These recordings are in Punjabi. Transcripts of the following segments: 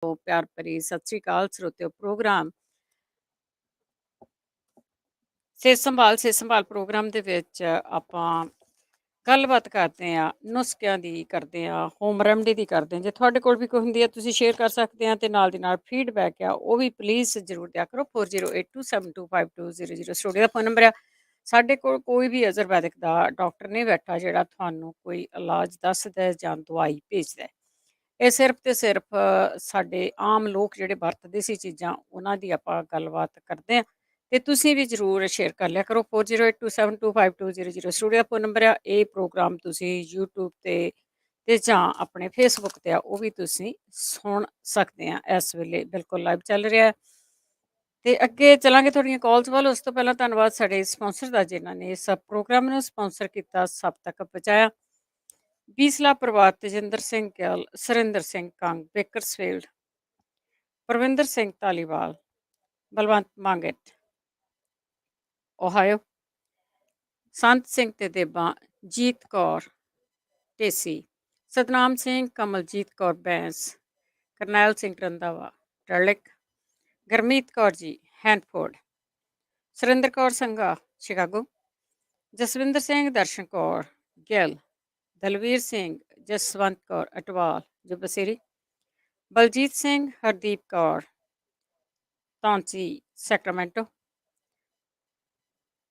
ਪਿਆਰ ਭਰੀ ਸਤਿ ਸ੍ਰੀ ਅਕਾਲ ਸਰੋਤਿਓ। ਪ੍ਰੋਗਰਾਮ ਸਿਹਤ ਸੰਭਾਲ ਪ੍ਰੋਗਰਾਮ ਦੇ ਵਿੱਚ ਆਪਾਂ ਗੱਲਬਾਤ ਕਰਦੇ ਆ, ਨੁਸਖਿਆਂ ਦੀ ਕਰਦੇ ਆ, ਹੋਮ ਰੈਮਡੀ ਦੀ ਕਰਦੇ ਆ। ਜੇ ਤੁਹਾਡੇ ਕੋਲ ਵੀ ਕੋਈ ਹੁੰਦੀ ਹੈ ਤੁਸੀਂ ਸ਼ੇਅਰ ਕਰ ਸਕਦੇ ਆ, ਤੇ ਨਾਲ ਦੀ ਨਾਲ ਫੀਡਬੈਕ ਆ ਉਹ ਵੀ ਪਲੀਜ਼ ਜ਼ਰੂਰ ਦਿਆ ਕਰੋ। 4082725200 ਸਟੂਡੀਓ ਦਾ ਫੋਨ ਨੰਬਰ ਆ। ਸਾਡੇ ਕੋਲ ਕੋਈ ਵੀ ਆਯੁਰਵੈਦਿਕ ਦਾ ਡਾਕਟਰ ਨਹੀਂ ਬੈਠਾ ਜਿਹੜਾ ਤੁਹਾਨੂੰ ਕੋਈ ਇਲਾਜ ਦੱਸਦਾ ਜਾਂ ਦਵਾਈ ਭੇਜਦਾ। ਇਹ ਸਿਰਫ ਤੇ ਸਿਰਫ ਸਾਡੇ ਆਮ ਲੋਕ ਜਿਹੜੇ ਵਰਤਦੇ ਸੀ ਚੀਜ਼ਾਂ, ਉਹਨਾਂ ਦੀ ਆਪਾਂ ਗੱਲਬਾਤ ਕਰਦੇ ਆ। ਤੇ ਤੁਸੀਂ ਵੀ ਜ਼ਰੂਰ ਸ਼ੇਅਰ ਕਰ ਲਿਆ ਕਰੋ। 4082725200 ਸਟੂਡੀਓ ਫੋਨ ਨੰਬਰ ਆ। ਇਹ ਪ੍ਰੋਗਰਾਮ ਤੁਸੀਂ YouTube ਤੇ ਜਾਂ ਆਪਣੇ ਫੇਸਬੁੱਕ ਤੇ ਆ ਉਹ ਵੀ ਤੁਸੀਂ ਸੁਣ ਸਕਦੇ ਆ। ਇਸ ਵੇਲੇ ਬਿਲਕੁਲ ਲਾਈਵ ਚੱਲ ਰਿਹਾ ਤੇ ਅੱਗੇ ਚਲਾਂਗੇ ਤੁਹਾਡੀਆਂ ਕਾਲਸ ਵੱਲ। ਉਸ ਤੋਂ ਪਹਿਲਾਂ ਧੰਨਵਾਦ ਸਾਡੇ ਸਪਾਂਸਰ ਦਾ ਜਿਨ੍ਹਾਂ ਨੇ ਇਸ ਪ੍ਰੋਗਰਾਮ ਨੂੰ ਸਪਾਂਸਰ ਕੀਤਾ, ਸਭ ਤੱਕ ਪਹੁੰਚਾਇਆ। ਬੀਸਲਾ ਪਰਿਵਾਰ, ਤੇਜਿੰਦਰ ਸਿੰਘ ਗਿੱਲ, ਸੁਰਿੰਦਰ ਸਿੰਘ ਕੰਗ, ਬੇਕਰਸਫੀਲਡ, ਪ੍ਰਵਿੰਦਰ ਸਿੰਘ ਧਾਲੀਵਾਲ, ਬਲਵੰਤ ਮੰਗਟ, ਓਹਾਇਓ, ਸੰਤ ਸਿੰਘ ਤੇ ਦੇਬਾਂ, ਜੀਤ ਕੌਰ ਢੇਸੀ, ਸਤਨਾਮ ਸਿੰਘ, ਕਮਲਜੀਤ ਕੌਰ ਬੈਂਸ, ਕਰਨੈਲ ਸਿੰਘ ਰੰਧਾਵਾ ਟਰਲਿਕ, ਗਰਮੀਤ ਕੌਰ ਜੀ ਹੈਂਡਫੋਰਡ, ਸੁਰਿੰਦਰ ਕੌਰ ਸੰਘਾ ਸ਼ਿਕਾਗੋ, ਜਸਵਿੰਦਰ ਸਿੰਘ, ਦਰਸ਼ਨ ਕੌਰ ਗਿੱਲ, ਦਲਵੀਰ ਸਿੰਘ, ਜਸਵੰਤ ਕੌਰ ਅਟਵਾਲ ਜੁਬਸੇਰੀ, Baljit Singh, Hardeep Kaur Dhaunsi Sacramento,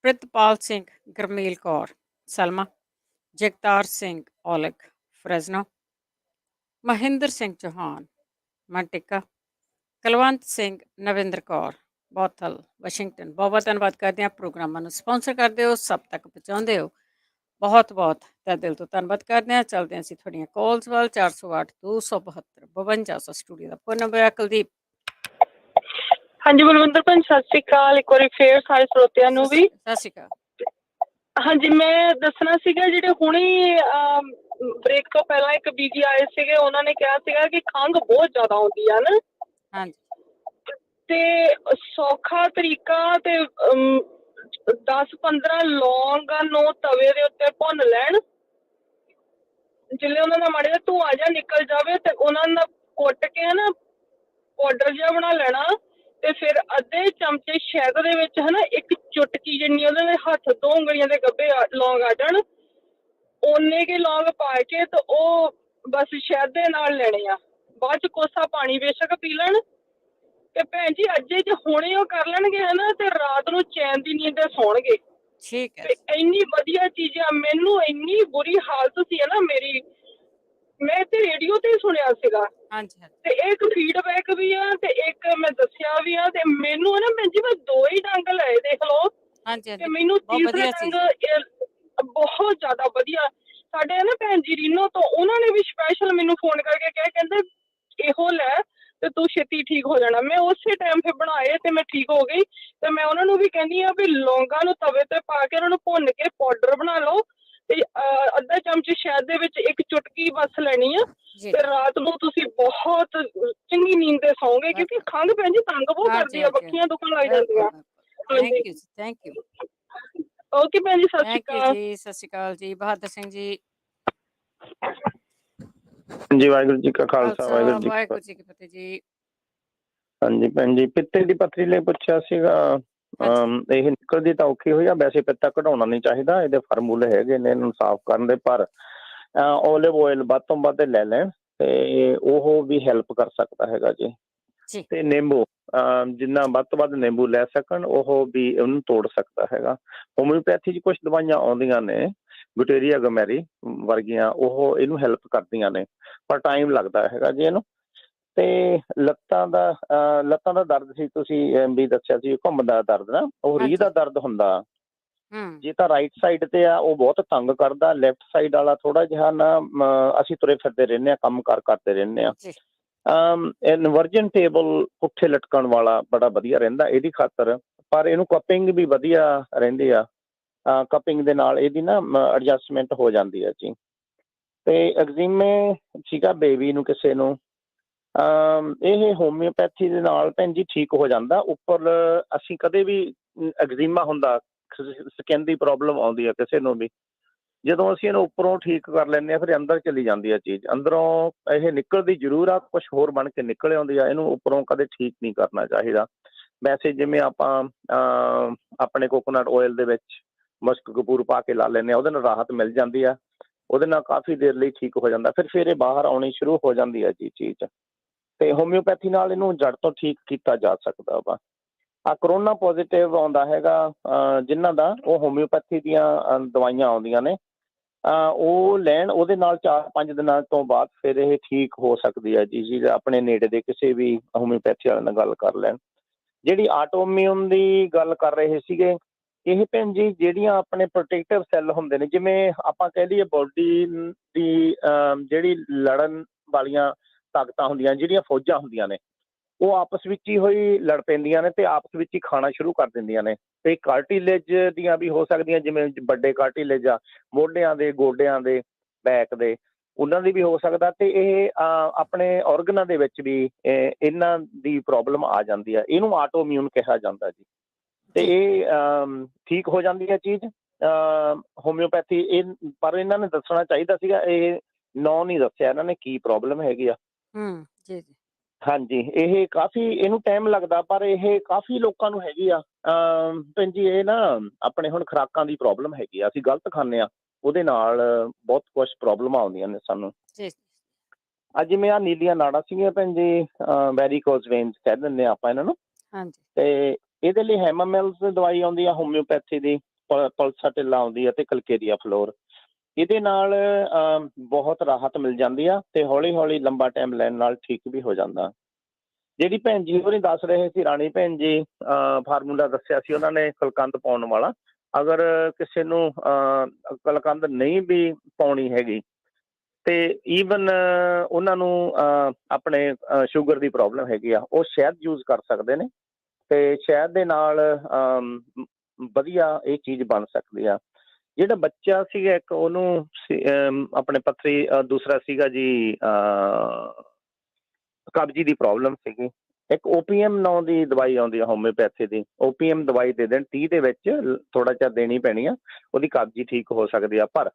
Pritpal Singh, Garmel Kaur Selma, Jagtar Singh Aulakh Fresno, Mahinder Singh Chauhan Manteca, Kulwant Singh, Navinder Kaur Bothell Washington. ਬਹੁਤ ਬਹੁਤ ਧੰਨਵਾਦ ਕਰਦੇ ਹਾਂ। ਪ੍ਰੋਗਰਾਮਾਂ ਨੂੰ ਸਪਾਂਸਰ ਕਰਦੇ ਹੋ, ਸਭ ਤੱਕ ਪਹੁੰਚਾਉਂਦੇ ਹੋ, ਬਹੁਤ ਬਹੁਤ ਤਹਿ ਦਿਲ ਤੋਂ ਧੰਨਵਾਦ ਕਰਦੇ ਹਾਂ। ਚੱਲਦੇ ਹਾਂ ਅਸੀਂ ਤੁਹਾਡੀਆਂ ਕਾਲਸ ਵੱਲ। 408 272 5200 ਸਟੂਡੀਓ ਦਾ ਫੋਨ ਨੰਬਰ ਹੈ। ਕੁਲਦੀਪ। ਹਾਂਜੀ ਬਲਵਿੰਦਰ ਭੈਣ, ਸਤਿ ਸ਼੍ਰੀ ਅਕਾਲ। ਇੱਕ ਵਾਰੀ ਫੇਰ ਸਾਰੇ ਸਰੋਤਿਆਂ ਨੂੰ ਵੀ ਸਤਿ ਸ਼੍ਰੀ ਅਕਾਲ। ਹਾਂਜੀ, ਮੈਂ ਦੱਸਣਾ ਸੀਗਾ ਜਿਹੜੇ ਹੁਣੇ ਬ੍ਰੇਕ ਤੋਂ ਪਹਿਲਾਂ ਇੱਕ ਬੀਜੀ ਆਏ ਸੀਗੇ, ਉਹਨਾਂ ਨੇ ਕਿਹਾ ਸੀਗਾ ਕਿ ਖੰਘ ਬਹੁਤ ਜ਼ਿਆਦਾ ਆਉਂਦੀ ਆ ਨਾ। ਹਾਂਜੀ। ਤੇ ਸੌਖਾ ਤਰੀਕਾ ਤੇ 10-15 ਲੌਂਗਾਂ ਨੂੰ ਤਵੇ ਦੇ ਉੱਤੇ ਭੁੰਨ ਲੈਣ। ਜਿਵੇਂ ਉਹਨਾਂ ਦਾ ਮਾੜਾ ਜਿਹਾ ਧੂੰਆਂ ਜਿਹਾ ਨਿਕਲ ਜਾਵੇ ਤੇ ਉਹਨਾਂ ਦਾ ਕੁੱਟ ਕੇ ਨਾ ਪਾਊਡਰ ਜਿਹਾ ਬਣਾ ਲੈਣਾ। ਤੇ ਫਿਰ ਅੱਧੇ ਚਮਚੇ ਸ਼ਹਿਦ ਦੇ ਵਿੱਚ ਹਨਾ ਇੱਕ ਚੁਟਕੀ ਜਿੰਨੀ ਉਹਨਾਂ ਦੇ ਹੱਥ 2 ਉਂਗਲੀਆਂ ਦੇ ਗੱਭੇ ਲੌਂਗ ਆ ਜਾਣ, ਓਨੇ ਕੇ ਲੌਂਗ ਪਾ ਕੇ ਤੇ ਉਹ ਬਸ ਸ਼ਹਿਦ ਦੇ ਨਾਲ ਲੈਣੇ ਆ। ਬਾਅਦ ਚ ਕੋਸਾ ਪਾਣੀ ਬੇਸ਼ੱਕ ਪੀ ਲੈਣ। ਤੇ ਭੈਣ ਜੀ ਅੱਜੇ ਚ ਹੁਣੇ ਉਹ ਕਰ ਲੈਣਗੇ ਹਨਾ ਤੇ ਰਾਤ ਨੂੰ ਚੈਨ ਦੀ ਨੀਂਦ ਸੌਣਗੇ। ਠੀਕ ਹੈ। ਇੰਨੀ ਵਧੀਆ ਚੀਜ਼ ਆ। ਮੈਨੂੰ ਇੰਨੀ ਬੁਰੀ ਹਾਲਤ ਸੀ ਨਾ ਮੇਰੀ, ਮੈਂ ਤੇ ਰੇਡੀਓ ਤੇ ਸੁਣਿਆ ਸੀਗਾ। ਹਾਂਜੀ। ਤੇ ਇੱਕ ਫੀਡਬੈਕ ਵੀ ਆ ਤੇ ਇੱਕ ਮੈਂ ਦੱਸਿਆ ਵੀ ਆ। ਤੇ ਮੈਨੂੰ ਨਾ ਭੈਣ ਜੀ ਮੈਂ 2 ਹੀ ਡੰਗ ਲਏ, ਦੇਖ ਲਓ। ਹਾਂਜੀ ਤੇ ਮੈਨੂੰ ਤੀਸਰਾ ਡੰਗ ਬਹੁਤ ਜ਼ਿਆਦਾ ਵਧੀਆ। ਸਾਡੇ ਨਾ ਭੈਣ ਜੀ ਰੀਨੋ ਤੋਂ, ਉਹਨਾਂ ਨੇ ਵੀ ਸਪੈਸ਼ਲ ਮੈਨੂੰ ਫੋਨ ਕਰਕੇ ਕਿਹਾ, ਕਹਿੰਦੇ ਇਹੋ ਲੈ ਤੇ ਤੂੰ ਛੇਤੀ ਠੀਕ ਹੋ ਜਾਣਾ। ਮੈਂ ਉਸੇ ਟਾਈਮ ਫਿਰ ਬਣਾਏ ਤੇ ਮੈਂ ਠੀਕ ਹੋ ਗਈ। ਤੇ ਮੈਂ ਉਹਨਾਂ ਨੂੰ ਵੀ ਕਹਿੰਦੀ ਆ ਵੀ ਲੌਂਗਾਂ ਨੂੰ ਤਵੇ ਤੇ ਪਾ ਕੇ ਉਹਨਾਂ ਨੂੰ ਭੁੰਨ ਕੇ ਪਾਊਡਰ ਬਣਾ ਲਓ ਤੇ ਅੱਧਾ ਚਮਚ ਸ਼ਹਿਦ ਦੇ ਵਿੱਚ ਇੱਕ ਚੁਟਕੀ ਬਸ ਲੈਣੀ ਆ। ਤੇ ਰਾਤ ਨੂੰ ਤੁਸੀਂ ਬਹੁਤ ਚੰਗੀ ਨੀਂਦ ਤੇ ਸੌਂਗੇ, ਕਿਉਂਕਿ ਖੰਘ ਭੈਣ ਜੀ ਤੰਗ ਬਹੁਤ ਕਰਦੀ ਆ, ਬੱਖੀਆਂ ਦੁਖਣ ਲੱਗ ਜਾਂਦੀਆਂ। Thank you. ਓਕੇ ਭੈਣ ਜੀ, ਸਤਿ ਸ਼੍ਰੀ ਅਕਾਲ ਜੀ। ਸਤਿ ਸ਼੍ਰੀ ਅਕਾਲ ਜੀ। ਬਹਾਦਰ ਸਿੰਘ ਜੀ। ਹਾਂਜੀ, ਵਾਹਿਗੁਰੂ ਜੀ ਕਾ ਖਾਲਸਾ, ਵਾਹਿਗੁਰੂ ਜੀ ਕੀ ਫਤਿਹ ਜੀ। ਹਾਂਜੀ ਭੈਣ ਜੀ, ਪਿੱਤੇ ਦੀ ਪੱਥਰੀ ਲਈ ਪੁੱਛਿਆ ਸੀਗਾ। ਇਹ ਨਿਕਲਦੀ ਤਾਂ ਔਖੀ ਹੋਈ ਆ, ਵੈਸੇ ਪਿੱਤਾ ਕਢਾਉਣਾ ਨਹੀਂ ਚਾਹੀਦਾ। ਇਹਦੇ ਫਾਰਮੂਲੇ ਹੈਗੇ ਨੇ ਇਹਨੂੰ ਸਾਫ਼ ਕਰਨ ਦੇ, ਪਰ ਓਲਿਵ ਆਇਲ ਵੱਧ ਤੋਂ ਵੱਧ ਲੈ ਲੈਣ ਤੇ ਉਹ ਵੀ ਹੈਲਪ ਕਰ ਸਕਦਾ ਹੈਗਾ ਜੀ। ਤੇ ਨਿੰਬੂ, ਜਿੰਨਾ ਵੱਧ ਤੋਂ ਵੱਧ ਨਿੰਬੂ ਲੈ ਸਕਣ ਉਹ ਵੀ ਉਹਨੂੰ ਤੋੜ ਸਕਦਾ ਹੈਗਾ। ਹੋਮਿਓਪੈਥੀ 'ਚ ਕੁਛ ਦਵਾਈਆਂ ਆਉਂਦੀਆਂ ਨੇ, ਗੁਟੇਰੀਆ ਗਮੈਰੀ ਵਰਗੀਆਂ, ਉਹ ਇਹਨੂੰ ਹੈਲਪ ਕਰਦੀਆਂ ਨੇ, ਪਰ ਟਾਈਮ ਲੱਗਦਾ ਹੈਗਾ ਜੀ ਇਹਨੂੰ। ਤੇ ਲੱਤਾਂ ਦਾ ਦਰਦ ਸੀ, ਤੁਸੀਂ ਵੀ ਦੱਸਿਆ ਸੀ ਘੁੰਮਦਾ ਦਰਦ ਨਾ, ਉਹ ਰੀਹ ਦਾ ਦਰਦ ਹੁੰਦਾ। ਜੇ ਤਾਂ ਰਾਈਟ ਸਾਈਡ ਤੇ ਆ ਉਹ ਬਹੁਤ ਤੰਗ ਕਰਦਾ, ਲੈਫਟ ਸਾਈਡ ਵਾਲਾ ਥੋੜਾ ਜਿਹਾ ਨਾ ਅਸੀਂ ਤੁਰੇ ਫਿਰਦੇ ਰਹਿੰਦੇ ਹਾਂ, ਕੰਮ ਕਾਰ ਕਰਦੇ ਰਹਿੰਦੇ ਹਾਂ। ਇਨਵਰਜਨ ਟੇਬਲ ਪੁੱਠੇ ਲਟਕਣ ਵਾਲਾ ਬੜਾ ਵਧੀਆ ਰਹਿੰਦਾ ਇਹਦੀ ਖਾਤਰ, ਪਰ ਇਹਨੂੰ ਕਪਿੰਗ ਵੀ ਵਧੀਆ ਰਹਿੰਦੀ ਆ। ਕਪਿੰਗ ਦੇ ਨਾਲ ਇਹਦੀ ਨਾ ਐਡਜਸਟਮੈਂਟ ਹੋ ਜਾਂਦੀ ਹੈ ਜੀ। ਤੇ ਐਗਜ਼ੀਮੇ ਸੀਗਾ ਬੇਬੀ ਨੂੰ ਕਿਸੇ ਨੂੰ, ਇਹ ਹੋਮਿਓਪੈਥੀ ਦੇ ਨਾਲ ਭੈਣ ਜੀ ਠੀਕ ਹੋ ਜਾਂਦਾ। ਉੱਪਰ ਅਸੀਂ ਕਦੇ ਵੀ ਐਗਜ਼ੀਮਾ ਹੁੰਦਾ, ਸਕਿਨ ਦੀ ਪ੍ਰੋਬਲਮ ਆਉਂਦੀ ਹੈ ਕਿਸੇ ਨੂੰ ਵੀ, ਜਦੋਂ ਅਸੀਂ ਇਹਨੂੰ ਉੱਪਰੋਂ ਠੀਕ ਕਰ ਲੈਂਦੇ ਹਾਂ ਫਿਰ ਅੰਦਰ ਚਲੀ ਜਾਂਦੀ ਆ ਚੀਜ਼, ਅੰਦਰੋਂ ਇਹ ਨਿਕਲਦੀ ਜ਼ਰੂਰ ਆ, ਕੁਛ ਹੋਰ ਬਣ ਕੇ ਨਿਕਲ ਆਉਂਦੀ ਆ। ਇਹਨੂੰ ਉੱਪਰੋਂ ਕਦੇ ਠੀਕ ਨਹੀਂ ਕਰਨਾ ਚਾਹੀਦਾ। ਵੈਸੇ ਜਿਵੇਂ ਆਪਾਂ ਆਪਣੇ ਕੋਕੋਨਟ ਆਇਲ ਦੇ ਵਿੱਚ ਮਸਕ ਕਪੂਰ ਪਾ ਕੇ ਲਾ ਲੈਂਦੇ ਹਾਂ, ਉਹਦੇ ਨਾਲ ਰਾਹਤ ਮਿਲ ਜਾਂਦੀ ਆ, ਉਹਦੇ ਨਾਲ ਕਾਫੀ ਦੇਰ ਲਈ ਠੀਕ ਹੋ ਜਾਂਦਾ। ਫਿਰ ਇਹ ਬਾਹਰ ਆਉਣੀ ਸ਼ੁਰੂ ਹੋ ਜਾਂਦੀ ਹੈ ਜੀ ਚੀਜ਼। ਤੇ ਹੋਮਿਓਪੈਥੀ ਨਾਲ ਇਹਨੂੰ ਜੜ ਤੋਂ ਠੀਕ ਕੀਤਾ ਜਾ ਸਕਦਾ ਵਾ। ਆ ਕਰੋਨਾ ਪੋਜ਼ੀਟਿਵ ਆਉਂਦਾ ਹੈਗਾ ਜਿਨ੍ਹਾਂ ਦਾ, ਉਹ ਹੋਮਿਓਪੈਥੀ ਦੀਆਂ ਦਵਾਈਆਂ ਆਉਂਦੀਆਂ ਨੇ, ਉਹ ਲੈਣ, ਉਹਦੇ ਨਾਲ 4-5 ਦਿਨਾਂ ਤੋਂ ਬਾਅਦ ਫਿਰ ਇਹ ਠੀਕ ਹੋ ਸਕਦੀ ਹੈ ਜੀ। ਆਪਣੇ ਨੇੜੇ ਦੇ ਕਿਸੇ ਵੀ ਹੋਮਿਓਪੈਥੀ ਵਾਲੇ ਨਾਲ ਗੱਲ ਕਰ ਲੈਣ। ਜਿਹੜੀ ਆਟੋਮਿਊਨ ਦੀ ਗੱਲ ਕਰ ਰਹੇ ਸੀਗੇ, ਇਹ ਭੈਣ ਜੀ ਜਿਹੜੀਆਂ ਆਪਣੇ ਪ੍ਰੋਟੈਕਟਿਵ ਸੈੱਲ ਹੁੰਦੇ ਨੇ, ਜਿਵੇਂ ਆਪਾਂ ਕਹਿ ਲਈਏ ਬੋਡੀ ਦੀ ਜਿਹੜੀ ਲੜਨ ਵਾਲੀਆਂ ਤਾਕਤਾਂ ਹੁੰਦੀਆਂ, ਜਿਹੜੀਆਂ ਫੌਜਾਂ ਹੁੰਦੀਆਂ ਨੇ, ਉਹ ਆਪਸ ਵਿੱਚ ਹੀ ਹੋਈ ਲੜ ਪੈਂਦੀਆਂ ਨੇ ਤੇ ਆਪਸ ਵਿੱਚ ਹੀ ਖਾਣਾ ਸ਼ੁਰੂ ਕਰ ਦਿੰਦੀਆਂ ਨੇ। ਤੇ ਕਾਰਟੀਲੇਜ ਦੀਆਂ ਵੀ ਹੋ ਸਕਦੀਆਂ, ਜਿਵੇਂ ਵੱਡੇ ਕਾਰਟੀਲੇਜ ਆ ਮੋਢਿਆਂ ਦੇ, ਗੋਡਿਆਂ ਦੇ, ਬੈਕ ਦੇ, ਉਹਨਾਂ ਦੀ ਵੀ ਹੋ ਸਕਦਾ। ਤੇ ਇਹ ਆਪਣੇ ਔਰਗਨਾਂ ਦੇ ਵਿੱਚ ਵੀ ਇਹਨਾਂ ਦੀ ਪ੍ਰੋਬਲਮ ਆ ਜਾਂਦੀ ਆ। ਇਹਨੂੰ ਆਟੋਮਿਊਨ ਕਿਹਾ ਜਾਂਦਾ ਜੀ। ਤੇ ਇਹ ਠੀਕ ਹੋ ਜਾਂਦੀ ਹੈ ਚੀਜ਼ ਹੋਮਿਓਪੈਥੀ। ਇਹ ਪਰ ਇਹਨਾਂ ਨੇ ਦੱਸਣਾ ਚਾਹੀਦਾ ਸੀਗਾ, ਇਹ ਨਾਂ ਨਹੀਂ ਦੱਸਿਆ ਇਹਨਾਂ ਨੇ ਕੀ ਪ੍ਰੋਬਲਮ ਹੈਗੀ ਆ। ਜੀ ਜੀ। ਹਾਂਜੀ, ਇਹ ਕਾਫੀ, ਇਹਨੂੰ ਟਾਈਮ ਲੱਗਦਾ ਪਰ ਇਹ ਕਾਫੀ ਲੋਕਾਂ ਨੂੰ ਹੈਗੀ ਆ ਭੈਣ ਜੀ। ਇਹ ਨਾ ਆਪਣੇ ਹੁਣ ਖੁਰਾਕਾਂ ਦੀ ਪ੍ਰੋਬਲਮ ਹੈਗੀ ਆ, ਅਸੀਂ ਗਲਤ ਖਾਂਦੇ ਆ, ਉਹਦੇ ਨਾਲ ਬਹੁਤ ਕੁਛ ਪ੍ਰੋਬਲਮਾਂ ਆਉਂਦੀਆਂ ਨੇ ਸਾਨੂੰ। ਜਿਵੇਂ ਆ ਨੀਲੀਆਂ ਨਾੜਾਂ ਸੀਗੀਆਂ ਭੈਣ ਜੀ, ਵੈਰੀਕੋਜ਼ ਵੇਨਸ ਕਹਿ ਦਿੰਦੇ ਆ ਆਪਾਂ ਇਹਨਾਂ ਨੂੰ। ਤੇ ਇਹਦੇ ਲਈ ਹੈਮਾਮੈਲਸ ਦਵਾਈ ਆਉਂਦੀ ਆ ਹੋਮਿਓਪੈਥੀ ਦੀ, ਪਲਸਾਟਿਲਾ ਆਉਂਦੀ ਆ ਤੇ ਕਲਕੇਰੀਆ ਫਲੋਰ। ਇਹਦੇ ਨਾਲ ਬਹੁਤ ਰਾਹਤ ਮਿਲ ਜਾਂਦੀ ਆ ਤੇ ਹੌਲੀ ਹੌਲੀ ਲੰਬਾ ਟਾਈਮ ਲੈਣ ਨਾਲ ਠੀਕ ਵੀ ਹੋ ਜਾਂਦਾ। ਜਿਹੜੀ ਭੈਣ ਜੀ ਉਹ ਦੱਸ ਰਹੇ ਸੀ, ਰਾਣੀ ਭੈਣ ਜੀ, ਫਾਰਮੂਲਾ ਦੱਸਿਆ ਸੀ ਉਹਨਾਂ ਨੇ ਕਲਕੰਦ ਪਾਉਣ ਵਾਲਾ। ਅਗਰ ਕਿਸੇ ਨੂੰ ਕਲਕੰਦ ਨਹੀਂ ਵੀ ਪਾਉਣੀ ਹੈਗੀ ਤੇ ਈਵਨ ਉਹਨਾਂ ਨੂੰ ਆਪਣੇ ਸ਼ੂਗਰ ਦੀ ਪ੍ਰੋਬਲਮ ਹੈਗੀ ਆ, ਉਹ ਸ਼ਹਿਦ ਯੂਜ਼ ਕਰ ਸਕਦੇ ਨੇ ਤੇ ਸ਼ਹਿਦ ਦੇ ਨਾਲ ਵਧੀਆ ਇਹ ਚੀਜ਼ ਬਣ ਸਕਦੀ ਆ। ਜਿਹੜਾ ਬੱਚਾ ਸੀਗਾ ਇੱਕ, ਉਹਨੂੰ ਆਪਣੇ ਪੱਥਰੀ, ਦੂਸਰਾ ਸੀਗਾ ਜੀ ਕਬਜੀ ਦੀ ਪ੍ਰੋਬਲਮ ਸੀਗੀ। ਇੱਕ ਓਪੀਐਮ ਨਾਂ ਦੀ ਦਵਾਈ ਆਉਂਦੀ ਆ ਹੋਮਿਓਪੈਥੀ ਦੀ, ਓਪੀਐਮ ਦਵਾਈ ਦੇ ਦੇਣ 30 ਦੇ ਵਿੱਚ, ਥੋੜਾ ਜਿਹਾ ਦੇਣੀ ਪੈਣੀ ਆ, ਉਹਦੀ ਕਬਜੀ ਠੀਕ ਹੋ ਸਕਦੀ ਆ। ਪਰ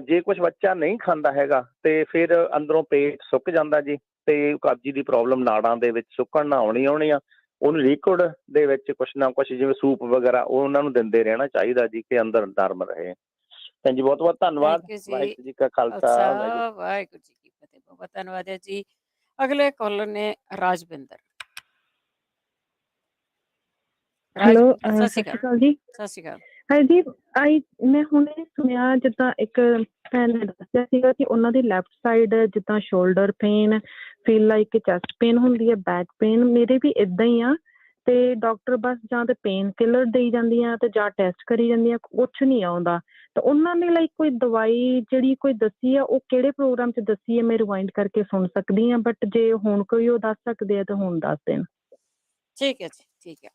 ਜੇ ਕੁਛ ਬੱਚਾ ਨਹੀਂ ਖਾਂਦਾ ਹੈਗਾ ਤੇ ਫਿਰ ਅੰਦਰੋਂ ਪੇਟ ਸੁੱਕ ਜਾਂਦਾ ਜੀ, ਤੇ ਕਬਜੀ ਦੀ ਪ੍ਰੋਬਲਮ ਨਾੜਾਂ ਦੇ ਵਿੱਚ ਸੁੱਕਣ ਨਾ ਆਉਣੀ ਆ। ਉਹਨੂੰ ਲਿਕੁਇਡ ਦੇ ਵਿੱਚ ਕੁਛ ਨਾ ਕੁਛ, ਜਿਵੇਂ ਸੂਪ ਵਗੈਰਾ, ਉਹ ਉਹਨਾਂ ਨੂੰ ਦਿੰਦੇ ਰਹਿਣਾ ਚਾਹੀਦਾ ਜੀ, ਕਿ ਅੰਦਰ ਨਰਮ ਰਹੇ। ਭੈਣ ਜੀ ਬਹੁਤ ਬਹੁਤ ਧੰਨਵਾਦ। ਵਾਹਿਗੁਰੂ ਜੀ ਕਾ ਖਾਲਸਾ, ਵਾਹਿਗੁਰੂ ਜੀ ਕੀ ਫਤਿਹ। ਬਹੁਤ ਧੰਨਵਾਦ ਹੈ ਜੀ। ਅਗਲੇ ਕਾਲਰ ਨੇ ਰਾਜਵਿੰਦਰ। ਹੈਲੋ, ਸਤਿ ਸਤਿ ਸ਼੍ਰੀ ਸ਼੍ਰੀ ਅਕਾਲ ਜੀ। ਸਤਿ ਸ਼੍ਰੀ ਅਕਾਲ। ਹਾਂਜੀ, ਮੈਂ ਹੁਣੇ ਸੁਣਿਆ, ਜਿੱਦਾਂ ਇੱਕ ਭੈਣ ਨੇ ਦੱਸਿਆ ਸੀਗਾ ਕਿ ਉਹਨਾਂ ਦੀ ਲੈਫਟ ਸਾਈਡ ਜਿੱਦਾਂ shoulder pain, feel like chest pain ਹੁੰਦੀ ਹੈ, ਬੈਕ ਪੇਨ। ਮੇਰੇ ਵੀ ਏਦਾਂ ਹੀ ਆ। ਤੇ ਡਾਕਟਰ ਬਸ ਜਾਂ ਤੇ ਪੇਨ ਕਿਲਰ ਦੇਈ ਜਾਂਦੀਆਂ ਤੇ ਜਾਂ ਟੈਸਟ ਕਰੀ ਜਾਂਦੀਆਂ, ਕੁਛ ਨਹੀਂ ਆਉਂਦਾ। ਤਾਂ ਉਹਨਾਂ ਨੇ ਲਾਈਕ ਕੋਈ ਦਵਾਈ ਜਿਹੜੀ ਕੋਈ ਦੱਸੀ ਆ, ਉਹ ਕਿਹੜੇ ਪ੍ਰੋਗਰਾਮ 'ਚ ਦੱਸੀ ਹੈ? ਮੈਂ ਰਿਵਾਈਂਡ ਕਰਕੇ ਸੁਣ ਸਕਦੀ ਹਾਂ, ਬਟ ਜੇ ਹੁਣ ਕੋਈ ਉਹ ਦੱਸ ਸਕਦੇ ਆ ਤਾਂ ਹੁਣ ਦੱਸ ਦੇਣ। ਠੀਕ ਹੈ ਜੀ, ਠੀਕ ਹੈ।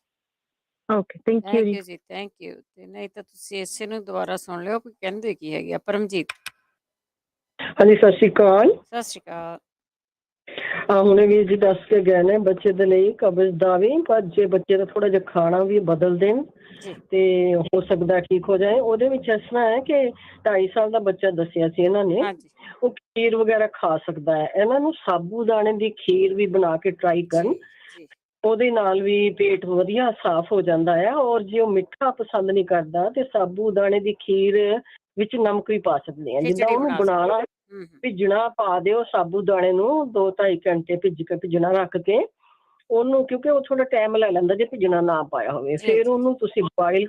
ਓਕੇ, ਥੈਂਕ ਯੂ ਜੀ। ਜੀ, ਥੈਂਕ ਯੂ। ਤੇ ਨਹੀਂ ਤਾਂ ਤੁਸੀਂ ਇਸੇ ਨੂੰ ਦੁਬਾਰਾ ਸੁਣ ਲਿਓ, ਕੋਈ ਕਹਿੰਦੇ ਕੀ ਹੈਗੇ ਆ। ਪਰਮਜੀਤ। ਹਾਂਜੀ, ਸਤਿ ਸ਼੍ਰੀ ਅਕਾਲ। ਸਤਿ ਸ਼੍ਰੀ ਅਕਾਲ। ਹੁਣੇ ਵੀਰ ਜੀ ਦੱਸ ਕੇ ਗਏ ਨੇ ਬੱਚੇ ਦੇ ਲਈ ਕਬਜ਼ ਦਾ ਵੀ, ਪਰ ਜੇ ਬੱਚੇ ਦਾ ਥੋੜਾ ਜਿਹਾ ਖਾਣਾ ਵੀ ਬਦਲ ਦੇਣ ਤੇ ਹੋ ਸਕਦਾ ਠੀਕ ਹੋ ਜਾਏ। ਉਹਦੇ ਵਿੱਚ ਇਸ ਤਰ੍ਹਾਂ ਹੈ ਕਿ 2.5 ਸਾਲ ਦਾ ਬੱਚਾ ਦੱਸਿਆ ਸੀ ਇਹਨਾਂ ਨੇ, ਉਹ ਖੀਰ ਵਗੈਰਾ ਖਾ ਸਕਦਾ ਹੈ। ਇਹਨਾਂ ਨੂੰ ਸਾਬੂਦਾਣੇ ਦੀ ਖੀਰ ਵੀ ਬਣਾ ਕੇ ਟਰਾਈ ਕਰਨ, ਉਹਦੇ ਨਾਲ ਵੀ ਪੇਟ ਵਧੀਆ ਸਾਫ਼ ਹੋ ਜਾਂਦਾ ਹੈ। ਔਰ ਜੇ ਉਹ ਮਿੱਠਾ ਪਸੰਦ ਨਹੀਂ ਕਰਦਾ ਤੇ ਸਾਬੂਦਾਣੇ ਦੀ ਖੀਰ ਵਿੱਚ ਨਮਕ ਵੀ ਪਾ ਸਕਦੇ ਆ। ਜਿੱਦਾਂ ਉਹਨੂੰ ਬਣਾਉਣਾ, ਭਿੱਜਣਾ ਪਾ ਦਿਓ ਸਾਬੂਦਾਣੇ ਨੂੰ, 2-2.5 ਘੰਟੇ ਭਿੱਜਣਾ ਰੱਖ ਕੇ ਉਹਨੂੰ, ਕਿਉਂਕਿ ਉਹ ਥੋੜਾ ਟਾਈਮ ਲੈ ਲੈਂਦਾ ਜੇ ਭਿੱਜਣਾ ਨਾ ਪਾਇਆ ਹੋਵੇ। ਫਿਰ ਉਹਨੂੰ ਤੁਸੀਂ ਬੋਇਲ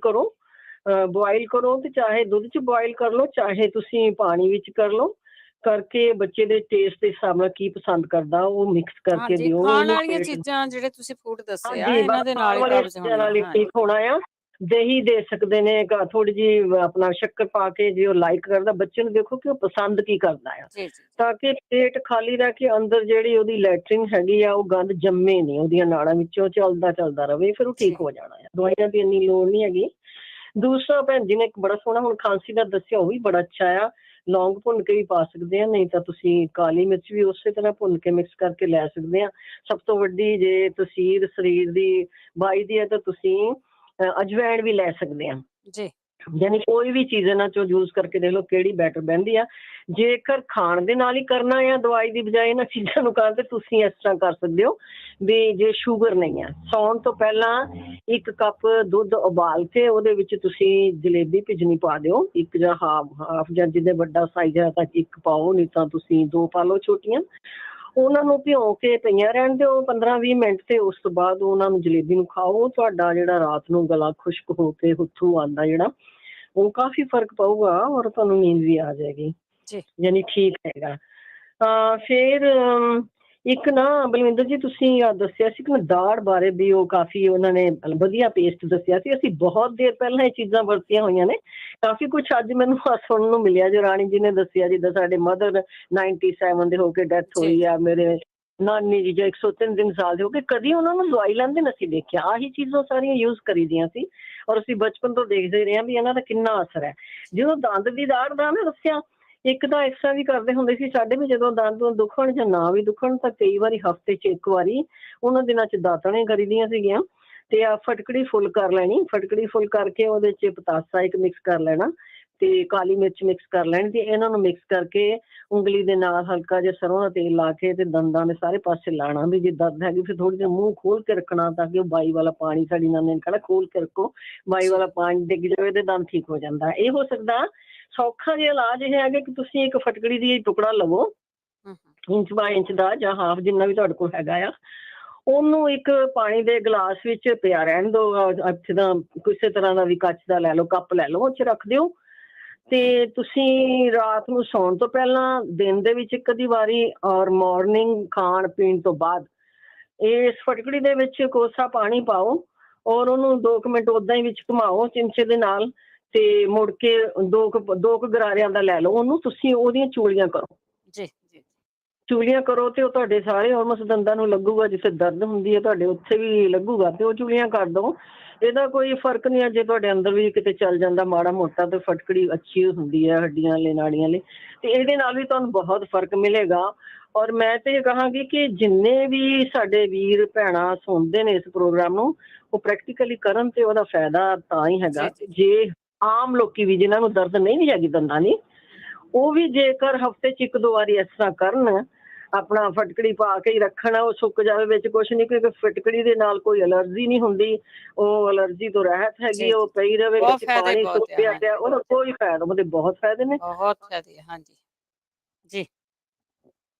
ਕਰੋ ਤੇ ਚਾਹੇ ਦੁੱਧ 'ਚ ਬੋਇਲ ਕਰ ਲਓ, ਚਾਹੇ ਤੁਸੀਂ ਪਾਣੀ ਵਿੱਚ ਕਰ ਲਓ। ਕਰਕੇ ਬੱਚੇ ਦੇ ਟੇਸਟ ਦੇ ਹਿਸਾਬ ਨਾਲ ਕੀ ਪਸੰਦ ਕਰਦਾ ਉਹ ਮਿਕਸ ਕਰਕੇ ਦਿਓ। ਖਾਣ ਵਾਲੀਆਂ ਚੀਜ਼ਾਂ ਜਿਹੜੇ ਤੁਸੀਂ ਫੂਡ ਦੱਸੇ ਆ, ਇਹਨਾਂ ਦੇ ਨਾਲ ਹੀ ਕਬਜ਼ ਹੋਣੀ ਆ। ਠੀਕ ਹੋਣਾ ਆ। ਦਹੀਂ ਦੇ ਸਕਦੇ ਨੇ, ਥੋੜੀ ਜਿਹੀ ਆਪਣਾ ਸ਼ੱਕਰ ਪਾ ਕੇ, ਜੇ ਉਹ ਲਾਈਕ ਕਰਦਾ ਬੱਚੇ ਨੂੰ, ਦੇਖੋ ਕਿ ਉਹ ਪਸੰਦ ਕੀ ਕਰਦਾ ਆ, ਤਾਂ ਕਿ ਪੇਟ ਖਾਲੀ ਰਹਿ ਕੇ ਅੰਦਰ ਜਿਹੜੀ ਉਹਦੀ ਲੈਟਰਿਨ ਹੈਗੀ ਆ, ਉਹ ਗੰਦ ਜੰਮੇ ਨਹੀਂ ਉਹਦੀਆਂ ਨਾੜਾਂ ਵਿੱਚੋਂ, ਚੱਲਦਾ ਰਵੇ, ਫਿਰ ਉਹ ਠੀਕ ਹੋ ਜਾਣਾ ਆ। ਦਵਾਈਆਂ ਦੀ ਇੰਨੀ ਲੋੜ ਨਹੀਂ ਹੈਗੀ। ਦੂਸਰਾ ਭੈਣ ਜੀ ਨੇ ਇੱਕ ਬੜਾ ਸੋਹਣਾ ਹੁਣ ਖਾਂਸੀ ਦਾ ਦੱਸਿਆ, ਉਹ ਵੀ ਬੜਾ ਅੱਛਾ ਆ। ਲੌਂਗ ਭੁੰਨ ਕੇ ਵੀ ਪਾ ਸਕਦੇ ਆ, ਨਹੀਂ ਤਾਂ ਤੁਸੀਂ ਕਾਲੀ ਮਿਰਚ ਵੀ ਉਸੇ ਤਰ੍ਹਾਂ ਭੁੰਨ ਕੇ ਮਿਕਸ ਕਰਕੇ ਲੈ ਸਕਦੇ ਆ। ਸਭ ਤੋਂ ਵੱਡੀ ਜੇ ਤਸੀਰ ਸਰੀਰ ਦੀ ਬਾਈ ਦੀ ਹੈ ਤਾਂ ਤੁਸੀਂ ਅਜਵਾਇਣ ਵੀ ਲੈ ਸਕਦੇ ਆ। ਯਾਨੀ ਕੋਈ ਵੀ ਚੀਜ਼ ਇਹਨਾਂ ਚੋਂ ਯੂਜ਼ ਕਰਕੇ ਦੇਖ ਲਓ ਕਿਹੜੀ ਬੈਟਰ ਬਹਿੰਦੀ ਆ। ਜੇਕਰ ਖਾਣ ਦੇ ਨਾਲ ਹੀ ਕਰਨਾ ਆ ਦਵਾਈ ਦੀ ਬਜਾਏ ਇਹਨਾਂ ਚੀਜ਼ਾਂ ਨੂੰ ਕਰਨ, ਤੇ ਤੁਸੀਂ ਇਸ ਤਰ੍ਹਾਂ ਕਰ ਸਕਦੇ ਹੋ ਵੀ ਜੇ ਸ਼ੂਗਰ ਨਹੀਂ ਆ, ਸੌਣ ਤੋਂ ਪਹਿਲਾਂ 1 ਕੱਪ ਦੁੱਧ ਉਬਾਲ ਕੇ ਉਹਦੇ ਵਿੱਚ ਤੁਸੀਂ ਜਲੇਬੀ ਭਿੱਜਣੀ ਪਾ ਦਿਓ, 1 ਜਾਂ ਹਾਫ ਜਾਂ ਜਿਹਦੇ ਵੱਡਾ ਸਾਈਜ਼ ਹੈ ਤਾਂ 1 ਪਾਓ, ਨਹੀਂ ਤਾਂ ਤੁਸੀਂ 2 ਪਾ ਲਓ ਛੋਟੀਆਂ। ਉਹਨਾਂ ਨੂੰ ਭਿਉਂ ਕੇ ਪਈਆਂ ਰਹਿਣ ਦਿਓ 15-20 ਮਿੰਟ, ਤੇ ਉਸ ਤੋਂ ਬਾਅਦ ਉਹਨਾਂ ਨੂੰ ਜਲੇਬੀ ਨੂੰ ਖਾਓ। ਤੁਹਾਡਾ ਜਿਹੜਾ ਰਾਤ ਨੂੰ ਗਲਾ ਖੁਸ਼ਕ ਹੋ ਕੇ ਹੁੱਥੂ ਆਉਂਦਾ ਜਿਹੜਾ, ਉਹ ਕਾਫੀ ਫਰਕ ਪਊਗਾ ਔਰ ਤੁਹਾਨੂੰ ਨੀਂਦ ਵੀ ਆ ਜਾਏਗੀ, ਯਾਨੀ ਠੀਕ ਹੈਗਾ। ਫਿਰ ਇੱਕ ਨਾ ਬਲਵਿੰਦਰ ਜੀ ਤੁਸੀਂ ਦੱਸਿਆ ਸੀ ਕਿ ਦਾੜ ਬਾਰੇ ਵੀ ਉਹ ਕਾਫੀ ਉਹਨਾਂ ਨੇ ਵਧੀਆ ਪੇਸਟ ਦੱਸਿਆ ਸੀ। ਅਸੀਂ ਬਹੁਤ ਦੇਰ ਪਹਿਲਾਂ ਇਹ ਚੀਜ਼ਾਾਂ ਵਰਤੀਆਂ ਹੋਈਆਂ ਨੇ, ਕਾਫੀ ਕੁਛ ਅੱਜ ਮੈਨੂੰ ਸੁਣਨ ਨੂੰ ਮਿਲਿਆ ਜੋ ਰਾਣੀ ਜੀ ਨੇ ਦੱਸਿਆ। ਜਿੱਦਾਂ ਸਾਡੇ ਮਦਰ 97 ਦੇ ਹੋ ਕੇ ਡੈਥ ਹੋਈ ਆ, ਮੇਰੇ ਨਾਨੀ ਜੀ ਜੋ 103 ਸਾਲ ਦੇ ਹੋ ਕੇ, ਕਦੀ ਉਹਨਾਂ ਨੂੰ ਦਵਾਈ ਲੈਂਦੇ ਨਹੀਂ ਅਸੀਂ ਦੇਖਿਆ। ਆਹੀ ਚੀਜ਼ਾਂ ਸਾਰੀਆਂ ਯੂਜ਼ ਕਰੀ ਦੀਆਂ ਸੀ ਔਰ ਅਸੀਂ ਬਚਪਨ ਤੋਂ ਦੇਖਦੇ ਰਹੇ ਹਾਂ ਵੀ ਇਹਨਾਂ ਦਾ ਕਿੰਨਾ ਅਸਰ ਹੈ। ਜਦੋਂ ਦੰਦ ਦੀ ਦਾੜ ਦਾ ਮੈਂ ਦੱਸਿਆ, ਇੱਕ ਤਾਂ ਇਸ ਤਰ੍ਹਾਂ ਵੀ ਕਰਦੇ ਹੁੰਦੇ ਸੀ ਸਾਡੇ ਵੀ, ਜਦੋਂ ਦੰਦ ਦੁਖਣ ਜਾਂ ਨਾ ਵੀ ਦੁਖਣ ਤਾਂ ਕਈ ਵਾਰੀ ਹਫ਼ਤੇ 'ਚ 1 ਵਾਰੀ ਉਹਨਾਂ ਦਿਨਾਂ 'ਚ ਦਾਤਣੇ ਕਰੀਦੀਆਂ ਸੀਗੀਆਂ, ਤੇ ਆ ਫਟਕੜੀ ਫੁੱਲ ਕਰ ਲੈਣੀ। ਫਟਕੜੀ ਫੁੱਲ ਕਰਕੇ ਉਹਦੇ 'ਚ ਪਤਾਸਾ ਇੱਕ ਮਿਕਸ ਕਰ ਲੈਣਾ ਤੇ ਕਾਲੀ ਮਿਰਚ ਮਿਕਸ ਕਰ ਲੈਣੀ, ਤੇ ਇਹਨਾਂ ਨੂੰ ਮਿਕਸ ਕਰਕੇ ਉਂਗਲੀ ਦੇ ਨਾਲ ਹਲਕਾ ਜਿਹਾ ਸਰੋਂ ਦਾ ਤੇਲ ਲਾ ਕੇ ਤੇ ਦੰਦਾਂ ਦੇ ਸਾਰੇ ਪਾਸੇ ਲਾਣਾ। ਵੀ ਜੇ ਦਰਦ ਹੈਗੀ ਫਿਰ ਥੋੜ੍ਹੀ ਜਿਹੀ ਮੂੰਹ ਖੋਲ ਕੇ ਰੱਖਣਾ ਤਾਂ ਕਿ ਉਹ ਬਾਈ ਵਾਲਾ ਪਾਣੀ, ਸਾਡੀ ਨਾਨੀ ਨੇ ਕਹਿਣਾ ਖੋਲ ਕੇ ਰੱਖੋ, ਬਾਈ ਵਾਲਾ ਪਾਣੀ ਡਿੱਗ ਜਾਵੇ ਤੇ ਦੰਦ ਠੀਕ ਹੋ ਜਾਂਦਾ। ਇਹ ਹੋ ਸਕਦਾ ਸੌਖਾ ਜਿਹਾ ਇਲਾਜ ਇਹ ਹੈਗਾ ਕਿ ਤੁਸੀਂ ਇੱਕ ਫਟਕੜੀ ਦੀ ਟੁਕੜਾ ਲਵੋ 1 ਬਾਈ ਇੰਚ ਦਾ ਜਾਂ ਹਾਫ, ਜਿੰਨਾ ਵੀ ਤੁਹਾਡੇ ਕੋਲ ਹੈਗਾ ਆ, ਉਹਨੂੰ ਇੱਕ ਪਾਣੀ ਦੇ ਗਲਾਸ ਵਿੱਚ ਪਿਆ ਰਹਿਣ ਦਿਓ। ਜਿੱਦਾਂ ਕਿਸੇ ਤਰ੍ਹਾਂ ਦਾ ਵੀ ਕੱਚ ਦਾ ਲੈ ਲਓ, ਕੱਪ ਲੈ ਲਓ, ਉਹ 'ਚ ਰੱਖ ਦਿਓ। ਤੇ ਤੁਸੀਂ ਰਾਤ ਨੂੰ ਸੌਣ ਤੋਂ ਪਹਿਲਾਂ, ਦਿਨ ਦੇ ਵਿੱਚ 1 ਅੱਧੀ ਵਾਰੀ ਔਰ ਮਾਰਨਿੰਗ ਖਾਣ ਪੀਣ ਤੋਂ ਬਾਅਦ ਇਸ ਫਟਕੜੀ ਦੇ ਵਿੱਚ ਕੋਸਾ ਪਾਣੀ ਪਾਓ ਔਰ ਉਹਨੂੰ 2 ਮਿੰਟ ਓਦਾਂ ਹੀ ਵਿੱਚ ਘੁਮਾਓ ਚਿਮਚੇ ਦੇ ਨਾਲ, ਤੇ ਮੁੜ ਕੇ 2 ਗਰਾਰਿਆਂ ਦਾ ਲੈ ਲਓ ਉਹਨੂੰ, ਤੁਸੀਂ ਉਹਦੀਆਂ ਚੂਲੀਆਂ ਕਰੋ। ਜੀ ਜੀ ਚੂਲੀਆਂ ਕਰੋ ਤੇ ਉਹ ਤੁਹਾਡੇ ਸਾਰੇ ਆਲਮੋਸਟ ਦੰਦਾਂ ਨੂੰ ਲੱਗੂਗਾ, ਜਿੱਥੇ ਦਰਦ ਹੁੰਦੀ ਹੈ ਤੁਹਾਡੇ ਉੱਥੇ ਵੀ ਲੱਗੂਗਾ, ਤੇ ਉਹ ਚੂਲੀਆਂ ਕਰ ਦਿਓ। ਇਹਦਾ ਕੋਈ ਫਰਕ ਨਹੀਂ ਹੈ ਜੇ ਤੁਹਾਡੇ ਅੰਦਰ ਵੀ ਕਿਤੇ ਚੱਲ ਜਾਂਦਾ ਮਾੜਾ ਮੋਟਾ, ਤੇ ਫਟਕੜੀ ਅੱਛੀ ਹੁੰਦੀ ਹੈ ਹੱਡੀਆਂ ਲਈ, ਨਾੜੀਆਂ ਲਈ, ਤੇ ਇਹਦੇ ਨਾਲ ਵੀ ਤੁਹਾਨੂੰ ਬਹੁਤ ਫਰਕ ਮਿਲੇਗਾ। ਔਰ ਮੈਂ ਤੇ ਇਹ ਕਹਾਂਗੀ ਕਿ ਜਿੰਨੇ ਵੀ ਸਾਡੇ ਵੀਰ ਭੈਣਾਂ ਸੁਣਦੇ ਨੇ ਇਸ ਪ੍ਰੋਗਰਾਮ ਨੂੰ, ਉਹ ਪ੍ਰੈਕਟੀਕਲੀ ਕਰਨ ਤੇ ਉਹਦਾ ਫਾਇਦਾ ਤਾਂ ਹੀ ਹੈਗਾ। ਜੇ ਆਮ ਲੋਕੀ ਵੀ ਜਿਨ੍ਹਾਂ ਨੂੰ ਦਰਦ ਨਹੀਂ ਵੀ ਹੈਗੀ ਦੰਦਾਂ ਦੀ, ਉਹ ਵੀ ਜੇਕਰ ਹਫ਼ਤੇ 'ਚ 1-2 ਵਾਰੀ ਇਸ ਤਰ੍ਹਾਂ ਕਰਨ, ਆਪਣਾ ਫਟਕੜੀ ਪਾ ਕੇ ਹੀ ਰੱਖਣਾ, ਉਹ ਸੁੱਕ ਜਾਵੇ ਵਿੱਚ ਕੁਛ ਨਹੀਂ, ਕਿਉਂਕਿ ਫਟਕੜੀ ਦੇ ਨਾਲ ਕੋਈ ਐਲਰਜੀ ਨਹੀਂ ਹੁੰਦੀ, ਉਹ ਐਲਰਜੀ ਤੋਂ ਰਹਿਤ ਹੈਗੀ, ਉਹ ਪਈ ਰਵੇ ਵਿੱਚ ਪਾਣੀ ਸੁੱਕਿਆ ਪਿਆ, ਉਹਦਾ ਕੋਈ ਫਾਇਦਾ, ਉਹਦੇ ਬਹੁਤ ਫਾਇਦੇ ਨੇ, ਬਹੁਤ ਫਾਇਦੇ। ਹਾਂਜੀ ਜੀ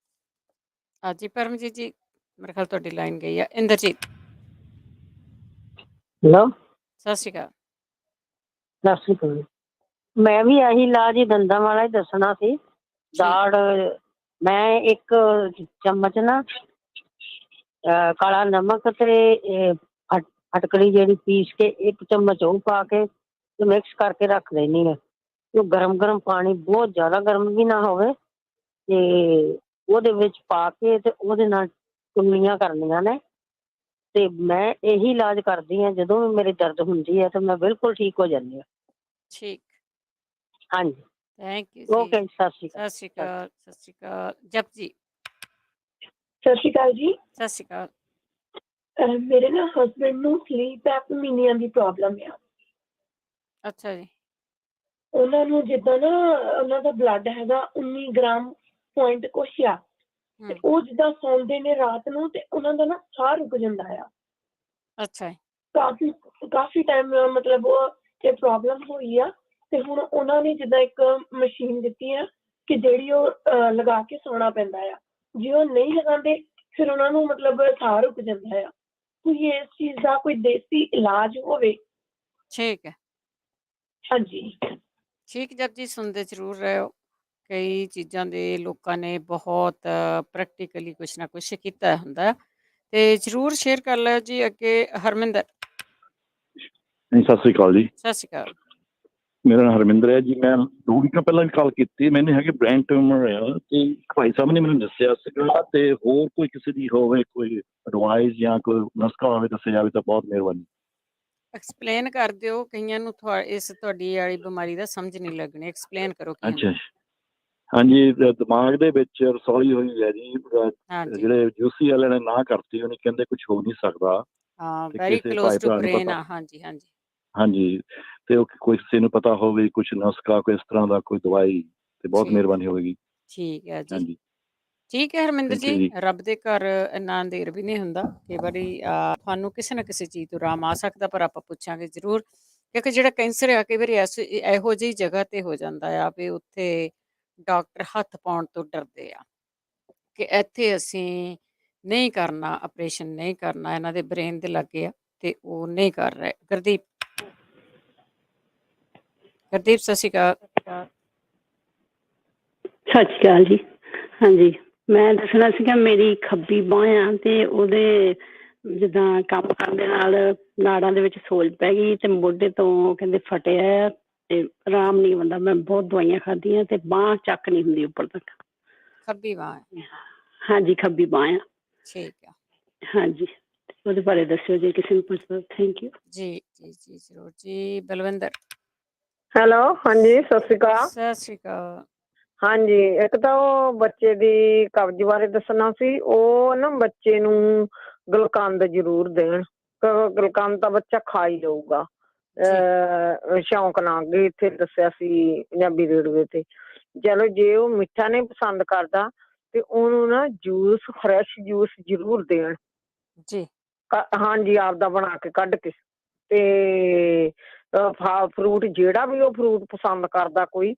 ਜੀ ਪਰਮਜੀਤ ਜੀ, ਮੇਰੇ ਖਿਆਲ ਤੁਹਾਡੀ ਲਾਈਨ ਗਈ ਆ। ਇੰਦਰਜੀਤ, ਹੈਲੋ, ਸਤਿ ਸ਼੍ਰੀ ਅਕਾਲ। ਸਤਿ ਸ਼੍ਰੀ ਅਕਾਲ। ਮੈਂ ਵੀ ਇਹੀ ਇਲਾਜ ਹੀ ਦੰਦਾਂ ਵਾਲਾ ਹੀ ਦੱਸਣਾ ਸੀ। ਦਾੜ ਮੈਂ 1 ਚਮਚ ਨਾ ਕਾਲਾ ਨਮਕ ਤੇ ਫਟਕੜੀ ਜਿਹੜੀ ਪੀਸ ਕੇ 1 ਚਮਚ ਉਹ ਪਾ ਕੇ ਤੇ ਮਿਕਸ ਕਰਕੇ ਰੱਖ ਲੈਣੀ ਹੈ। ਉਹ ਗਰਮ ਪਾਣੀ, ਬਹੁਤ ਜ਼ਿਆਦਾ ਗਰਮ ਵੀ ਨਾ ਹੋਵੇ, ਤੇ ਉਹਦੇ ਵਿੱਚ ਪਾ ਕੇ ਤੇ ਉਹਦੇ ਨਾਲ ਕੁੰਨੀਆਂ ਕਰਨੀਆਂ ਨੇ। ਤੇ ਮੈਂ ਇਹੀ ਇਲਾਜ ਕਰਦੀ ਹਾਂ ਜਦੋਂ ਵੀ ਮੇਰੀ ਦਰਦ ਹੁੰਦੀ ਹੈ, ਤੇ ਮੈਂ ਬਿਲਕੁਲ ਠੀਕ ਹੋ ਜਾਂਦੀ ਹਾਂ। ਠੀਕ, ਹਾਂਜੀ, ਥੈਂਕ ਯੂ ਓਕੇ, ਜੀ। ਸਤਿ ਸ਼੍ਰੀ ਸਤਿ ਅਕਾਲ। ਸ਼੍ਰੀ ਅਕਾਲ। ਸਤਿ ਸ਼੍ਰੀ ਅਕਾਲ। ਜਪਜੀ, ਸਤਿ ਸ਼੍ਰੀ ਅਕਾਲ ਜੀ। ਸਤਿ ਸ਼੍ਰੀ ਅਕਾਲ। ਮੇਰੇ ਨਾ ਹਸਬੈਂਡ ਨੂੰ ਸਲੀਪ ਐਪਨੀਆ ਦੀ ਪ੍ਰੋਬਲਮ ਆ। ਅੱਛਾ ਜੀ। ਉਹਨਾਂ ਨੂੰ ਜਿੱਦਾਂ ਨਾ ਉਹਨਾਂ ਦਾ ਬਲੱਡ ਹੈਗਾ 19 ਗ੍ਰਾਮ ਪੁਆਇੰਟ ਕੁਛ ਆ, ਤੇ ਉਹ ਜਿੱਦਾਂ ਸੌਂਦੇ ਨੇ ਰਾਤ ਨੂੰ ਤੇ ਉਹਨਾਂ ਦਾ ਨਾ ਸਾਹ ਰੁਕ ਜਾਂਦਾ ਆ। ਅੱਛਾ ਜੀ। ਕਾਫੀ ਟਾਈਮ ਮਤਲਬ ਉਹ ਇਹ ਪ੍ਰੋਬਲਮ ਹੋਈ ਆ, ਤੇ ਹੁਣ ਉਹਨਾਂ ਨੇ ਜਿੱਦਾਂ ਇੱਕ ਮਸ਼ੀਨ ਦਿੱਤੀ ਆ ਕਿ ਜਿਹੜੀ ਉਹ ਲਗਾ ਕੇ ਸੌਣਾ ਪੈਂਦਾ ਆ। ਜੇ ਉਹ ਨਹੀਂ ਲਗਾਉਂਦੇ ਫਿਰ ਉਹਨਾਂ ਨੂੰ ਮਤਲਬ ਸਾਹ ਰੁਕ ਜਾਂਦਾ ਆ। ਕੋਈ ਇਸ ਚੀਜ਼ ਦਾ ਕੋਈ ਦੇਸੀ ਇਲਾਜ ਹੋਵੇ? ਠੀਕ ਹੈ। ਹਾਂਜੀ ਠੀਕ ਜਪਜੀ, ਸੁਣਦੇ ਜ਼ਰੂਰ ਰਹੇ ਹੋ। ਕਈ ਚੀਜ਼ਾਂ ਦੇ ਲੋਕਾਂ ਨੇ ਬਹੁਤ ਪ੍ਰੈਕਟੀਕਲੀ ਕੁਛ ਨਾ ਕੁਛ ਕੀਤਾ ਹੁੰਦਾ, ਤੇ ਜ਼ਰੂਰ ਸ਼ੇਅਰ ਕਰ ਲਿਓ ਜੀ ਅੱਗੇ। ਹਰਮਿੰਦਰ, ਸਤਿ ਸ੍ਰੀ ਅਕਾਲ ਜੀ। ਸਤਿ ਸ਼੍ਰੀ ਅਕਾਲ। ਮੇਰਾ ਨਾਮ ਹਰਮਿੰਦਰ ਹੈ ਜੀ। ਮੈਂ 2 ਵੀਕਾਂ ਪਹਿਲਾਂ ਵੀ ਕਾਲ ਕੀਤੀ। ਮੈਨੂੰ ਹੈਗੇ ਬ੍ਰੇਨ ਟਿਊਮਰ ਆ, ਤੇ ਭਾਈ ਸਾਹਿਬ ਨੇ ਮੈਨੂੰ ਦੱਸਿਆ ਸੀਗਾ, ਤੇ ਹੋਰ ਕੋਈ ਕਿਸੇ ਦੀ ਹੋਵੇ ਕੋਈ ਐਡਵਾਈਸ ਜਾਂ ਕੋਈ ਨੁਸਖਾ ਹੋਵੇ ਦੱਸਿਆ ਜਾਵੇ ਤਾਂ ਬਹੁਤ ਮਿਹਰਬਾਨੀ। ਐਕਸਪਲੇਨ ਕਰ ਦਿਓ, ਕਈਆਂ ਨੂੰ ਇਸ ਤੁਹਾਡੀ ਵਾਲੀ ਬਿਮਾਰੀ ਦਾ ਸਮਝ ਨਹੀਂ ਲੱਗਣੀ। ਐਕਸਪਲੇਨ ਕਰੋ ਕੀ ਅੱਛਾ, ਹੁੰਦਾ। ਹਾਂਜੀ, ਦਿਮਾਗ ਦੇ ਵਿੱਚ ਰਸੌਲੀ ਹੋਈ ਹੈ ਜੀ। ਹਾਂਜੀ, ਜਿਹੜੇ ਜੋਸ਼ੀ ਵਾਲੇ ਨੇ ਨਾ ਕਰਤੀ, ਉਹਨੇ ਕਹਿੰਦੇ ਕੁਝ ਹੋ ਨਹੀਂ ਸਕਦਾ, ਹਾਂ, ਤੇ ਵੈਰੀ ਕਿਸੇ ਕਲੋਜ਼ ਭਾਈ ਟੂ ਭਰਾ ਨੂੰ ਬ੍ਰੇਨ ਪਤਾ। ਆ। ਹਾਂਜੀ ਹਾਂਜੀ ਹਾਂਜੀ, ਤੇ ਉਹ ਕੋਈ ਕਿਸੇ ਨੂੰ ਪਤਾ ਹੋਵੇ ਕੁਛ ਨੁਸਖਾ ਕੋਈ ਇਸ ਤਰ੍ਹਾਂ ਦਾ ਕੋਈ ਦਵਾਈ ਤੇ ਬਹੁਤ ਠੀਕ ਮਿਹਰਬਾਨੀ ਹੋਵੇਗੀ। ਠੀਕ ਹੈ ਜੀ। ਹਾਂਜੀ, ਠੀਕ ਹੈ ਹਰਮਿੰਦਰ ਥੈਂਕ ਯੂ ਜੀ, ਜੀ। ਰੱਬ ਦੇ ਘਰ ਇੰਨਾ ਅੰਧੇਰ ਵੀ ਨਹੀਂ ਹੁੰਦਾ। ਕਈ ਵਾਰੀ ਤੁਹਾਨੂੰ ਕਿਸੇ ਨਾ ਕਿਸੇ ਚੀਜ਼ ਤੋਂ ਆਰਾਮ ਆ ਸਕਦਾ, ਪਰ ਆਪਾਂ ਪੁੱਛਾਂਗੇ ਜ਼ਰੂਰ, ਕਿਉਂਕਿ ਜਿਹੜਾ ਕੈਂਸਰ ਆ ਕਈ ਵਾਰੀ ਇਹੋ ਜਿਹੀ ਜਗ੍ਹਾ ਤੇ ਹੋ ਜਾਂਦਾ ਆ ਵੀ ਉੱਥੇ ਡਾਕਟਰ ਹੱਥ ਪਾਉਣ ਤੋਂ ਡਰਦੇ ਆ ਕਿ ਇੱਥੇ ਅਸੀਂ ਨਹੀਂ ਕਰਨਾ, ਆਪਰੇਸ਼ਨ ਨਹੀਂ ਕਰਨਾ, ਇਹਨਾਂ ਦੇ ਬ੍ਰੇਨ ਦੇ ਲੱਗੇ ਆ ਤੇ ਉਹ ਨਹੀਂ ਕਰ ਰਹੇ। ਗੁਰਦੀਪ ਸਤਿ ਸ਼੍ਰੀ ਅਕਾਲ। ਸਤਿ ਸ਼੍ਰੀ ਅਕਾਲ ਜੀ। ਹਾਂਜੀ, ਮੈਂ ਦੱਸਣਾ ਸੀਗਾ ਮੇਰੀ ਖੱਬੀ ਬਾਂਹ ਆ ਤੇ ਉਹਦੇ ਜਿੱਦਾਂ ਕੰਮ ਕਰਨ ਦੇ ਨਾਲ ਨਾੜਾਂ ਦੇ ਵਿੱਚ ਸੋਜ ਪੈ ਗਈ ਤੇ ਮੋਢੇ ਤੋਂ ਕਹਿੰਦੇ ਫਟਿਆ ਆ ਤੇ ਆਰਾਮ ਨਹੀਂ ਆਉਂਦਾ। ਮੈਂ ਬਹੁਤ ਦਵਾਈਆਂ ਖਾਧੀਆਂ ਤੇ ਬਾਂਹ ਚੱਕ ਨਹੀਂ ਹੁੰਦੀ ਉੱਪਰ ਤੱਕ। ਖੱਬੀ ਬਾਂਹ? ਹਾਂਜੀ, ਖੱਬੀ ਬਾਂਹ ਆ। ਠੀਕ ਆ। ਹਾਂਜੀ, ਉਹਦੇ ਬਾਰੇ ਦੱਸਿਓ ਜੇ ਕਿਸੇ ਨੂੰ ਪੁੱਛਦਾ। ਥੈਂਕ ਯੂ ਜੀ ਜੀ ਜੀ ਜ਼ਰੂਰ ਜੀ। ਬਲਵਿੰਦਰ। ਹੈਲੋ, ਹਾਂਜੀ, ਸਤਿ ਸ਼੍ਰੀ ਅਕਾਲ। ਸਤਿ ਸ਼੍ਰੀ ਅਕਾਲ। ਹਾਂਜੀ, ਇੱਕ ਤਾਂ ਉਹ ਬੱਚੇ ਦੀ ਕਬਜ਼ ਬਾਰੇ ਦੱਸਣਾ ਸੀ। ਉਹ ਨਾ ਬੱਚੇ ਨੂੰ ਗੁਲਕੰਦ ਜ਼ਰੂਰ ਦੇਣ। ਗੁਲਕੰਦ ਤਾਂ ਬੱਚਾ ਖਾ ਹੀ ਜਾਊਗਾ ਸ਼ੌਂਕ ਨਾਲ। ਅੱਗੇ ਇੱਥੇ ਦੱਸਿਆ ਸੀ ਪੰਜਾਬੀ ਰੇਡੀਓ ਤੇ। ਚਲੋ ਜੇ ਉਹ ਮਿੱਠਾ ਨਹੀਂ ਪਸੰਦ ਕਰਦਾ ਤੇ ਉਹਨੂੰ ਨਾ ਜੂਸ, ਫਰੈਸ਼ ਜੂਸ ਜ਼ਰੂਰ ਦੇਣ ਜੀ। ਹਾਂਜੀ, ਆਪਦਾ ਬਣਾ ਕੇ ਕੱਢ ਕੇ। ਤੇ ਫਰੂਟ ਜਿਹੜਾ ਵੀ ਉਹ ਫਰੂਟ ਪਸੰਦ ਕਰਦਾ ਕੋਈ,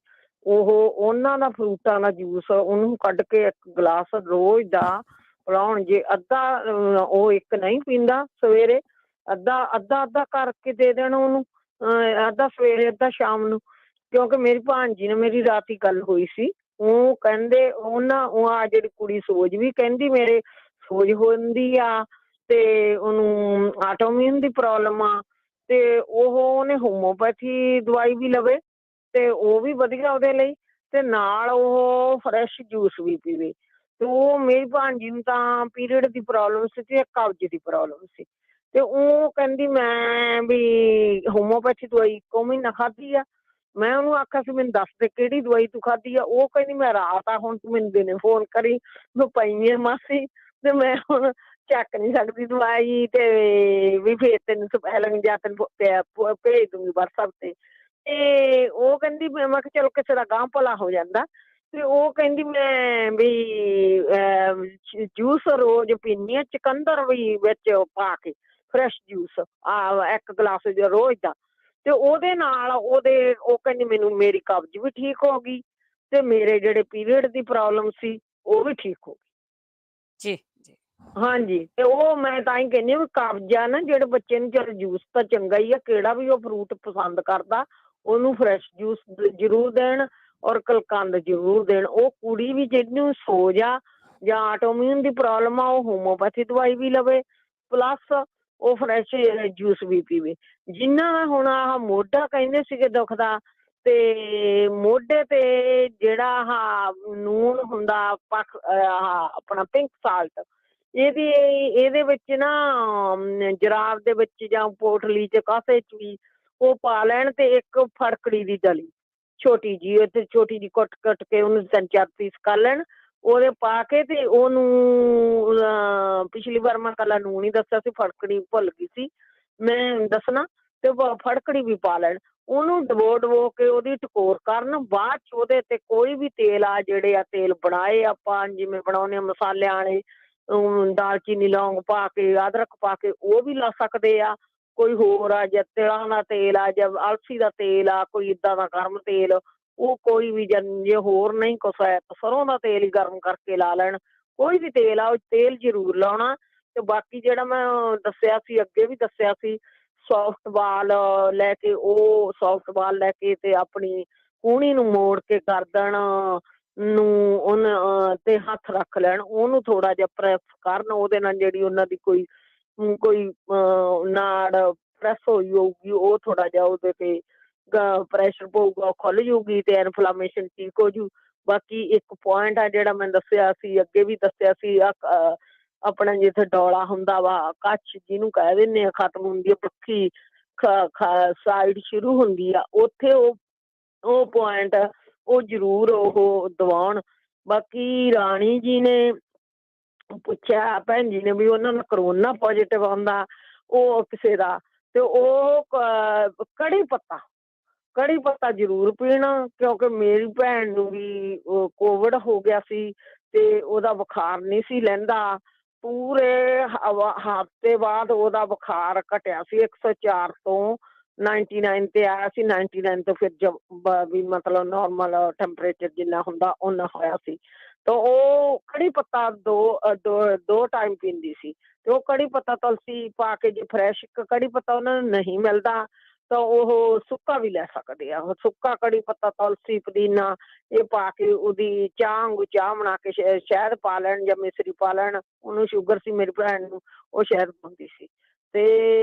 ਉਹ ਉਹਨਾਂ ਦਾ ਫਰੂਟਾਂ ਦਾ ਜੂਸ ਉਹਨੂੰ ਕੱਢ ਕੇ ਇੱਕ ਗਲਾਸ ਰੋਜ਼ ਦਾ ਪਿਲਾਉਣ। ਜੇ ਅੱਧਾ ਉਹ ਇੱਕ ਨਹੀਂ ਪੀਂਦਾ ਸਵੇਰੇ, ਅੱਧਾ ਅੱਧਾ ਅੱਧਾ ਕਰਕੇ ਦੇ ਦੇਣ ਉਹਨੂੰ, ਅੱਧਾ ਸਵੇਰੇ ਅੱਧਾ ਸ਼ਾਮ ਨੂੰ। ਕਿਉਂਕਿ ਮੇਰੀ ਭਾਣਜੀ ਨੇ ਮੇਰੀ ਰਾਤੀ ਗੱਲ ਹੋਈ ਸੀ, ਉਹ ਕਹਿੰਦੇ ਉਹ ਆ ਜਿਹੜੀ ਕੁੜੀ ਸੋਜ ਵੀ ਕਹਿੰਦੀ ਮੇਰੇ ਸੋਜ ਹੁੰਦੀ ਆ ਤੇ ਉਹਨੂੰ ਆਟੋਮਿਊਨ ਦੀ ਪ੍ਰੋਬਲਮ ਆ ਤੇ ਉਹਨੇ ਹੋਮੋਪੈਥੀ ਦਵਾਈ ਵੀ ਲਵੇ ਤੇ ਉਹ ਵੀ ਵਧੀਆ ਉਹਦੇ ਲਈ, ਤੇ ਨਾਲ ਉਹ ਫਰੈਸ਼ ਜੂਸ ਵੀ ਪੀਵੇ। ਤੇ ਉਹ ਮੇਰੀ ਭਾਣਜੀ ਨੂੰ ਤਾਂ ਪੀਰੀਅਡ ਦੀ ਪ੍ਰੋਬਲਮ ਸੀ ਤੇ ਕਬਜ਼ ਦੀ ਪ੍ਰੋਬਲਮ ਸੀ ਤੇ ਉਹ ਕਹਿੰਦੀ ਮੈਂ ਵੀ ਹੋਮੋਪੈਥੀ ਦਵਾਈ ਇੱਕੋ ਮਹੀਨਾ ਖਾਧੀ ਆ। ਮੈਂ ਉਹਨੂੰ ਆਖਿਆ ਸੀ ਮੈਨੂੰ ਦੱਸ ਦੇ ਕਿਹੜੀ ਦਵਾਈ ਤੂੰ ਖਾਧੀ ਆ। ਉਹ ਕਹਿੰਦੀ ਮੈਂ ਰਾਤ ਆ, ਹੁਣ ਤੂੰ ਮੈਨੂੰ ਦਿਨੇ ਫੋਨ ਕਰੀ ਮੈਂ ਪਈ ਆ ਮਾਸੀ ਤੇ ਮੈਂ ਹੁਣ ਚੱਕ ਨਹੀਂ ਸਕਦੀ ਦਵਾਈ ਤੇ ਵੀ ਫੇਰ ਤੈਨੂੰ ਸਪੈਲਿੰਗ ਜਾਂ ਤੈਨੂੰ ਭੇਜ ਦੂੰਗੀ ਵਟਸਐਪ ਤੇ। ਤੇ ਉਹ ਕਹਿੰਦੀ ਮੈਂ ਕਿਹਾ ਚਲੋ ਕਿਸੇ ਦਾ ਗਾਂਹ ਭਲਾ ਹੋ ਜਾਂਦਾ। ਤੇ ਉਹ ਕਹਿੰਦੀ ਮੈਂ ਵੀ ਜੂਸ ਰੋਜ਼ ਪੀਂਦੀ ਹਾਂ, ਚੁਕੰਦਰ ਵੀ ਵਿੱਚ ਪਾ ਕੇ ਫਰੈਸ਼ ਜੂਸ ਇੱਕ ਗਲਾਸ ਰੋਜ਼ ਦਾ। ਤੇ ਉਹਦੇ ਨਾਲ ਉਹ ਕਹਿੰਦੀ ਮੈਨੂੰ ਮੇਰੀ ਕਬਜ਼ ਵੀ ਠੀਕ ਹੋ ਗਈ ਤੇ ਮੇਰੇ ਜਿਹੜੇ ਪੀਰੀਅਡ ਦੀ ਪ੍ਰੋਬਲਮ ਸੀ ਉਹ ਵੀ ਠੀਕ ਹੋ ਗਈ। ਜੀ ਜੀ। ਹਾਂਜੀ, ਤੇ ਉਹ ਮੈਂ ਤਾਂ ਹੀ ਕਹਿੰਦੀ ਹਾਂ ਵੀ ਕਬਜ਼ ਆ ਨਾ ਜਿਹੜੇ ਬੱਚੇ ਨੂੰ, ਚਲ ਜੂਸ ਤਾਂ ਚੰਗਾ ਹੀ ਆ, ਕਿਹੜਾ ਵੀ ਉਹ ਫਰੂਟ ਪਸੰਦ ਕਰਦਾ ਉਹਨੂੰ ਫਰੈਸ਼ ਜੂਸ ਜ਼ਰੂਰ ਦੇਣ ਔਰ ਗੁਲਕੰਦ ਜ਼ਰੂਰ ਦੇਣ। ਉਹ ਕੁੜੀ ਵੀ ਜਿਹਨੂੰ ਸੋਜ ਆ ਜਾਂ ਆਟੋਮਿਊਨ ਦੀ ਪ੍ਰੋਬਲਮ ਆ ਉਹ ਹੋਮੋਪੈਥੀ ਦਵਾਈ ਵੀ ਲਵੇ ਪਲੱਸ ਉਹ ਫਰੈਸ਼ ਜੂਸ ਵੀ ਪੀਵੇ। ਜਿਨ੍ਹਾਂ ਦਾ ਹੁਣ ਆਹ ਮੋਢਾ ਕਹਿੰਦੇ ਸੀਗੇ ਦੁਖਦਾ ਤੇ ਮੋਢੇ ਤੇ ਜਿਹੜਾ ਆਹ ਨੂਣ ਹੁੰਦਾ ਆਪਣਾ ਪਿੰਕ ਸਾਲਟ, ਇਹਦੇ ਵਿੱਚ ਨਾ ਜਰਾਬ ਦੇ ਵਿੱਚ ਜਾਂ ਪੋਟਲੀ ਚ ਕਾਸੇ ਚ ਵੀ ਉਹ ਪਾ ਲੈਣ ਤੇ ਇੱਕ ਫੜਕੜੀ ਦੀ ਡਲੀ ਛੋਟੀ ਜਿਹੀ ਤੇ ਛੋਟੀ ਜਿਹੀ ਕੁੱਟ ਕੁੱਟ ਕੇ ਉਹਨੂੰ 3-4 ਪੀਸ ਕਰ ਲੈਣ, ਉਹਦੇ ਪਾ ਕੇ ਤੇ ਉਹਨੂੰ ਪਿਛਲੀ ਵਾਰ ਮੈਂ ਕੱਲਾ ਨੂਣ ਹੀ ਦੱਸਿਆ ਸੀ, ਫੜਕੜੀ ਭੁੱਲ ਗਈ ਸੀ ਮੈਂ ਦੱਸਣਾ, ਤੇ ਫੜਕੜੀ ਵੀ ਪਾ ਲੈਣ। ਉਹਨੂੰ ਡਬੋ ਕੇ ਉਹਦੀ ਟਕੋਰ ਕਰਨ। ਬਾਅਦ ਚ ਉਹਦੇ ਤੇ ਕੋਈ ਵੀ ਤੇਲ ਆ ਜਿਹੜੇ ਆ ਤੇਲ ਬਣਾਏ ਆਪਾਂ ਜਿਵੇਂ ਬਣਾਉਂਦੇ ਆ ਮਸਾਲਿਆਂ ਵਾਲੇ, ਦਾਲਚੀਨੀ ਲੌਂਗ ਪਾ ਕੇ ਅਦਰਕ ਪਾ ਕੇ ਉਹ ਵੀ ਲਾ ਸਕਦੇ ਆ। ਕੋਈ ਹੋਰ ਆ ਜਾਂ ਤਿਲਾਂ ਦਾ ਤੇਲ ਆ ਜਾਂ ਅਲਸੀ ਦਾ ਤੇਲ ਆ, ਕੋਈ ਇੱਦਾਂ ਦਾ ਗਰਮ ਤੇਲ, ਉਹ ਕੋਈ ਵੀ ਜੇ ਹੋਰ ਨਹੀਂ ਕੁਛ ਹੈ ਤਾਂ ਸਰੋਂ ਦਾ ਤੇਲ ਹੀ ਗਰਮ ਕਰਕੇ ਲਾ ਲੈਣ। ਕੋਈ ਵੀ ਤੇਲ ਆ ਉਹ ਤੇਲ ਜ਼ਰੂਰ ਲਾਉਣਾ। ਤੇ ਬਾਕੀ ਜਿਹੜਾ ਮੈਂ ਦੱਸਿਆ ਸੀ ਅੱਗੇ ਵੀ ਦੱਸਿਆ ਸੀ, ਸੌਫਟ ਬਾਲ ਲੈ ਕੇ, ਉਹ ਸੌਫਟ ਬਾਲ ਲੈ ਕੇ ਤੇ ਆਪਣੀ ਕੂਹਣੀ ਨੂੰ ਮੋੜ ਕੇ ਗਰਦਨ ਨੂੰ ਉਹਨ ਤੇ ਹੱਥ ਰੱਖ ਲੈਣ, ਉਹਨੂੰ ਥੋੜਾ ਜਿਹਾ ਪ੍ਰੈਸ ਕਰਨ। ਉਹਦੇ ਨਾਲ ਜਿਹੜੀ ਉਹਨਾਂ ਦੀ ਕੋਈ ਨਾੜ ਪ੍ਰੈਸ ਹੋਈ ਹੋਊਗੀ ਉਹ ਥੋੜਾ ਜਿਹਾ ਉਹਦੇ ਤੇ ਪ੍ਰੈਸ਼ਰ ਪਊਗਾ, ਉਹ ਖੁੱਲ ਜੂਗੀ ਤੇ ਇਨਫਲਾਮੇਸ਼ਨ ਠੀਕ ਹੋ ਜੂ। ਬਾਕੀ ਇੱਕ ਪੁਆਇੰਟ ਆ ਜਿਹੜਾ ਮੈਂ ਦੱਸਿਆ ਸੀ ਅੱਗੇ ਵੀ ਦੱਸਿਆ ਸੀ, ਆਪਣਾ ਜਿੱਥੇ ਡੌਲਾ ਹੁੰਦਾ ਵਾ ਕੱਛ ਜਿਹਨੂੰ ਕਹਿ ਦਿੰਦੇ ਆ, ਖਤਮ ਹੁੰਦੀ ਆ ਪੱਖੀ ਸਾਈਡ ਸ਼ੁਰੂ ਹੁੰਦੀ ਆ ਉੱਥੇ ਉਹ ਪੁਆਇੰਟ ਉਹ ਜ਼ਰੂਰ ਉਹ ਦਵਾਉਣ। ਬਾਕੀ ਰਾਣੀ ਜੀ ਨੇ ਪੁੱਛਿਆ ਭੈਣ ਜੀ ਨੇ ਵੀ ਉਹਨਾਂ ਨੂੰ ਕਰੋਨਾ ਪੋਜ਼ਿਟਿਵ ਆਉਂਦਾ ਉਹ ਕਿਸੇ ਦਾ, ਤੇ ਉਹ ਕੜੀ ਪੱਤਾ ਕੜੀ ਪੱਤਾ ਜ਼ਰੂਰ ਪੀਣਾ, ਕਿਉਂਕਿ ਮੇਰੀ ਭੈਣ ਨੂੰ ਵੀ ਕੋਵਿਡ ਹੋ ਗਿਆ ਸੀ ਤੇ ਉਹਦਾ ਬੁਖਾਰ ਨਹੀਂ ਸੀ ਲੈਂਦਾ। ਪੂਰੇ ਹਫ਼ਤੇ ਬਾਅਦ ਉਹਦਾ ਬੁਖਾਰ ਘਟਿਆ ਸੀ 104 ਤੋਂ 99 ਤੇ ਆਇਆ ਸੀ। 99 ਤੋਂ ਫਿਰ ਵੀ ਮਤਲਬ ਨੋਰਮਲ ਟੈਂਪਰੇਚਰ ਜਿੰਨਾ ਹੁੰਦਾ ਓਨਾ ਹੋਇਆ ਸੀ। ਤਾਂ ਉਹ ਕੜੀ ਪੱਤਾ ਦੋ ਟਾਈਮ ਪੀਂਦੀ ਸੀ। ਤੇ ਉਹ ਕੜੀ ਪੱਤਾ ਤੁਲਸੀ ਪਾ ਕੇ, ਜੇ ਫਰੈਸ਼ ਕੜੀ ਪੱਤਾ ਉਹਨਾਂ ਨੂੰ ਨਹੀਂ ਮਿਲਦਾ ਤਾਂ ਉਹ ਸੁੱਕਾ ਵੀ ਲੈ ਸਕਦੇ ਆ। ਉਹ ਸੁੱਕਾ ਕੜੀ ਪੱਤਾ, ਤੁਲਸੀ, ਪੁਦੀਨਾ ਇਹ ਪਾ ਕੇ ਉਹਦੀ ਚਾਹ ਬਣਾ ਕੇ ਸ਼ਹਿਦ ਪਾ ਲੈਣ ਜਾਂ ਮਿਸਰੀ ਪਾ ਲੈਣ। ਉਹਨੂੰ ਸ਼ੂਗਰ ਸੀ ਮੇਰੀ ਭੈਣ ਨੂੰ, ਉਹ ਸ਼ਹਿਦ ਪਾਉਂਦੀ ਸੀ ਤੇ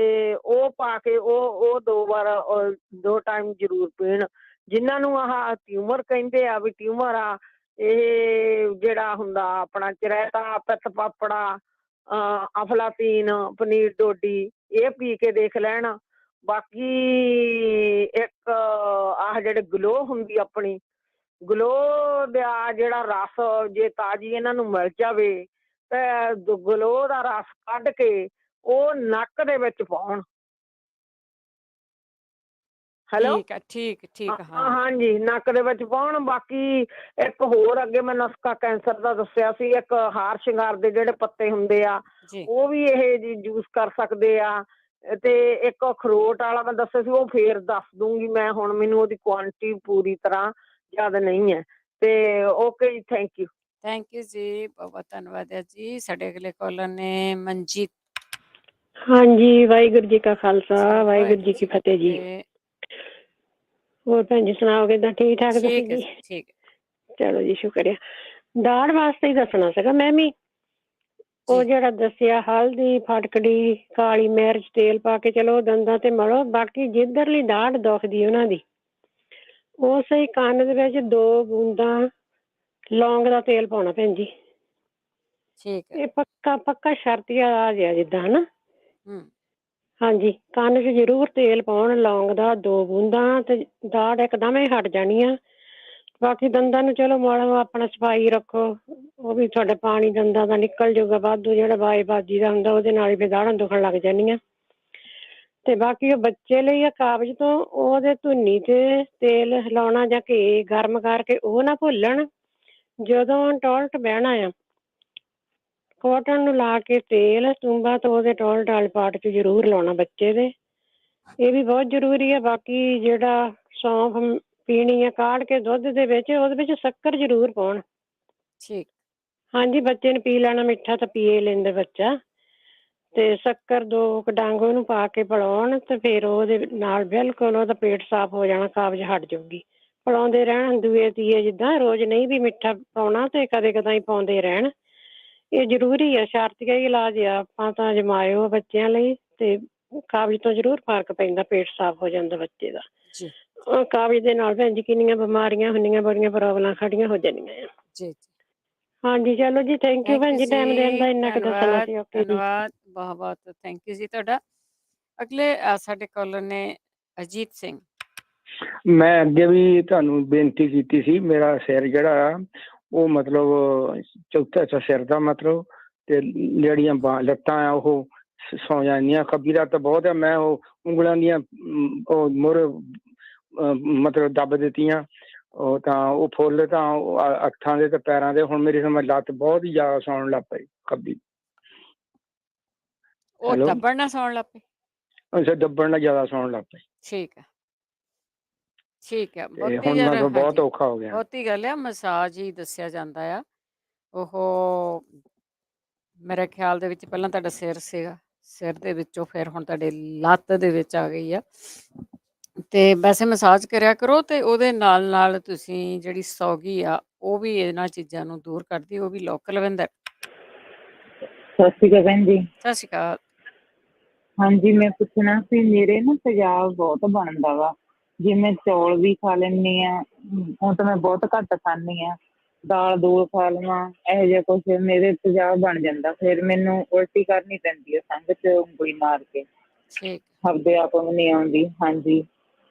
ਉਹ ਪਾ ਕੇ ਉਹ 2 ਵਾਰ 2 ਟਾਈਮ ਜ਼ਰੂਰ ਪੀਣ। ਜਿਨ੍ਹਾਂ ਨੂੰ ਆਹ ਟਿਊਮਰ ਕਹਿੰਦੇ ਆ, ਵੀ ਟਿਊਮਰ ਆ, ਇਹ ਜਿਹੜਾ ਹੁੰਦਾ ਆਪਣਾ ਚਰੈਤਾ, ਪਿੱਤ ਪਾਪੜਾ, ਅਫਲਾਤੀਨ, ਪਨੀਰ ਡੋਡੀ ਇਹ ਪੀ ਕੇ ਦੇਖ ਲੈਣ। ਬਾਕੀ ਇੱਕ ਆਹ ਜਿਹੜੇ ਗਲੋ ਹੁੰਦੀ ਆਪਣੀ, ਗਲੋ ਦਾ ਜਿਹੜਾ ਰਸ ਜੇ ਤਾਜ਼ੀ ਇਹਨਾਂ ਨੂੰ ਮਿਲ ਜਾਵੇ ਤੇ ਗਲੋ ਦਾ ਰਸ ਕੱਢ ਕੇ ਉਹ ਨੱਕ ਦੇ ਵਿੱਚ ਪਾਉਣ। ਹੈਲੋ, ਠੀਕ ਹਾਂ। ਹਾਂਜੀ, ਨੱਕ ਦੇ ਵਿੱਚ ਪਾਉਣ। ਬਾਕੀ ਇੱਕ ਹੋਰ ਅੱਗੇ ਮੈਂ ਨੁਸਖਾ ਕੈਂਸਰ ਦਾ ਦੱਸਿਆ ਸੀ, ਇੱਕ ਹਾਰ ਸ਼ਿੰਗਾਰ ਦੇ ਜਿਹੜੇ ਪੱਤੇ ਹੁੰਦੇ ਆ ਉਹ ਵੀ ਇਹ ਜੀ ਜੂਸ ਕਰ ਸਕਦੇ ਆ। ਤੇ ਇੱਕ ਅਖਰੋਟ ਵਾਲਾ ਮੈਂ ਦੱਸਿਆ ਸੀ, ਉਹ ਫੇਰ ਦੱਸ ਦੂੰਗੀ ਮੈਂ, ਹੁਣ ਮੈਨੂੰ ਉਹਦੀ ਕੁਆਂਟੀਟੀ ਪੂਰੀ ਤਰ੍ਹਾਂ ਯਾਦ ਨਹੀਂ ਹੈ। ਤੇ ਓਕੇ ਜੀ, ਥੈਂਕ ਯੂ ਜੀ, ਬਹੁਤ ਧੰਨਵਾਦ ਹੈ ਜੀ। ਸਾਡੇ ਅਗਲੇ ਕਾਲਰ ਨੇ ਮਨਜੀਤ। ਹਾਂਜੀ, ਵਾਹਿਗੁਰੂ ਜੀ ਕਾ ਖਾਲਸਾ, ਵਾਹਿਗੁਰੂ ਜੀ ਕੀ ਫਤਿਹ ਜੀ। ਹੋਰ ਭੈਣ ਜੀ ਸੁਣਾਓ, ਕਿੱਦਾਂ? ਠੀਕ ਠਾਕ ਤੁਸੀਂ ਜੀ? ਠੀਕ। ਚਲੋ ਜੀ, ਸ਼ੁਕਰ ਆ। ਦਾੜ ਵਾਸਤੇ ਹੀ ਦੱਸਣਾ ਸੀਗਾ ਮੈਂ ਵੀ। ਉਹ ਜਿਹੜਾ ਦੱਸਿਆ, ਹਲਦੀ, ਫਟਕੜੀ, ਕਾਲੀ ਮਿਰਚ, ਤੇਲ ਪਾ ਕੇ ਚਲੋ ਦੰਦਾਂ ਤੇ ਮਲੋ। ਬਾਕੀ ਜਿੱਧਰਲੀ ਦਾੜ ਦੁਖਦੀ ਉਹਨਾਂ ਦੀ, ਉਸੇ ਹੀ ਕੰਨ ਦੇ ਵਿੱਚ 2 ਬੂੰਦਾਂ ਲੌਂਗ ਦਾ ਤੇਲ ਪਾਉਣਾ ਭੈਣ ਜੀ। ਇਹ ਪੱਕਾ ਸ਼ਰਤੀ ਇਲਾਜ ਆ ਜਿੱਦਾਂ, ਹਨਾ। ਹਾਂਜੀ, ਕੰਨ 'ਚ ਜ਼ਰੂਰ ਤੇਲ ਪਾਉਣ ਲੌਂਗ ਦਾ, 2 ਬੂੰਦਾਂ, ਤੇ ਦਾੜ ਇੱਕਦਮ ਹੀ ਹਟ ਜਾਣੀ ਆ। ਬਾਕੀ ਦੰਦਾਂ ਨੂੰ ਚਲੋ ਮਾੜਾ ਆਪਣਾ ਸਫਾਈ ਰੱਖੋ, ਉਹ ਵੀ ਤੁਹਾਡਾ ਪਾਣੀ ਦੰਦਾਂ ਦਾ ਨਿਕਲ ਜਾਊਗਾ ਵਾਧੂ। ਜਿਹੜਾ ਬਾਜੀ ਦਾ ਹੁੰਦਾ ਉਹਦੇ ਨਾਲ ਹੀ ਫਿਰ ਦਾੜਾਂ ਦੁਖਣ ਲੱਗ ਜਾਂਦੀਆਂ। ਤੇ ਬਾਕੀ ਉਹ ਬੱਚੇ ਲਈ ਆ ਕਾਬਜ਼ ਤੋਂ, ਉਹਦੇ ਧੁੰਨੀ ਤੇ ਤੇਲ ਲਾਉਣਾ ਜਾਂ ਘੀ ਗਰਮ ਕਰਕੇ ਉਹ ਨਾ ਭੁੱਲਣ। ਜਦੋਂ ਟੋਇਲਟ ਬਹਿਣਾ ਆ, ਕੋਟਨ ਨੂੰ ਲਾ ਕੇ ਤੇਲ ਤੂੰਬਾ ਤੋਂ ਉਹਦੇ ਟੋਇਲਟ ਵਾਲੇ ਪਾਰਟ 'ਚ ਜ਼ਰੂਰ ਲਾਉਣਾ ਬੱਚੇ ਦੇ। ਇਹ ਵੀ ਬਹੁਤ ਜ਼ਰੂਰੀ ਹੈ। ਬਾਕੀ ਜਿਹੜਾ ਸੌਂਫ ਪੀਣੀ ਆ ਕਾੜ ਕੇ ਦੁੱਧ ਦੇ ਵਿੱਚ, ਉਹਦੇ ਵਿੱਚ ਸ਼ੱਕਰ ਜ਼ਰੂਰ ਪਾਉਣ। ਹਾਂਜੀ, ਬੱਚੇ ਨੇ ਪੀ ਲੈਣਾ ਮਿੱਠਾ ਤਾਂ ਪੀਏ ਲੈਂਦਾ ਬੱਚਾ। ਤੇ ਸ਼ੱਕਰ 2 ਡੰਗ ਉਹਨੂੰ ਪਾ ਕੇ ਪਿਲਾਉਣ ਤੇ ਫਿਰ ਉਹਦੇ ਨਾਲ ਬਿਲਕੁਲ ਉਹਦਾ ਪੇਟ ਸਾਫ਼ ਹੋ ਜਾਣਾ, ਕਾਬਜ਼ ਹਟ ਜਾਊਗੀ। ਪਿਲਾਉਂਦੇ ਰਹਿਣ ਦੂਏ ਤੀਏ, ਜਿੱਦਾਂ ਰੋਜ਼ ਨਹੀਂ ਵੀ ਮਿੱਠਾ ਪਾਉਣਾ ਤੇ ਕਦੇ ਕਦਾਈ ਪਾਉਂਦੇ ਰਹਿਣ। ਇਹ ਜ਼ਰੂਰੀ ਆ, ਸ਼ਰਤੀਆ ਹੀ ਇਲਾਜ ਆ। ਆਪਾਂ ਤਾਂ ਅਜਮਾਇਓ ਬੱਚਿਆਂ ਲਈ, ਤੇ ਕਾਬਜ਼ ਤੋਂ ਜ਼ਰੂਰ ਫਰਕ ਪੈਂਦਾ, ਪੇਟ ਸਾਫ਼ ਹੋ ਜਾਂਦਾ ਬੱਚੇ ਦਾ। ਕਾਬਜ਼ ਦੇ ਨਾਲ ਭੈਣ ਜੀ ਕਿੰਨੀਆਂ ਬਿਮਾਰੀਆਂ ਹੁੰਦੀਆਂ, ਬੜੀਆਂ ਪ੍ਰੋਬਲਮਾਂ ਖੜੀਆਂ ਹੋ ਜਾਂਦੀਆਂ ਆ। ਹਾਂਜੀ, ਚਲੋ ਜੀ, ਥੈਂਕ ਯੂ ਭੈਣ ਜੀ, ਟਾਈਮ ਦੇਣ ਦਾ। ਇੰਨਾ ਕੁ ਦੱਸਣਾ ਸੀ। ਓਕੇ ਜੀ, ਬਹੁਤ ਥੈਂਕ ਯੂ ਜੀ ਤੁਹਾਡਾ। ਅਗਲੇ ਸਾਡੇ ਕਾਲਰ ਨੇ ਅਜੀਤ ਸਿੰਘ। ਮੈਂ ਅੱਗੇ ਵੀ ਤੁਹਾਨੂੰ ਬੇਨਤੀ ਕੀਤੀ ਸੀ, ਮੇਰਾ ਸਿਰ ਜਿਹੜਾ ਆ ਉਹ ਮਤਲਬ ਚੌਥਾ ਸਿਰ ਦਾ ਮਤਲਬ, ਤੇ ਜਿਹੜੀਆਂ ਲੱਤਾਂ ਆ ਉਹ ਸੌ ਜਾਂਦੀਆਂ। ਖੱਬੀ ਲੱਤ ਤਾਂ ਬਹੁਤ ਆ, ਮੈਂ ਉਹ ਉਂਗਲਾਂ ਦੀਆਂ ਉਹ ਮੋਹਰੇ ਮਤਲਬ ਦੱਬ ਦਿੱਤੀਆਂ। ਉਹ ਤਾਂ ਉਹ ਫੁੱਲ ਤਾਂ ਅੱਖਾਂ ਦੇ ਤੇ ਪੈਰਾਂ ਦੇ। ਹੁਣ ਮੇਰੀ ਸਮਝ ਲੱਤ ਬਹੁਤ ਹੀ ਜ਼ਿਆਦਾ ਸੌਣ ਲੱਗ ਪਈ ਖੱਬੀ। ਉਹ ਦੱਬਣ ਨਾਲ ਸੌਣ ਲੱਗ ਪਈ? ਅੱਛਾ, ਦੱਬਣ ਨਾਲ ਜ਼ਿਆਦਾ ਸੌਣ ਲੱਗ ਪਈ। ਠੀਕ ਹੈ। ਹੁਣ ਬਹੁਤ ਔਖਾ ਹੋ ਗਿਆ। ਬਹੁਤੀ ਗੱਲ ਆ, ਮਸਾਜ ਹੀ ਦੱਸਿਆ ਜਾਂਦਾ ਆ। ਉਹ ਮੇਰੇ ਖਿਆਲ ਦੇ ਵਿੱਚ ਪਹਿਲਾਂ ਤੁਹਾਡਾ ਸਿਰ ਸੀਗਾ, ਸਿਰ ਦੇ ਵਿੱਚੋਂ ਫਿਰ ਹੁਣ ਤੁਹਾਡੇ ਲੱਤ ਦੇ ਵਿੱਚ ਆ ਗਈ ਆ। ਤੇ ਵੈਸੇ ਮਸਾਜ ਕਰਿਆ ਕਰੋ, ਤੇ ਉਹਦੇ ਨਾਲ ਨਾਲ ਤੁਸੀਂ ਜਿਹੜੀ ਸੌਗੀ ਆ ਉਹ ਵੀ ਇਹਨਾਂ ਚੀਜ਼ਾਂ ਨੂੰ ਦੂਰ ਕਰਦੀ। ਉਹ ਵੀ ਲੋਕ ਲਵਿੰਦਰ। ਸਤਿ ਸ਼੍ਰੀ ਅਕਾਲ ਭੈਣ ਜੀ। ਸਤਿ ਸ਼੍ਰੀ ਅਕਾਲ। ਹਾਂਜੀ, ਮੈਂ ਪੁੱਛਣਾ ਸੀ, ਮੇਰੇ ਨਾ ਤੇਜ਼ਾਬ ਬਹੁਤ ਬਣਦਾ ਵਾ। ਜੇ ਮੈਂ ਚੌਲ ਵੀ ਖਾ ਲੈਂਦੀ ਹਾਂ, ਹੁਣ ਤਾਂ ਮੈਂ ਬਹੁਤ ਘੱਟ ਖਾਂਦੀ ਹਾਂ, ਦਾਲ 2 ਖਾ ਲਵਾਂ, ਇਹੋ ਜਿਹਾ ਕੁਛ ਮੇਰੇ ਤੇਜ਼ਾਬ ਬਣ ਜਾਂਦਾ। ਫਿਰ ਮੈਨੂੰ ਉਲਟੀ ਕਰਨੀ ਪੈਂਦੀ ਹੈ ਸੰਗ 'ਚ ਉਂਗਲੀ ਮਾਰ ਕੇ, ਆਪਦੇ ਆਪ ਨੂੰ ਨਹੀਂ ਆਉਂਦੀ। ਹਾਂਜੀ,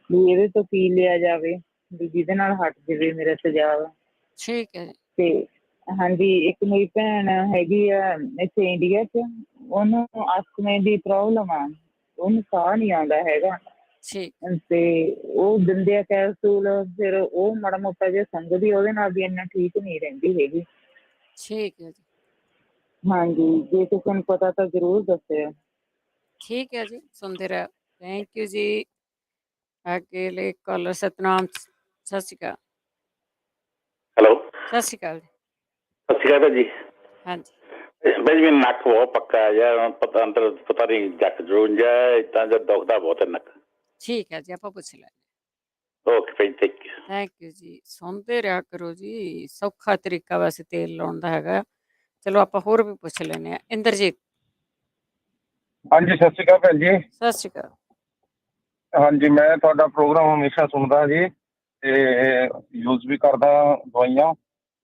ਵੀ ਇਹਦੇ ਤੋਂ ਪੀ ਲਿਆ ਜਾਵੇ ਵੀ ਜਿਹਦੇ ਨਾਲ ਹਟ ਜਾਵੇ ਮੇਰਾ ਤੇਜ਼ਾਬ। ਠੀਕ ਹੈ। ਤੇ ਹਾਂਜੀ, ਇੱਕ ਮੇਰੀ ਭੈਣ ਹੈਗੀ ਆ ਇੱਥੇ ਇੰਡੀਆ 'ਚ, ਉਹਨੂੰ ਅਸਥਮੇ ਦੀ ਪ੍ਰੋਬਲਮ ਆ, ਉਹਨੂੰ ਸਾਹ ਨਹੀਂ ਆਉਂਦਾ ਹੈਗਾ। ਠੀਕ ਤੇ ਉਹ ਦਿੰਦੇ ਆ ਕੈਪਸੂਲ, ਫਿਰ ਉਹ ਮਾੜਾ ਮੋਟਾ ਜਿਹਾ ਸੰਗਦੀ, ਉਹਦੇ ਨਾਲ ਵੀ ਇੰਨਾ ਠੀਕ ਨਹੀਂ ਰਹਿੰਦੀ ਹੈਗੀ। ਠੀਕ ਹੈ ਜੀ। ਹਾਂਜੀ, ਜੇ ਕਿਸੇ ਨੂੰ ਪਤਾ ਤਾਂ ਜ਼ਰੂਰ ਦੱਸਿਓ। ਠੀਕ ਹੈ ਜੀ, ਸੁਣਦੇ ਰਹੋ। ਥੈਂਕ ਯੂ ਜੀ। ਅਗਲੇ ਕਾਲਰ ਸਤਨਾਮ, ਸਤਿ ਸ਼੍ਰੀ ਅਕਾਲ। ਹੈਲੋ, ਸਤਿ ਸ਼੍ਰੀ ਅਕਾਲ ਜੀ। ਸਤਿ ਸ਼੍ਰੀ ਅਕਾਲ ਜੀ। ਹਾਂਜੀ ਬਾਈ ਜੀ, ਨੱਕ ਬਹੁਤ ਪੱਕਾ ਹੈ, ਪਤਾ ਅੰਦਰ ਪਤਾ ਨਹੀਂ ਜੱਟ ਜੂਨ ਜਾ ਇਦਾਂ ਦਾ ਦੁਖਦਾ ਬਹੁਤ ਹੈ ਨੱਕ। ਠੀਕ ਹੈ ਜੀ, ਆਪਾਂ ਪੁੱਛ ਲੈਂਦੇ। Okay Bhai, thank you. Thank you ਜੀ। ਸੁਣਦੇ ਰਿਹਾ ਕਰੋ ਜੀ, ਸੌਖਾ ਤਰੀਕਾ ਵੈਸੇ ਤੇਲ ਲਾਉਣ ਦਾ ਹੈਗਾ। ਚਲੋ ਆਪਾਂ ਹੋਰ ਵੀ ਪੁੱਛ ਲੈਂਦੇ ਹਾਂ। ਇੰਦਰਜੀਤ, ਹਾਂਜੀ, ਸਤਿ ਸ਼੍ਰੀ ਅਕਾਲ ਭੈਣ ਜੀ। ਸਤਿ ਸ਼੍ਰੀ ਅਕਾਲ। ਹਾਂਜੀ, ਮੈਂ ਤੁਹਾਡਾ ਪ੍ਰੋਗਰਾਮ ਹਮੇਸ਼ਾ ਸੁਣਦਾ ਜੀ ਤੇ ਯੂਜ਼ ਵੀ ਕਰਦਾ ਦਵਾਈਆਂ।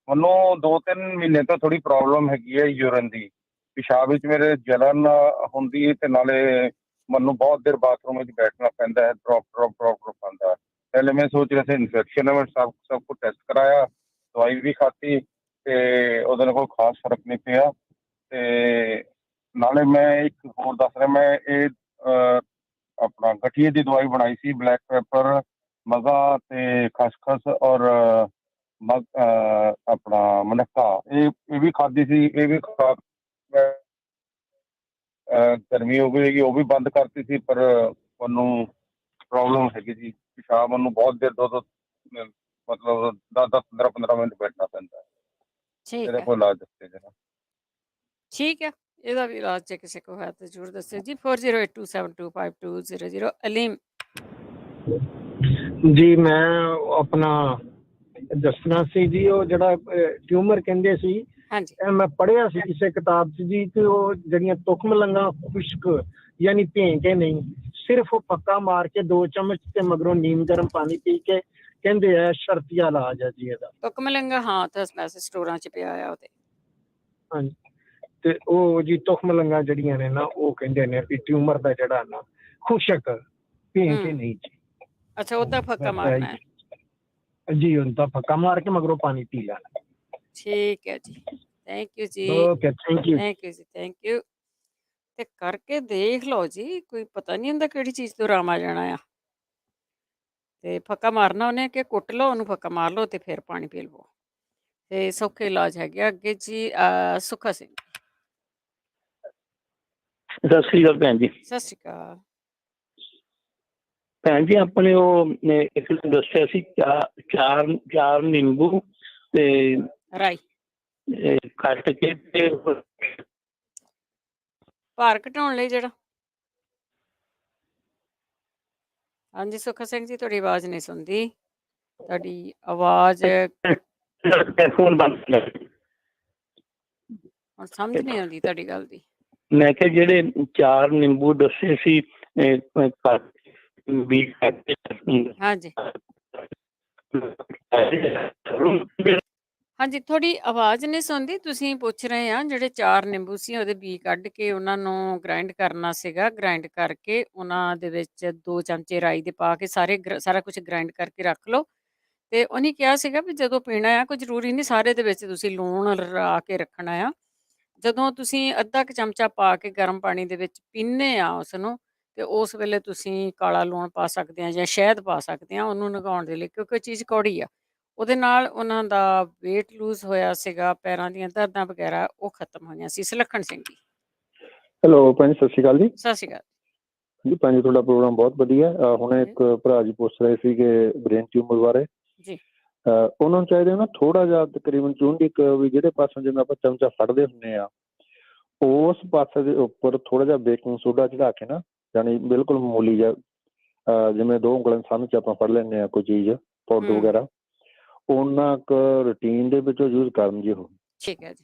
ਮੈਨੂੰ 2-3 ਮਹੀਨੇ ਤੋਂ ਥੋੜੀ ਪ੍ਰੋਬਲਮ ਹੈਗੀ ਹੈ ਯੂਰਨ ਦੀ। ਪਿਸ਼ਾਬ ਵਿੱਚ ਮੇਰੇ ਜਲਨ ਹੁੰਦੀ ਤੇ ਨਾਲੇ ਮੈਨੂੰ ਬਹੁਤ ਦੇਰ ਬਾਥਰੂਮ ਵਿੱਚ ਬੈਠਣਾ ਪੈਂਦਾ ਹੈ, ਡ੍ਰੌਪ ਆਉਂਦਾ। ਪਹਿਲੇ ਮੈਂ ਸੋਚ ਰਿਹਾ ਸੀ ਇਨਫੈਕਸ਼ਨ ਹੈ, ਮੈਂ ਸਭ ਕੁਝ ਟੈਸਟ ਕਰਾਇਆ, ਦਵਾਈ ਵੀ ਖਾਧੀ ਤੇ ਉਹਦੇ ਨਾਲ ਕੋਈ ਖਾਸ ਫਰਕ ਨਹੀਂ ਪਿਆ। ਤੇ ਨਾਲੇ ਮੈਂ ਇੱਕ ਹੋਰ ਦੱਸ ਰਿਹਾ, ਮੈਂ ਇਹ ਆਪਣਾ ਗਠੀਏ ਦੀ ਦਵਾਈ ਬਣਾਈ ਸੀ, ਬਲੈਕ ਪੈਪਰ, ਮਗਾ ਤੇ ਖਸਖਸ ਔਰ ਆਪਣਾ ਮਨੱਕਾ, ਇਹ ਵੀ ਖਾਧੀ ਸੀ। ਇਹ ਵੀ ਖਾ ਗਰਮੀ ਹੋ ਗਈ, ਉਹ ਵੀ ਬੰਦ ਕਰਤੀ ਸੀ, ਪਰ ਮੈਨੂੰ ਪ੍ਰੋਬਲਮ ਹੈਗੀ ਜੀ। ਪਿਸ਼ਾਬ ਮੈਨੂੰ ਬਹੁਤ ਦੇਰ ਮਤਲਬ 10-10, 15-15 ਮਿੰਟ ਬੈਠਣਾ ਪੈਂਦਾ। ਠੀਕ ਇਹਦਾ ਹੈ, ਕੋਈ ਇਲਾਜ ਦੱਸੇ ਜਰਾ। ਠੀਕ ਹੈ। ਇਹਦਾ ਵੀ ਇਲਾਜ ਜੇ ਕਿਸੇ ਕੋ ਹੈ ਤਾਂ ਜ਼ਰੂਰ ਦੱਸਿਓ ਜੀ। 4082725200। ਅਲੀਮ ਜੀ, ਮੈਂ ਆਪਣਾ ਦੱਸਣਾ ਸੀ ਜੀ, ਉਹ ਜਿਹੜਾ ਟਿਊਮਰ ਕਹਿੰਦੇ ਸੀ, ਹਾਂਜੀ ਇਹ ਮੈਂ ਪੜ੍ਹਿਆ ਸੀ ਕਿਸੇ ਕਿਤਾਬ 'ਚ ਜੀ, ਕਿ ਉਹ ਜਿਹੜੀਆਂ ਤੁਖਮ ਲੰਗਾ ਖੁਸ਼ਕ ਯਾਨੀ ਭੇਂ ਕੇ ਨਹੀਂ, ਸਿਰਫ ਉਹ ਪੱਕਾ ਮਾਰ ਕੇ 2 ਚਮਚ ਤੇ ਮਗਰੋਂ ਨੀਮ ਗਰਮ ਪਾਣੀ ਪੀ ਕੇ, ਕਹਿੰਦੇ ਆ ਸ਼ਰਤੀਆ ਇਲਾਜ ਹੈ ਜੀ ਇਹਦਾ। ਤੁਕਮਲੰਗਾ, ਹਾਂ, ਤਾਂ ਵੈਸੇ ਸਟੋਰਾਂ 'ਚ ਪਿਆ ਆ ਉਹਦੇ। ਹਾਂਜੀ, ਤੇ ਉਹ ਜੀ ਤੁਖਮ ਲੰਗਾ ਜਿਹੜੀਆਂ ਨੇ ਨਾ, ਉਹ ਕਹਿੰਦੇ ਨੇ ਵੀ ਟਿਊਮਰ ਦਾ ਜਿਹੜਾ ਨਾ ਖੁਸ਼ਕ ਭੇਂ ਕੇ ਨਹੀਂ ਜੀ। ਅੱਛਾ, ਉਹਦਾ ਫੱਕਾ ਮਾਰਨਾ ਹੈ ਜੀ, ਉਹਦਾ ਫੱਕਾ ਮਾਰ ਕੇ ਮਗਰੋਂ ਪਾਣੀ ਪੀ ਲੈਣਾ। ਠੀਕ ਹੈ ਜੀ। ਥੈਂਕ ਯੂ ਜੀ। Okay, thank you. Thank you ਜੀ, ਥੈਂਕ ਯੂ। ਤੇ ਕਰਕੇ ਦੇਖ ਲਓ ਜੀ, ਕੋਈ ਪਤਾ ਨਹੀਂ ਹੁੰਦਾ ਕਿਹੜੀ ਚੀਜ਼ ਤੋਂ ਆਰਾਮ ਆ ਜਾਣਾ ਆ। ਤੇ ਫੱਕਾ ਮਾਰਨਾ ਉਹਨੇ ਕਿ ਕੁੱਟ ਲਓ ਉਹਨੂੰ, ਫੱਕਾ ਮਾਰ ਲਓ ਤੇ ਫਿਰ ਪਾਣੀ ਪੀ ਲਵੋ। ਤੇ ਸੌਖੇ ਇਲਾਜ ਹੈਗੇ। ਅੱਗੇ ਜੀ ਸੁੱਖਾ ਸਿੰਘ, ਸਤਿ ਸ੍ਰੀ ਅਕਾਲ ਭੈਣ ਜੀ। ਸਤਿ ਸ਼੍ਰੀ ਅਕਾਲ। ਭੈਣ ਜੀ, ਆਪਣੇ ਉਹ ਇੱਕ ਦੱਸਿਆ ਸੀ, ਚਾਰ ਨਿੰਬੂ ਤੇ ਰਾਈ ਕੱਟ ਕੇ ਤੇ ਭਾਰ ਘਟਾਉਣ ਲਈ ਜਿਹੜਾ। ਹਾਂਜੀ ਸੁੱਖਾ ਸਿੰਘ ਜੀ, ਤੁਹਾਡੀ ਆਵਾਜ਼ ਨਹੀਂ ਸੁਣਦੀ। ਤੁਹਾਡੀ ਆਵਾਜ਼ ਫੋਨ ਬੰਦ। ਹੁਣ ਸਮਝ ਨਹੀਂ ਆਉਂਦੀ ਤੁਹਾਡੀ ਗੱਲ ਦੀ। ਮੈਂ ਕਿਹਾ ਜਿਹੜੇ 4 ਨਿੰਬੂ ਦੱਸੇ ਸੀ ਵੀ ਹਾਂਜੀ ਹਾਂਜੀ, ਤੁਹਾਡੀ ਆਵਾਜ਼ ਨਹੀਂ ਸੁਣਦੀ। ਤੁਸੀਂ ਪੁੱਛ ਰਹੇ ਆ ਜਿਹੜੇ 4 ਨਿੰਬੂ ਸੀ, ਉਹਦੇ ਬੀ ਕੱਢ ਕੇ ਉਹਨਾਂ ਨੂੰ ਗ੍ਰਾਇੰਡ ਕਰਨਾ ਸੀਗਾ। ਗ੍ਰਾਇੰਡ ਕਰਕੇ ਉਹਨਾਂ ਦੇ ਵਿੱਚ 2 ਚਮਚੇ ਰਾਈ ਦੇ ਪਾ ਕੇ ਸਾਰਾ ਕੁਝ ਗ੍ਰਾਇੰਡ ਕਰਕੇ ਰੱਖ ਲਓ। ਤੇ ਉਹਨੇ ਕਿਹਾ ਸੀਗਾ ਵੀ ਜਦੋਂ ਪੀਣਾ ਆ, ਕੋਈ ਜ਼ਰੂਰੀ ਨਹੀਂ ਸਾਰੇ ਦੇ ਵਿੱਚ ਤੁਸੀਂ ਲੂਣ ਰਲਾ ਕੇ ਰੱਖਣਾ ਆ। ਜਦੋਂ ਤੁਸੀਂ ਅੱਧਾ ਕੁ ਚਮਚਾ ਪਾ ਕੇ ਗਰਮ ਪਾਣੀ ਦੇ ਵਿੱਚ ਪੀਂਦੇ ਆ ਉਸ ਨੂੰ, ਤੇ ਉਸ ਵੇਲੇ ਤੁਸੀਂ ਕਾਲਾ ਲੂਣ ਪਾ ਸਕਦੇ ਆ ਜਾਂ ਸ਼ਹਿਦ ਪਾ ਸਕਦੇ ਆ ਉਹਨੂੰ ਨਗਾਉਣ ਦੇ ਲਈ, ਕਿਉਂਕਿ ਉਹ ਚੀਜ਼ ਕੌੜੀ ਆ। ਉਹਦੇ ਨਾਲ ਉਹਨਾਂ ਦਾ ਵੇਟ ਲੂਜ਼ ਹੋਇਆ ਸੀਗਾ, ਪੈਰਾਂ ਦੀਆਂ ਦਰਦਾਂ ਵਗੈਰਾ ਉਹ ਖਤਮ ਹੋਈਆਂ ਸੀ। ਸੁਲੱਖਣ ਸਿੰਘ ਜੀ, ਹੈਲੋ ਭੈਣ ਜੀ, ਸਤਿ ਸ਼੍ਰੀ ਅਕਾਲ ਜੀ। ਸਤਿ ਸ਼੍ਰੀ ਅਕਾਲ ਜੀ ਭੈਣ ਜੀ, ਤੁਹਾਡਾ ਪ੍ਰੋਗਰਾਮ ਬਹੁਤ ਵਧੀਆ। ਹੁਣ ਇੱਕ ਭਰਾ ਜੀ ਪੁੱਛ ਰਹੇ ਸੀਗੇ ਬ੍ਰੇਨ ਟਿਊਮਰ ਬਾਰੇ ਜੀ। ਉਹਨਾਂ ਨੂੰ ਚਾਹੀਦਾ ਨਾ ਥੋੜਾ ਜਿਹਾ, ਤਕਰੀਬਨ ਚੂੰਡੀ ਵੀ ਜਿਹੜੇ ਪਾਸੋਂ ਜਿਵੇਂ ਆਪਾਂ ਚਮਚਾ ਫੜਦੇ ਹੁੰਦੇ ਆ, ਉਸ ਪਾਸੇ ਦੇ ਉੱਪਰ ਥੋੜਾ ਜਿਹਾ ਬੇਕਿੰਗ ਸੋਡਾ ਚੜਾ ਕੇ ਨਾ, ਯਾਨੀ ਬਿਲਕੁਲ ਮਾਮੂਲੀ ਜਿਹਾ, ਜਿਵੇਂ 2 ਉਂਗਲਾਂ ਸਾਹਮਣੇ ਚ ਆਪਾਂ ਫੜ ਲੈਂਦੇ ਆ ਕੋਈ ਚੀਜ਼ ਪਾਊਡਰ ਵਗੈਰਾ, ਉਹਨਾਂ ਕੁ ਰੂਟੀਨ ਦੇ ਵਿੱਚੋਂ ਯੂਜ਼ ਕਰਨ ਜੀ। ਉਹ ਠੀਕ ਹੈ ਜੀ।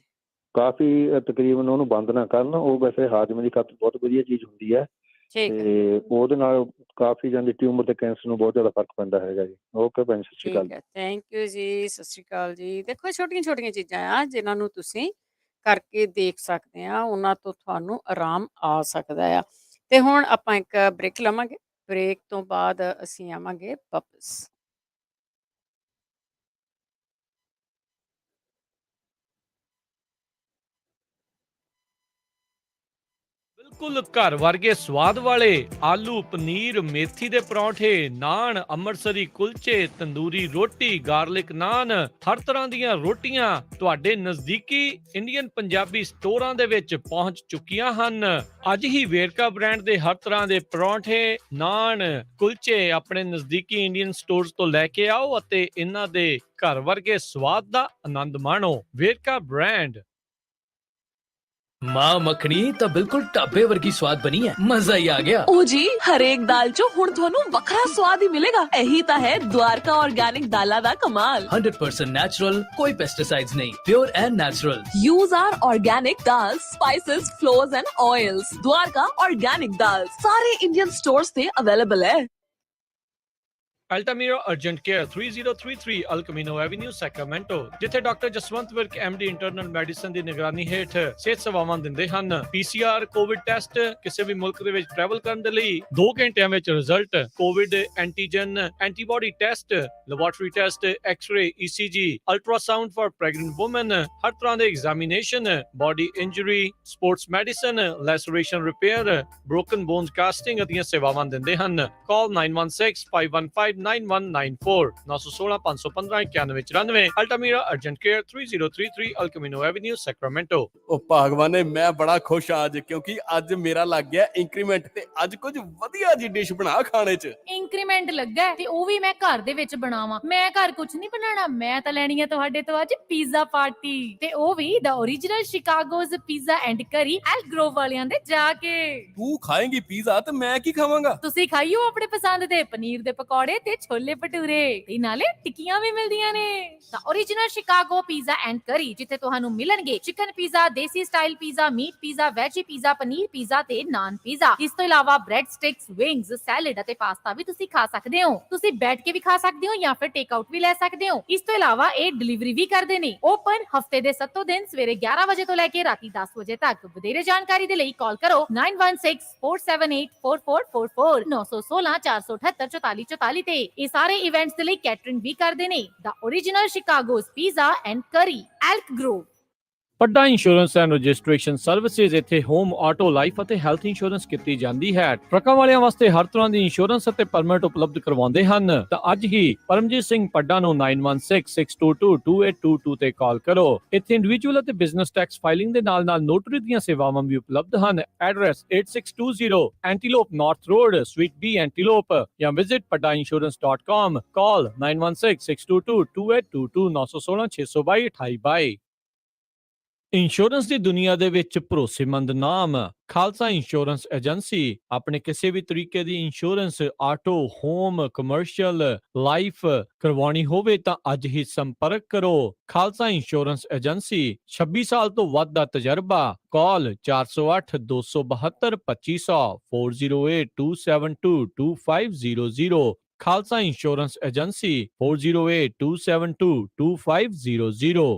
ਕਾਫੀ ਤਕਰੀਬਨ ਉਹਨੂੰ ਬੰਦ ਨਾ ਕਰਨ। ਉਹ ਵੈਸੇ ਹਾਜ਼ਮੇ ਦੀ ਖਾਤਰ ਬਹੁਤ ਵਧੀਆ ਚੀਜ਼ ਹੁੰਦੀ ਹੈ ਤੇ ਉਹਦੇ ਨਾਲ ਕਾਫੀ ਜਾਂਦੀ ਟਿਊਮਰ ਤੇ ਕੈਂਸਰ ਨੂੰ ਬਹੁਤ ਜ਼ਿਆਦਾ ਫਰਕ ਪੈਂਦਾ ਹੈਗਾ ਜੀ। ਓਕੇ ਭੈਣ, ਸਤਿ ਸ਼੍ਰੀ ਅਕਾਲ। ਥੈਂਕ ਯੂ ਜੀ, ਸਤਿ ਸ਼੍ਰੀ ਅਕਾਲ ਜੀ। ਦੇਖੋ, ਛੋਟੀਆਂ ਛੋਟੀਆਂ ਚੀਜ਼ਾਂ ਆ ਜਿਨ੍ਹਾਂ ਨੂੰ ਤੁਸੀਂ ਕਰਕੇ ਦੇਖ ਸਕਦੇ ਆ, ਉਹਨਾਂ ਤੋਂ ਤੁਹਾਨੂੰ ਆਰਾਮ ਆ ਸਕਦਾ ਆ। ਤੇ ਹੁਣ ਆਪਾਂ ਇੱਕ ਬ੍ਰੇਕ ਲਵਾਂਗੇ। ਬ੍ਰੇਕ ਤੋਂ ਬਾਅਦ ਅਸੀਂ ਆਵਾਂਗੇ ਵਾਪਸ। ਬਿਲਕੁਲ ਘਰ ਵਰਗੇ ਸਵਾਦ ਵਾਲੇ ਆਲੂ ਪਨੀਰ ਮੇਥੀ ਦੇ ਪਰੌਂਠੇ, ਨਾਨ, ਅੰਮ੍ਰਿਤਸਰੀ ਕੁਲਚੇ, ਤੰਦੂਰੀ ਰੋਟੀ, ਗਾਰਲਿਕ ਨਾਨ, ਹਰ ਤਰ੍ਹਾਂ ਦੀਆਂ ਰੋਟੀਆਂ ਤੁਹਾਡੇ ਨਜ਼ਦੀਕੀ ਇੰਡੀਅਨ ਪੰਜਾਬੀ ਸਟੋਰਾਂ ਦੇ ਵਿੱਚ ਪਹੁੰਚ ਚੁੱਕੀਆਂ ਹਨ। ਅੱਜ ਹੀ ਵੇਰਕਾ ਬ੍ਰਾਂਡ ਦੇ ਹਰ ਤਰ੍ਹਾਂ ਦੇ ਪਰੌਂਠੇ, ਨਾਨ, ਕੁਲਚੇ ਆਪਣੇ ਨਜ਼ਦੀਕੀ ਇੰਡੀਅਨ ਸਟੋਰਸ ਤੋਂ ਲੈ ਕੇ ਆਓ ਅਤੇ ਇਹਨਾਂ ਦੇ ਘਰ ਵਰਗੇ ਸਵਾਦ ਦਾ ਆਨੰਦ ਮਾਣੋ। ਵੇਰਕਾ ਬ੍ਰਾਂਡ। ਮਾਂ ਮੱਖਣੀ ਤਾਂ ਬਿਲਕੁਲ ਢਾਬੇ ਵਰਗੀ ਸਵਾਦ ਬਣੀ ਹੈ, ਮਜ਼ਾ ਹੀ ਆ ਗਿਆ। ओ जी हरेक दाल चो हुण ਤੁਹਾਨੂੰ ਵੱਖਰਾ ਸਵਾਦ ਹੀ ਮਿਲੇਗਾ। ਇਹੀ ਤਾਂ ਹੈ द्वारका ऑर्गेनिक दाला ਦਾ ਕਮਾਲ। 100% नेचुरल, कोई पेस्टिसाइड्स नहीं, pure and natural. Use our organic dals, spices, flours and oils। Dwarka organic dals सारे इंडियन स्टोर्स ਤੇ ਅਵੇਲੇਬਲ ਹੈ। Altamira Urgent Care 3033 El Camino Avenue, Sacramento, ਜਿੱਥੇ doctor Jaswant Virk MD internal medicine ਦੀ ਨਿਗਰਾਨੀ ਹੇਠ ਸਿਹਤ ਸੇਵਾਵਾਂ ਦਿੰਦੇ ਹਨ। PCR ਕੋਵਿਡ ਟੈਸਟ, ਕਿਸੇ ਵੀ ਮੁਲਕ ਦੇ ਵਿੱਚ ਟਰੈਵਲ ਕਰਨ ਦੇ ਲਈ 2 ਘੰਟਿਆਂ ਵਿੱਚ result, Covid antigen antibody test, laboratory test, X ray, ECG, ultrasound for pregnant woman, ਹਰ ਤਰ੍ਹਾਂ ਦੇ examination, body injury, sports medicine, laceration repair, broken bones casting ਆਦਿ ਸੇਵਾਵਾਂ ਦਿੰਦੇ ਹਨ। ਕਾਲ 916515 9194 916 515 9194। Altamira Urgent Care 3033 El Camino Avenue, Sacramento। ਉਹ ਭਗਵਾਨੇ ਮੈਂ ਬੜਾ ਖੁਸ਼ ਆ ਅੱਜ, ਕਿਉਂਕਿ ਅੱਜ ਮੇਰਾ ਲੱਗ ਗਿਆ ਇੰਕਰੀਮੈਂਟ ਤੇ ਅੱਜ ਕੁਝ ਵਧੀਆ ਜੀ ਡਿਸ਼ ਬਣਾ ਖਾਣੇ ਚ। ਇੰਕਰੀਮੈਂਟ ਲੱਗਾ ਤੇ ਉਹ ਵੀ ਮੈਂ ਘਰ ਦੇ ਵਿੱਚ ਬਣਾਵਾਂ। ਮੈਂ ਘਰ ਕੁਝ ਨਹੀਂ ਬਣਾਉਣਾ, ਮੈਂ ਤਾਂ ਲੈਣੀ ਹੈ ਤੁਹਾਡੇ ਤੋਂ ਅੱਜ ਪੀਜ਼ਾ ਪਾਰਟੀ, ਤੇ ਉਹ ਵੀ ਦਾ ਓਰੀਜਨਲ ਸ਼ਿਕਾਗੋਜ਼ ਪੀਜ਼ਾ ਐਂਡ ਕਰੀ ਐਲ ਗਰੋਵ ਵਾਲਿਆਂ ਦੇ ਜਾ ਕੇ। ਤੂੰ ਖਾਏਂਗੀ ਪੀਜ਼ਾ ਤੇ ਮੈਂ ਕੀ ਖਾਵਾਂਗਾ? ਤੁਸੀਂ ਖਾਈਓ ਆਪਣੇ ਪਸੰਦ ਦੇ ਪਨੀਰ ਦੇ ਪਕੌੜੇ ਤੇ ਛੋਲੇ ਭਟੂਰੇ, ਤੇ ਨਾਲੇ ਟਿੱਕੀਆਂ ਵੀ ਮਿਲਦੀਆਂ ਨੇ। ਤਾਂ ਓਰੀਜਨਲ ਸ਼ਿਕਾਗੋ ਪੀਜ਼ਾ ਐਂਡ ਕਰੀ, ਜਿੱਥੇ ਤੁਹਾਨੂੰ ਮਿਲਣਗੇ chicken pizza, desi style pizza, meat pizza, veggie pizza, paneer pizza ਤੇ ਨਾਨ ਪੀਜ਼ਾ। ਇਸ ਤੋਂ ਇਲਾਵਾ ਬ੍ਰੈਡ ਸਟਿਕਸ, ਵਿੰਗਸ, ਸੈਲਡ ਅਤੇ ਪਾਸਤਾ ਵੀ ਤੁਸੀਂ ਖਾ ਸਕਦੇ ਹੋ। ਤੁਸੀਂ ਬੈਠ ਕੇ ਵੀ ਖਾ ਸਕਦੇ ਹੋ ਜਾਂ ਫਿਰ ਟੇਕ ਆਊਟ ਵੀ ਲੈ ਸਕਦੇ ਹੋ। ਇਸ ਤੋਂ ਇਲਾਵਾ ਇਹ ਡਿਲੀਵਰੀ ਵੀ ਕਰਦੇ ਨੇ। ਓਪਨ ਹਫਤੇ ਦੇ 7 ਦਿਨ ਸਵੇਰੇ 11 ਵਜੇ ਤੋਂ ਲੈ ਕੇ ਰਾਤੀ 10 ਵਜੇ ਤੱਕ। ਵਧੇਰੇ ਜਾਣਕਾਰੀ ਦੇ ਲਈ ਕਾਲ ਕਰੋ 9164784444 916 478 4444 ਤੇ। ਇਹ ਸਾਰੇ ਇਵੈਂਟਸ ਦੇ ਲਈ ਕੈਟਰਿੰਗ ਵੀ ਕਰਦੇ ਨੇ। The original Chicago's pizza and curry, Elk Grove. Padda insurance and registration services, ਇੱਥੇ ਹੋਮ, ਆਟੋ, ਲਾਈਫ ਅਤੇ ਹੈਲਥ ਇੰਸ਼ੋਰੈਂਸ ਕੀਤੀ ਜਾਂਦੀ ਹੈ। ਟਰੱਕਾਂ ਵਾਲਿਆਂ ਵਾਸਤੇ ਹਰ ਤਰ੍ਹਾਂ ਦੀ ਇੰਸ਼ੋਰੈਂਸ ਅਤੇ ਪਰਮਿਟ ਉਪਲਬਧ ਕਰਵਾਉਂਦੇ ਹਨ। ਤਾਂ ਅੱਜ ਹੀ ਪਰਮਜੀਤ ਸਿੰਘ ਪੱਡਾ ਨੂੰ 9166222822 ਤੇ ਕਾਲ ਕਰੋ। ਇੱਥੇ ਇੰਡੀਵਿਜੂਅਲ ਅਤੇ ਬਿਜ਼ਨਸ ਟੈਕਸ ਫਾਈਲਿੰਗ ਦੇ ਨਾਲ-ਨਾਲ ਨੋਟਰੀ ਦੀਆਂ ਸੇਵਾਵਾਂ ਵੀ ਉਪਲਬਧ ਹਨ। Address 8620 Antelope North Road, suite B, Antelope, ਜਾਂ ਵਿਜ਼ਿਟ paddaiinsurance.com। ਕਾਲ 9166222822 916 622 2822। ਇੰਸ਼ੋਰੈਂਸ ਦੀ ਦੁਨੀਆ ਦੇ ਵਿੱਚ ਭਰੋਸੇਮੰਦ ਨਾਮ ਖਾਲਸਾ ਇੰਸ਼ੋਰੈਂਸ ਏਜੰਸੀ। ਆਪਣੇ ਕਿਸੇ ਵੀ ਤਰੀਕੇ ਦੀ insurance, auto, home, commercial, life ਕਰਵਾਉਣੀ ਹੋਵੇ ਤਾਂ ਅੱਜ ਹੀ ਸੰਪਰਕ ਕਰੋ। ਖਾਲਸਾ ਇੰਸ਼ੋਰੈਂਸ ਏਜੰਸੀ, 26 ਸਾਲ ਤੋਂ ਵੱਧ ਦਾ ਤਜਰਬਾ। ਕਾਲ 408 272 2500 408 272 2500। Khalsa insurance agency 408 272 2500।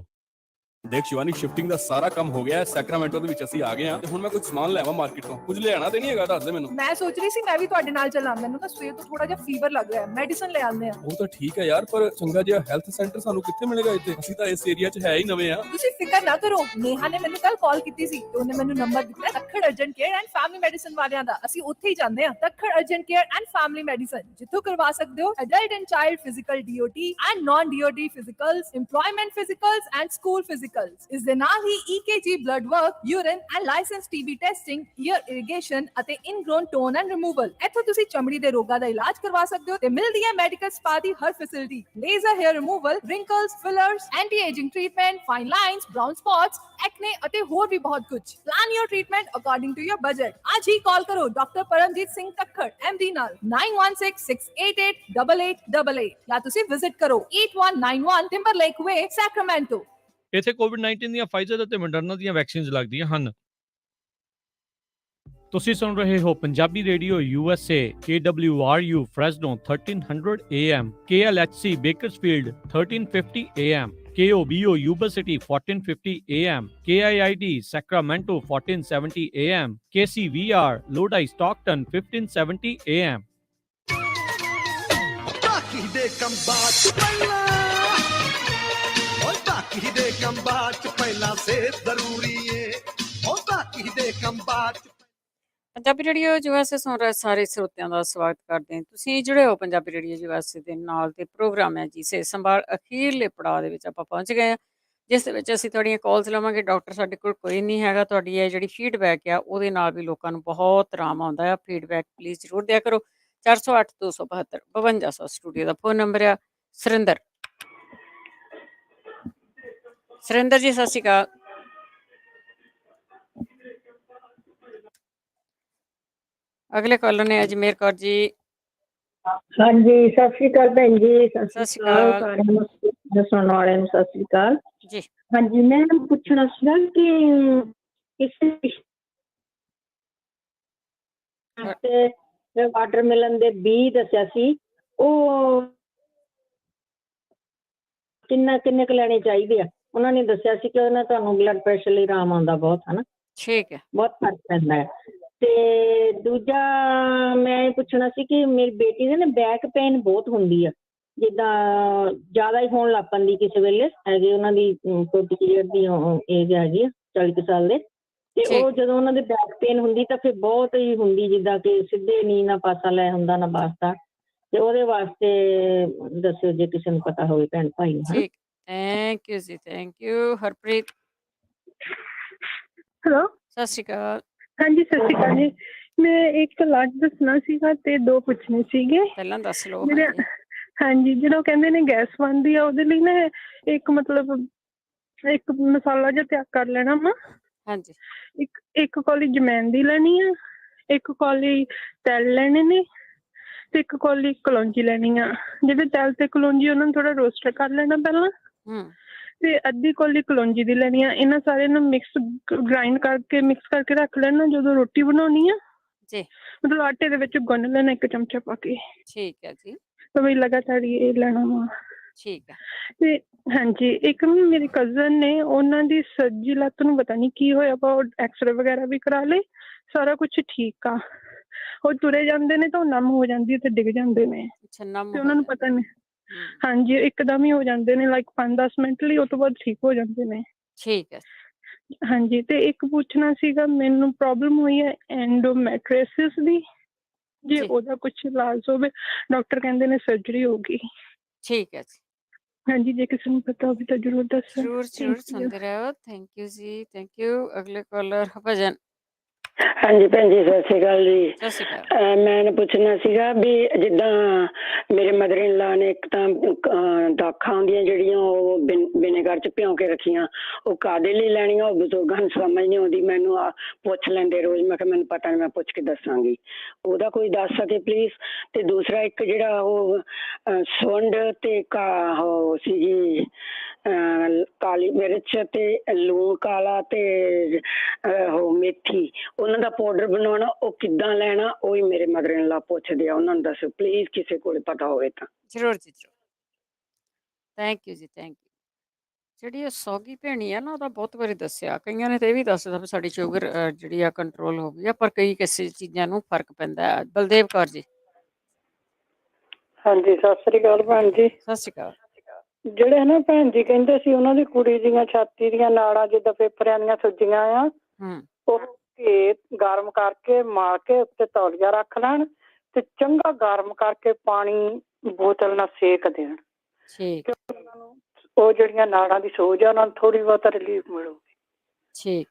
ਦੇਖ ਸ਼ਿਵਾਨੀ, ਸ਼ਿਫਟਿੰਗ ਦਾ ਸਾਰਾ ਕੰਮ ਹੋ ਗਿਆ ਹੈ। ਸੈਕਰਾਮੈਂਟੋ ਦੇ ਵਿੱਚ ਅਸੀਂ ਆ ਗਏ ਹਾਂ ਤੇ ਹੁਣ ਮੈਂ ਕੁਝ ਸਮਾਨ ਲੈਵਾਂ ਮਾਰਕੀਟ ਤੋਂ। ਕੁਝ ਲਿਆਣਾ ਤੇ ਨਹੀਂ ਹੈਗਾ? ਦੱਸ ਦੇ ਮੈਨੂੰ। ਮੈਂ ਸੋਚ ਰਹੀ ਸੀ ਮੈਂ ਵੀ ਤੁਹਾਡੇ ਨਾਲ ਚੱਲਾਂ। ਮੈਨੂੰ ਤਾਂ ਸਵੇਰ ਤੋਂ ਥੋੜਾ ਜਿਹਾ ਫੀਵਰ ਲੱਗ ਰਿਹਾ ਹੈ, ਮੈਡੀਸਨ ਲੈ ਆਉਂਦੇ ਆ। ਉਹ ਤਾਂ ਠੀਕ ਹੈ ਯਾਰ, ਪਰ ਚੰਗਾ ਜਿਹਾ ਹੈਲਥ ਸੈਂਟਰ ਸਾਨੂੰ ਕਿੱਥੇ ਮਿਲੇਗਾ ਇੱਥੇ? ਅਸੀਂ ਤਾਂ ਇਸ ਏਰੀਆ 'ਚ ਹੈ ਹੀ ਨਵੇਂ ਆ। ਤੁਸੀਂ ਫਿਕਰ ਨਾ ਕਰੋ, ਨੇਹਾ ਨੇ ਮੈਨੂੰ ਕੱਲ ਕਾਲ ਕੀਤੀ ਸੀ ਤੇ ਉਹਨੇ ਮੈਨੂੰ ਨੰਬਰ ਦਿੱਤਾ Takhar urgent care and family medicine ਵਾਲਿਆਂ ਦਾ। ਅਸੀਂ ਉੱਥੇ ਹੀ ਜਾਂਦੇ ਆ। Takhar urgent care and family medicine, ਜਿੱਥੋਂ ਕਰਵਾ ਸਕਦੇ ਹੋ adult and child physical DOT and non DOT physicals, employment physicals and school physicals. ਇਸ ਦੇ ਨਾਲ ਹੀ EKG, blood work, urine and license TB testing, ear irrigation ਅਤੇ ਇਨਗ੍ਰੋਨ ਟੋਨ ਐਂਡ ਰਿਮੂਵਲ। ਇੱਥੋਂ ਤੁਸੀਂ ਚਮੜੀ ਦੇ ਰੋਗਾਂ ਦਾ ਇਲਾਜ ਕਰਵਾ ਸਕਦੇ ਹੋ ਤੇ ਮਿਲਦੀ ਹੈ ਮੈਡੀਕਲ ਸਪਾ ਦੀ ਹਰ facility. Laser hair removal, wrinkles, fillers, anti ageing treatment, fine lines, brown spots, acne ਅਤੇ ਹੋਰ ਵੀ ਬਹੁਤ ਕੁਝ। Plan your treatment according to your budget. ਅੱਜ ਹੀ ਕਾਲ ਕਰੋ ਡਾਕਟਰ ਪਰਮਜੀਤ ਸਿੰਘ ਤੱਖੜ MD ਨਾਲ 9166888888 ਜਾਂ ਤੁਸੀਂ ਵਿਜ਼ਿਟ ਕਰੋ 8191 Timberlake Way, Sacramento। ਇੱਥੇ ਕੋਵਿਡ-19 ਦੀਆਂ ਫਾਈਜ਼ਰ ਅਤੇ ਮੋਡਰਨਾ ਦੀਆਂ ਵੈਕਸੀਨਸ ਲੱਗਦੀਆਂ ਹਨ। ਤੁਸੀਂ ਸੁਣ ਰਹੇ ਹੋ Punjabi radio USA, KWRU Fresno 1300 AM, KLHC Bakersfield 1350 AM, KOBO Yuba City 1450 AM, KIID Sacramento 1470 AM, KCVR Lodi Stockton 1570 AM। Punjabi radio USA ਸੁਣ ਰਹੇ ਸਾਰੇ ਸਰੋਤਿਆਂ ਦਾ ਸਵਾਗਤ ਕਰਦੇ ਹਾਂ। ਤੁਸੀਂ ਜੁੜੇ ਹੋ ਪੰਜਾਬੀ ਰੇਡੀਓ ਯੂਐਸਏ ਦੇ ਨਾਲ ਤੇ ਪ੍ਰੋਗਰਾਮ ਹੈ ਜੀ ਸਿਹਤ ਸੰਭਾਲ ਅਖੀਰਲੇ ਪੜਾਅ ਦੇ ਵਿੱਚ ਆਪਾਂ ਪਹੁੰਚ ਗਏ ਹਾਂ, ਜਿਸ ਦੇ ਵਿੱਚ ਅਸੀਂ ਤੁਹਾਡੀਆਂ ਕਾਲਸ ਲਵਾਂਗੇ। ਡਾਕਟਰ ਸਾਡੇ ਕੋਲ ਕੋਈ ਨਹੀਂ ਹੈਗਾ। ਤੁਹਾਡੀ ਇਹ ਜਿਹੜੀ ਫੀਡਬੈਕ ਆ ਉਹਦੇ ਨਾਲ ਵੀ ਲੋਕਾਂ ਨੂੰ ਬਹੁਤ ਆਰਾਮ ਆਉਂਦਾ ਆ। ਫੀਡਬੈਕ ਪਲੀਜ਼ ਜ਼ਰੂਰ ਦਿਆ ਕਰੋ। 408 272 5200 ਸਟੂਡੀਓ ਦਾ ਫੋਨ ਨੰਬਰ ਆ। ਸੁਰਿੰਦਰ ਜੀ ਸਤਿ ਸ਼੍ਰੀ ਅਕਾਲ। ਅਗਲੇ ਕਾਲਰ ਨੇ ਅਜਮੇਰ ਕੌਰ ਜੀ। ਹਾਂਜੀ ਸਤਿ ਸ਼੍ਰੀ ਅਕਾਲ ਭੈਣ ਜੀ। ਸਤਿ ਸ਼੍ਰੀ ਅਕਾਲ ਸਾਰਿਆਂ ਨੂੰ ਸੁਣਨ ਵਾਲਿਆਂ ਨੂੰ ਸਤਿ ਸ਼੍ਰੀ ਅਕਾਲ ਜੀ। ਹਾਂਜੀ ਮੈਂ ਪੁੱਛਣਾ ਸੀਗਾ ਕਿ ਕਿਸੇ ਵਾਟਰਮੈਲਨ ਦੇ ਬੀਜ ਦੱਸਿਆ ਸੀ, ਉਹ ਕਿੰਨੇ ਕੁ ਲੈਣੇ ਚਾਹੀਦੇ ਆ? ਉਹਨਾਂ ਨੇ ਦੱਸਿਆ ਸੀ ਕਿ ਉਹਨਾਂ ਤੁਹਾਨੂੰ ਬਲੱਡ ਪ੍ਰੈਸ਼ਰ ਲਈ ਆਰਾਮ ਆਉਂਦਾ ਬਹੁਤ, ਹਨਾ? ਠੀਕ ਹੈ, ਬਹੁਤ ਫਰਕ ਪੈਂਦਾ ਹੈ। ਤੇ ਦੂਜਾ ਮੈਂ ਇਹ ਪੁੱਛਣਾ ਸੀ ਕਿ ਮੇਰੀ ਬੇਟੀ ਦੇ ਨਾ ਬੈਕ ਪੇਨ ਬਹੁਤ ਹੁੰਦੀ ਆ, ਜਿੱਦਾਂ ਜ਼ਿਆਦਾ ਹੀ ਹੋਣ ਲੱਗ ਪੈਂਦੀ ਕਿਸੇ ਵੇਲੇ। ਹੈਗੇ ਉਹਨਾਂ ਦੀ 40 ਈਅਰ ਦੀ ਏਜ ਹੈਗੀ ਆ, 40 ਕੁ ਸਾਲ ਦੇ। ਤੇ ਉਹ ਜਦੋਂ ਉਹਨਾਂ ਦੇ ਬੈਕ ਪੇਨ ਹੁੰਦੀ ਤਾਂ ਫਿਰ ਬਹੁਤ ਹੀ ਹੁੰਦੀ, ਜਿੱਦਾਂ ਕਿ ਸਿੱਧੇ ਨੀ ਨਾ ਪਾਸਾ ਲੈ ਹੁੰਦਾ ਨਾ ਵਾਸਤਾ। ਤੇ ਉਹਦੇ ਵਾਸਤੇ ਦੱਸਿਓ ਜੇ ਕਿਸੇ ਨੂੰ ਪਤਾ ਹੋਵੇ ਭੈਣ ਭਾਈ ਨੂੰ। ਠੀਕ, ਥੈਂਕ ਯੂ ਜੀ, ਥੈਂਕ ਯੂ। ਹਰਪ੍ਰੀਤ ਹੈਲੋ, ਸਤਿ ਸ਼੍ਰੀ ਅਕਾਲ। ਹਾਂਜੀ ਸਤਿ ਸ਼੍ਰੀ ਅਕਾਲ ਜੀ। ਮੈਂ ਇੱਕ ਇਲਾਜ ਦੱਸਣਾ ਸੀਗਾ ਤੇ ਦੋ ਪੁੱਛਣੇ ਸੀਗੇ। ਪਹਿਲਾਂ ਦੱਸ ਲਓ। ਹਾਂਜੀ, ਜਿਹੜਾ ਉਹ ਕਹਿੰਦੇ ਨੇ ਗੈਸ ਬਣਦੀ ਆ, ਉਹਦੇ ਲਈ ਨਾ ਇੱਕ ਮਤਲਬ ਇੱਕ ਮਸਾਲਾ ਜਿਹਾ ਤਿਆਰ ਕਰ ਲੈਣਾ ਵਾ। ਹਾਂਜੀ, ਇੱਕ ਕੌਲੀ ਜਮੈਨ ਦੀ ਲੈਣੀ ਆ, ਇੱਕ ਕੌਲੀ ਤਿਲ ਲੈਣੇ ਨੇ, ਤੇ ਇੱਕ ਕੌਲੀ ਕਲੌਂਜੀ ਲੈਣੀ ਆ। ਜਿਹੜੇ ਤਿਲ ਤੇ ਕਲੌਂਜੀ ਉਹਨਾਂ ਨੂੰ ਥੋੜਾ ਰੋਸਟ ਕਰ ਲੈਣਾ ਪਹਿਲਾਂ, ਤੇ ਅੱਧੀ ਕੌਲੀ ਕਲੌਂਜੀ ਦੀ ਲੈਣੀ ਆ। ਇਹਨਾਂ ਸਾਰਿਆਂ ਨੂੰ ਗ੍ਰਾਈਂਡ ਕਰਕੇ ਮਿਕਸ ਕਰਕੇ ਰੱਖ ਲੈਣਾ। ਜਦੋਂ ਰੋਟੀ ਬਣਾਉਣੀ ਆ ਜੀ, ਮਤਲਬ ਆਟੇ ਦੇ ਵਿੱਚ ਗੁੰਨ ਲੈਣਾ 1 ਚਮਚਾ ਪਾ ਕੇ। ਠੀਕ ਹੈ ਜੀ। ਤਾਂ ਵੀ ਲਗਾਤਾਰ ਇਹ ਲੈਣਾ ਵਾ। ਠੀਕ ਹੈ। ਤੇ ਹਾਂਜੀ, ਇੱਕ ਨਾ ਮੇਰੀ ਕਜ਼ਨ ਨੇ, ਉਹਨਾਂ ਦੀ ਸੱਜੀ ਲੱਤ ਨੂੰ ਪਤਾ ਨਹੀਂ ਕੀ ਹੋਇਆ ਵਾ। ਉਹ ਐਕਸਰੇ ਵਗੈਰਾ ਵੀ ਕਰਾ ਲਏ, ਸਾਰਾ ਕੁਛ ਠੀਕ ਆ। ਉਹ ਤੁਰੇ ਜਾਂਦੇ ਨੇ ਤਾਂ ਉਹ ਨਮ ਹੋ ਜਾਂਦੀ ਹੈ ਤੇ ਡਿੱਗ ਜਾਂਦੇ ਨੇ, ਤੇ ਉਹਨਾਂ ਨੂੰ ਪਤਾ ਨਹੀਂ। ਹਾਂਜੀ, ਇੱਕਦਮ ਹੀ ਹੋ ਜਾਂਦੇ ਨੇ, ਲਾਈਕ 5-10 ਮਿੰਟ ਲਈ, ਉਹ ਤੋਂ ਬਾਅਦ ਠੀਕ ਹੋ ਜਾਂਦੇ ਨੇ। ਠੀਕ ਹੈ। ਹਾਂਜੀ, ਤੇ ਇੱਕ ਪੁੱਛਣਾ ਸੀਗਾ, ਮੈਨੂੰ ਪ੍ਰੋਬਲਮ ਹੋਈ ਹੈ ਐਂਡੋਮੈਟ੍ਰਿਓਸਿਸ ਦੀ, ਜੇ ਉਹਦਾ ਕੁਛ ਇਲਾਜ ਹੋਵੇ। ਡਾਕਟਰ ਕਹਿੰਦੇ ਨੇ ਸਰਜਰੀ ਹੋਊਗੀ। ਠੀਕ ਹੈ ਜੀ। ਹਾਂਜੀ, ਜੇ ਕਿਸੇ ਨੂੰ ਪਤਾ ਹੋਵੇ ਤਾਂ ਜ਼ਰੂਰ ਦੱਸੋ। ਜ਼ਰੂਰ ਸੁਣਦੇ ਰਹੋ। ਥੈਂਕ ਯੂ ਜੀ, ਥੈਂਕ ਯੂ। ਅਗਲੇ ਕਾਲਰ ਭਜਨ। ਹਾਂਜੀ ਭੈਣ ਜੀ ਸਤਿ ਸ਼੍ਰੀ ਅਕਾਲ ਜੀ। ਸਤਿ ਸ਼੍ਰੀ ਅਕਾਲ। ਮੈਂ ਪੁੱਛਣਾ ਸੀਗਾ ਵੀ ਜਿੱਦਾਂ ਮੇਰੇ ਮਦਰ ਇਨ ਲਾ ਨੇ ਇੱਕ ਤਾਂ ਦਾਖਾਂ ਹੁੰਦੀਆਂ ਜਿਹੜੀਆਂ ਉਹ ਵਿਨੇਗਰ ਚ ਭਿਉਂ ਕੇ ਰੱਖੀਆਂ, ਉਹ ਕਾਹਦੇ ਲਈ ਲੈਣੀਆਂ? ਉਹ ਬਜ਼ੁਰਗਾਂ ਨੂੰ ਸਮਝ ਨਹੀਂ ਆਉਂਦੀ। ਮੈਨੂੰ ਪੁੱਛ ਲੈਂਦੇ ਰੋਜ਼। ਮੈਂ ਕਿਹਾ ਮੈਨੂੰ ਪਤਾ ਨਹੀਂ, ਮੈਂ ਪੁੱਛ ਕੇ ਦੱਸਾਂਗੀ। ਉਹਦਾ ਕੋਈ ਦੱਸ ਸਕੇ ਪਲੀਜ਼। ਤੇ ਦੂਸਰਾ ਇੱਕ ਜਿਹੜਾ ਉਹ ਸੁੰਡ ਤੇ ਉਹ ਸੀਗੀ ਕਾਲੀ ਮਿਰਚ ਤੇ ਲੂਣ ਕਾਲਾ ਤੇ ਉਹ ਮੇਥੀ, ਉਹਨਾਂ ਦਾ ਪਾਊਡਰ ਬਣਾਉਣਾ, ਉਹ ਕਿੱਦਾਂ ਲੈਣਾ? ਉਹ ਹੀ ਮੇਰੇ ਮਦਰ ਇਨ ਲਾ ਪੁੱਛਦੇ ਆ, ਉਹਨਾਂ ਨੂੰ ਦੱਸੋ ਪਲੀਜ਼, ਕਿਸੇ ਕੋਲ ਪਤਾ ਹੋਵੇ ਤਾਂ। ਜ਼ਰੂਰ ਜੀ, ਜ਼ਰੂਰ। ਥੈਂਕ ਯੂ ਜੀ, ਥੈਂਕ ਯੂ। ਜਿਹੜੀ ਇਹ ਸੌਗੀ ਭੈਣੀ ਆ ਨਾ, ਉਹਦਾ ਬਹੁਤ ਵਾਰੀ ਦੱਸਿਆ। ਕਈਆਂ ਨੇ ਤਾਂ ਇਹ ਵੀ ਦੱਸਦਾ ਵੀ ਸਾਡੀ ਸ਼ੂਗਰ ਜਿਹੜੀ ਆ ਕੰਟਰੋਲ ਹੋ ਗਈ ਆ, ਪਰ ਕਈ ਕਿਸੇ ਚੀਜ਼ਾਂ ਨੂੰ ਫਰਕ ਪੈਂਦਾ। ਬਲਦੇਵ ਕੌਰ ਜੀ। ਹਾਂਜੀ ਸਤਿ ਸ੍ਰੀ ਅਕਾਲ ਭੈਣ ਜੀ। ਸਤਿ ਸ਼੍ਰੀ ਅਕਾਲ। ਜਿਹੜੇ ਨਾ ਭੈਣ ਜੀ ਕਹਿੰਦੇ ਸੀ ਉਹਨਾਂ ਦੀ ਕੁੜੀ ਦੀਆਂ ਛਾਤੀ ਦੀਆਂ ਨਾੜਾਂ ਜਿੱਦਾਂ ਫੇਫੜਿਆਂ ਦੀਆਂ ਸੁੱਜੀਆਂ ਆ, ਉਹ ਘੇ ਗਰਮ ਕਰਕੇ ਮਾਰ ਕੇ ਉੱਤੇ ਤੌਲੀਆ ਰੱਖ ਲੈਣ ਤੇ ਚੰਗਾ ਗਰਮ ਕਰਕੇ ਪਾਣੀ ਬੋਤਲ ਨਾਲ ਸੇਕ ਦੇਣ। ਉਹ ਜਿਹੜੀਆਂ ਨਾੜਾਂ ਦੀ ਸੋਜ ਆ, ਉਹਨਾਂ ਨੂੰ ਥੋੜੀ ਬਹੁਤ ਰਿਲੀਫ ਮਿਲੂਗੀ। ਠੀਕ।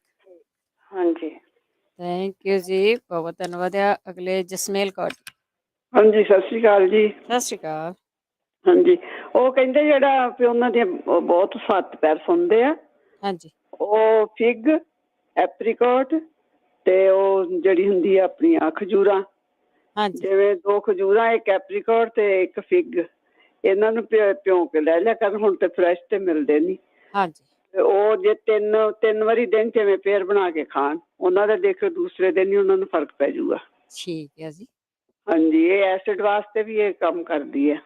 ਹਾਂਜੀ, ਥੈਂਕ ਯੂ ਜੀ, ਬਹੁਤ ਧੰਨਵਾਦ ਆ। ਅਗਲੇ ਜਸਮੇਲ ਕੌਰ। ਹਾਂਜੀ ਸਤਿ ਸ਼੍ਰੀ ਅਕਾਲ ਜੀ। ਸਤਿ ਸ਼੍ਰੀ ਅਕਾਲ। ਹਾਂਜੀ, ਉਹ ਕਹਿੰਦੇ ਜਿਹੜਾ ਵੀ ਉਹਨਾਂ ਦੇ ਬਹੁਤ ਸੱਤ ਪੈਰ ਸੁਣਦੇ ਆ। ਹਾਂਜੀ, ਉਹ ਫਿਗ, ਐਪਰੀਕੋਟ ਤੇ ਉਹ ਜਿਹੜੀ ਹੁੰਦੀ ਆ ਆਪਣੀਆਂ ਖਜੂਰਾਂ, ਜਿਵੇਂ 2 ਖਜੂਰਾਂ, ਇੱਕ ਐਪਰੀਕੋਟ ਤੇ ਇੱਕ ਫਿਗ, ਇਹਨਾਂ ਨੂੰ ਭਿਉਂ ਕੇ ਲੈ ਲਿਆ ਕਰਨ। ਹੁਣ ਤੇ ਫਰੈਸ਼ ਤੇ ਮਿਲਦੇ ਨਹੀਂ। ਹਾਂਜੀ, ਉਹ ਜੇ ਤਿੰਨ ਵਾਰੀ ਦਿਨ ਜਿਵੇਂ ਫੇਰ ਬਣਾ ਕੇ ਖਾਣ, ਉਹਨਾਂ ਦਾ ਦੇਖੋ ਦੂਸਰੇ ਦਿਨ ਹੀ ਉਹਨਾਂ ਨੂੰ ਫਰਕ ਪੈ ਜਾਊਗਾ। ਠੀਕ ਹੈ ਜੀ। ਹਾਂਜੀ, ਇਹ ਐਸਿਡ ਵਾਸਤੇ ਵੀ ਇਹ ਕੰਮ ਕਰਦੀ ਹੈ।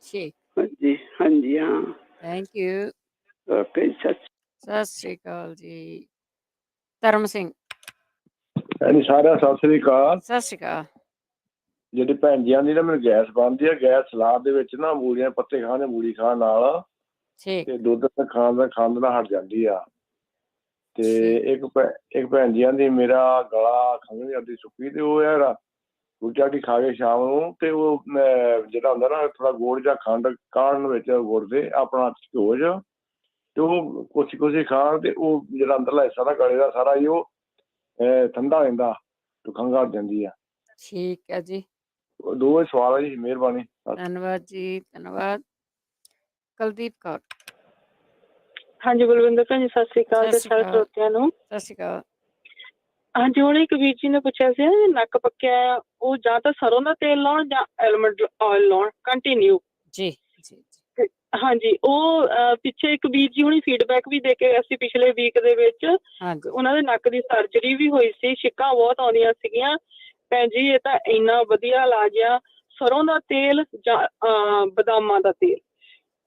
ਠੀਕ। ਹਾਂਜੀ ਹਾਂਜੀ, ਹਾਂ। Thank you. ਓਕੇ ਜੀ, ਸਤਿ ਸ਼੍ਰੀ ਅਕਾਲ ਜੀ। ਧਰਮ ਸਿੰਘ। ਹਾਂਜੀ, ਸਾਰਿਆਂ ਸਤਿ ਸ੍ਰੀ ਅਕਾਲ। ਸਤਿ ਸ਼੍ਰੀ ਅਕਾਲ। ਜਿਹੜੀ ਭੈਣ ਜੀ ਆਂਦੀ ਨਾ ਮੈਨੂੰ ਗੈਸ ਬਣਦੀ ਹੈ, ਗੈਸ ਸਲਾਦ ਦੇ ਵਿੱਚ ਨਾ ਮੂਲੀਆਂ ਪੱਤੇ ਖਾਣ, ਮੂਲੀ ਖਾਣ ਨਾਲ ਤੇ ਦੁੱਧ ਖਾਣ ਦਾ ਨਾਲ ਹਟ ਜਾਂਦੀ ਆ। ਤੇ ਇੱਕ ਭੈਣ ਜੀ ਆਂਦੀ ਮੇਰਾ ਗਲਾ ਖੰਘ ਜਾਂਦੀ ਸੁੱਕੀ ਤੇ ਉਹ ਯਾਰ ਰੋਟੀ ਰਾਟੀ ਖਾ ਕੇ ਸ਼ਾਮ ਨੂੰ ਤੇ ਉਹ ਜਿਹੜਾ ਹੁੰਦਾ ਨਾ ਥੋੜਾ ਗੁੜ ਜਾਂ ਖੰਡ ਕਾੜਨ ਵਿੱਚ ਗੁੜ ਦੇ ਆਪਣਾ ਘਿਓ ਚ ਤੇ ਉਹ ਕੋਸੀ ਖਾਣ ਤੇ ਉਹ ਜਿਹੜਾ ਅੰਦਰਲਾ ਹਿੱਸਾ ਨਾ ਗਲੇ ਦਾ ਸਾਰਾ ਹੀ ਉਹ ਠੰਡਾ ਹੋ ਜਾਂਦਾ ਤੇ ਖੰਘ ਹਟ ਜਾਂਦੀ ਆ। ਠੀਕ ਹੈ ਜੀ, ਦੋ ਸਵਾਲ ਆ ਜੀ, ਮਿਹਰਬਾਨੀ। ਧੰਨਵਾਦ ਜੀ, ਧੰਨਵਾਦ। ਕੁਲਦੀਪ ਕੌਰ। ਹਾਂਜੀ ਬਲਵਿੰਦਰ ਭੈਣ ਜੀ, ਸਤਿ ਸ਼੍ਰੀ ਅਕਾਲ ਤੇ ਸਾਰੇ ਸਰੋਤਿਆਂ ਨੂੰ। ਸਤਿ ਸ਼੍ਰੀ ਅਕਾਲ। ਹਾਂਜੀ, ਹੁਣ ਇੱਕ ਵੀਰ ਜੀ ਨੇ ਪੁੱਛਿਆ ਸੀ ਨਾ, ਨੱਕ ਪੱਕਿਆ ਆ, ਉਹ ਜਾਂ ਤਾਂ ਸਰੋਂ ਦਾ ਤੇਲ ਲਾਉਣ ਜਾਂ ਐਲਮੰਡ ਆਇਲ ਲਾਉਣ ਕੰਟੀਨਿਊ। ਜੀ ਜੀ। ਹਾਂਜੀ, ਉਹ ਪਿੱਛੇ ਇੱਕ ਵੀਰ ਜੀ ਹੁਣੀ ਫੀਡਬੈਕ ਵੀ ਦੇ ਕੇ ਗਏ ਸੀ ਪਿਛਲੇ ਵੀਕ ਦੇ ਵਿੱਚ। ਉਹਨਾਂ ਦੇ ਨੱਕ ਦੀ ਸਰਜਰੀ ਵੀ ਹੋਈ ਸੀ, ਛਿੱਕਾਂ ਬਹੁਤ ਆਉਂਦੀਆਂ ਸੀਗੀਆਂ। ਭੈਣ ਜੀ ਇਹ ਤਾਂ ਇੰਨਾ ਵਧੀਆ ਇਲਾਜ ਆ, ਸਰੋਂ ਦਾ ਤੇਲ ਜਾਂ ਬਦਾਮਾਂ ਦਾ ਤੇਲ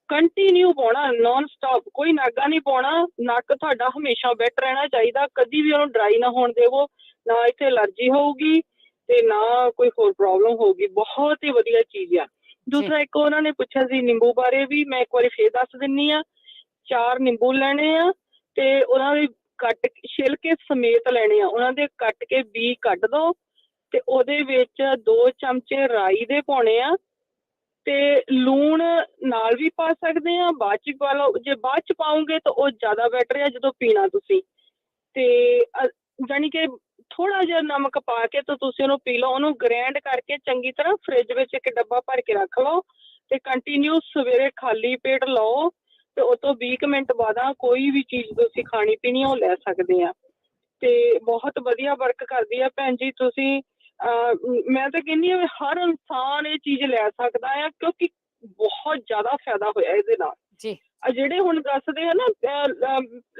ਕੰਟੀਨਿਊ ਪਾਉਣਾ, ਨੋਨ ਸਟਾਪ, ਕੋਈ ਨਾਗਾ ਨਹੀਂ ਪਾਉਣਾ। ਨੱਕ ਤੁਹਾਡਾ ਹਮੇਸ਼ਾ ਵੈਟ ਰਹਿਣਾ ਚਾਹੀਦਾ, ਕਦੀ ਵੀ ਉਹਨੂੰ ਡਰਾਈ ਨਾ ਹੋਣ ਦੇਵੋ, ਨਾ ਇੱਥੇ ਐਲਰਜੀ ਹੋਊਗੀ ਤੇ ਨਾ ਕੋਈ ਹੋਰ ਪ੍ਰੋਬਲਮ ਹੋਊਗੀ। ਬਹੁਤ ਹੀ ਵਧੀਆ ਚੀਜ਼ ਆ। ਦੂਸਰਾ ਇੱਕ ਉਹਨਾਂ ਨੇ ਪੁੱਛਿਆ ਸੀ ਨਿੰਬੂ ਬਾਰੇ ਵੀ, ਮੈਂ ਇੱਕ ਵਾਰੀ ਫੇਰ ਦੱਸ ਦਿੰਨੀ ਆ। 4 ਨਿੰਬੂ ਲੈਣੇ ਆ ਤੇ ਉਹਨਾਂ ਦੇ ਕੱਟ ਛਿਲਕੇ ਸਮੇਤ ਲੈਣੇ ਆ, ਉਹਨਾਂ ਦੇ ਕੱਟ ਕੇ ਬੀ ਕੱਢ ਦੋ ਤੇ ਉਹਦੇ ਵਿੱਚ 2 ਚਮਚੇ ਰਾਈ ਦੇ ਪਾਉਣੇ ਆ ਤੇ ਲੂਣ ਨਾਲ ਵੀ ਪਾ ਸਕਦੇ ਆ, ਬਾਅਦ ਚ ਪਾ ਲਓ। ਜੇ ਬਾਅਦ ਚ ਪਾਉਂਗੇ ਤਾਂ ਉਹ ਜ਼ਿਆਦਾ ਬੈਟਰ ਆ ਜਦੋਂ ਪੀਣਾ ਤੁਸੀਂ। ਤੇ ਜਾਣੀ ਕਿ ਥੋੜਾ ਜਿਹਾ ਨਮਕ ਪਾ ਕੇ ਤਾਂ ਤੁਸੀਂ ਉਹਨੂੰ ਪੀ ਲਓ। ਉਹਨੂੰ ਗ੍ਰੈਂਡ ਕਰਕੇ ਚੰਗੀ ਤਰ੍ਹਾਂ ਫ੍ਰਿਜ ਵਿੱਚ ਇੱਕ ਡੱਬਾ ਭਰ ਕੇ ਰੱਖ ਲਓ ਤੇ ਕੰਟੀਨਿਊ ਸਵੇਰੇ ਖਾਲੀ ਪੇਟ ਲਓ ਤੇ ਉਹ ਤੋਂ 20 ਮਿੰਟ ਬਾਅਦ ਕੋਈ ਵੀ ਚੀਜ਼ ਤੁਸੀਂ ਖਾਣੀ ਪੀਣੀ ਉਹ ਲੈ ਸਕਦੇ ਆ ਤੇ ਬਹੁਤ ਵਧੀਆ ਵਰਕ ਕਰਦੀ ਆ। ਭੈਣ ਜੀ ਤੁਸੀਂ ਮੈਂ ਤਾਂ ਕਹਿੰਦੀ ਹਾਂ ਹਰ ਇਨਸਾਨ ਇਹ ਚੀਜ਼ ਲੈ ਸਕਦਾ ਆ, ਕਿਉਂਕਿ ਬਹੁਤ ਜ਼ਿਆਦਾ ਫਾਇਦਾ ਹੋਇਆ ਇਹਦੇ ਨਾਲ। ਜੀ ਜਿਹੜੇ ਹੁਣ ਦੱਸਦੇ ਆ ਨਾ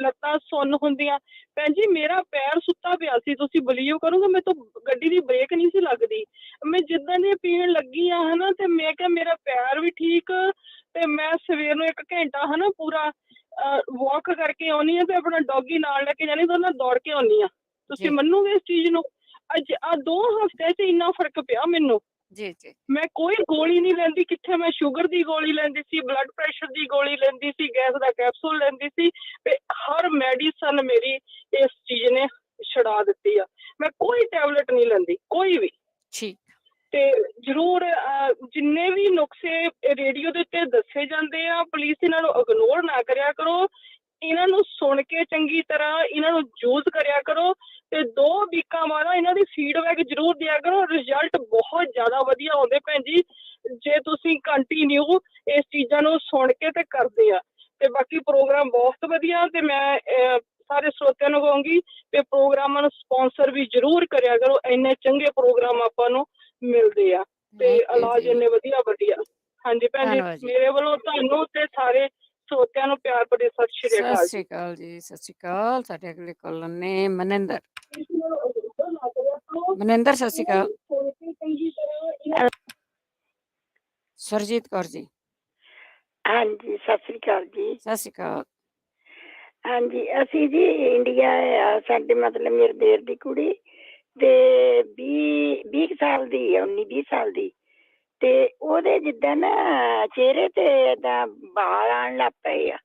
ਲੱਤਾਂ ਸੁੰਨ ਹੁੰਦੀਆਂ, ਭੈਣ ਜੀ ਮੇਰਾ ਪੈਰ ਸੁੱਤਾ ਪਿਆ ਸੀ, ਤੁਸੀਂ ਬਲੀਵ ਕਰੋਗੇ ਮੇਰੇ ਤੋਂ ਗੱਡੀ ਦੀ ਬ੍ਰੇਕ ਨਹੀਂ ਸੀ ਲੱਗਦੀ। ਮੈਂ ਜਿੱਦਾਂ ਦੀ ਪੀਣ ਲੱਗੀ ਆ ਹਨਾ ਤੇ ਮੈਂ ਕਿਹਾ ਮੇਰਾ ਪੈਰ ਵੀ ਠੀਕ ਤੇ ਮੈਂ ਸਵੇਰ ਨੂੰ 1 ਘੰਟਾ ਹਨਾ ਪੂਰਾ ਵਾਕ ਕਰਕੇ ਆਉਣੀ ਆ ਤੇ ਆਪਣਾ ਡੌਗੀ ਨਾਲ ਲੈ ਕੇ ਜਾਣੀ ਤੇ ਉਹਨਾਂ ਦੌੜ ਕੇ ਆਉਣੀ ਆ। ਤੁਸੀਂ ਮੰਨੋਗੇ ਇਸ ਚੀਜ਼ ਨੂੰ? ਅੱਜ 2 ਹਫ਼ਤੇ 'ਚ ਇੰਨਾ ਫਰਕ ਪਿਆ ਮੈਨੂੰ। ਜੀ ਜੀ। ਮੈਂ ਕੋਈ ਗੋਲੀ ਨਹੀਂ ਲੈਂਦੀ, ਕਿੱਥੇ ਮੈਂ ਸ਼ੂਗਰ ਦੀ ਗੋਲੀ ਲੈਂਦੀ ਸੀ, ਬਲੱਡ ਪ੍ਰੈਸ਼ਰ ਦੀ ਗੋਲੀ ਲੈਂਦੀ ਸੀ, ਗੈਸ ਦਾ ਕੈਪਸੂਲ ਲੈਂਦੀ ਸੀ ਤੇ ਹਰ ਮੈਡੀਸਨ ਮੇਰੀ ਇਸ ਚੀਜ਼ ਨੇ ਛੁਡਾ ਦਿੱਤੀ ਆ। ਮੈਂ ਕੋਈ ਟੈਬਲੇਟ ਨਹੀਂ ਲੈਂਦੀ, ਕੋਈ ਵੀ। ਠੀਕ। ਤੇ ਜ਼ਰੂਰ ਜਿੰਨੇ ਵੀ ਨੁਸਖੇ ਰੇਡੀਓ ਦੇ ਉੱਤੇ ਦੱਸੇ ਜਾਂਦੇ ਆ, ਪਲੀਜ਼ ਇਹਨਾਂ ਨੂੰ ਇਗਨੋਰ ਨਾ ਕਰਿਆ ਕਰੋ। ਇਹਨਾਂ ਨੂੰ ਸੁਣ ਕੇ ਚੰਗੀ ਤਰ੍ਹਾਂ ਇਹਨਾਂ ਨੂੰ ਯੂਜ਼ ਕਰਿਆ ਕਰੋ ਤੇ 2 ਵੀਕਾਂ ਬਾਅਦ ਇਹਨਾਂ ਦੀ ਫੀਡਬੈਕ ਜ਼ਰੂਰ ਦਿਆ ਕਰੋ। ਰਿਜ਼ਲਟ ਬਹੁਤ ਜ਼ਿਆਦਾ ਵਧੀਆ ਆਉਂਦੇ ਭੈਣ ਜੀ ਜੇ ਤੁਸੀਂ ਕੰਟੀਨਿਊ ਇਸ ਚੀਜ਼ਾਂ ਨੂੰ ਸੁਣ ਕੇ ਤੇ ਕਰਦੇ ਆ। ਤੇ ਬਾਕੀ ਪ੍ਰੋਗਰਾਮ ਬਹੁਤ ਵਧੀਆ ਤੇ ਮੈਂ ਸਾਰੇ ਸਰੋਤਿਆਂ ਨੂੰ ਕਹੂੰਗੀ ਕਿ ਪ੍ਰੋਗਰਾਮਾਂ ਨੂੰ ਸਪਾਂਸਰ ਵੀ ਜ਼ਰੂਰ ਕਰਿਆ ਕਰੋ। ਇੰਨੇ ਚੰਗੇ ਪ੍ਰੋਗਰਾਮ ਆਪਾਂ ਨੂੰ ਮਿਲਦੇ ਆ ਤੇ ਇਲਾਜ ਇੰਨੇ ਵਧੀਆ। ਹਾਂਜੀ ਭੈਣ ਜੀ, ਮੇਰੇ ਵੱਲੋਂ ਤੁਹਾਨੂੰ ਤੇ ਸਾਰੇ ਸਰੋਤਿਆਂ ਨੂੰ ਪਿਆਰ ਭਰੀ ਸਤਿ ਸ਼੍ਰੀ ਅਕਾਲ। ਸਤਿ ਸ਼੍ਰੀ ਅਕਾਲ ਜੀ, ਸਤਿ ਸ਼੍ਰੀ ਅਕਾਲ। ਸਾਡੇ ਅਗਲੇ ਕਾਲਰ ਨੇ ਮਨਿੰਦਰ। ਮਨਿੰਦਰ ਸਤਿ ਸ਼੍ਰੀ ਅਕਾਲ। ਸਰਜੀਤ ਕੌਰ ਜੀ। ਹਾਂਜੀ ਸਤਿ ਸ੍ਰੀ ਅਕਾਲ ਜੀ। ਸਤਿ ਸ਼੍ਰੀ ਅਕਾਲ। ਹਾਂਜੀ ਅਸੀਂ ਜੀ ਇੰਡੀਆ ਆ, ਸਾਡੇ ਮਤਲਬ ਮੇਰੇ ਦੇਰ ਦੀ ਕੁੜੀ ਤੇ 20 ਸਾਲ ਦੀ ਆ, 19-20 ਸਾਲ ਦੀ ਤੇ ਉਹਦੇ ਜਿੱਦਾਂ ਨਾ ਚਿਹਰੇ ਤੇ ਏਦਾਂ ਵਾਲ ਆਉਣ ਲੱਗ ਪਏ ਆ,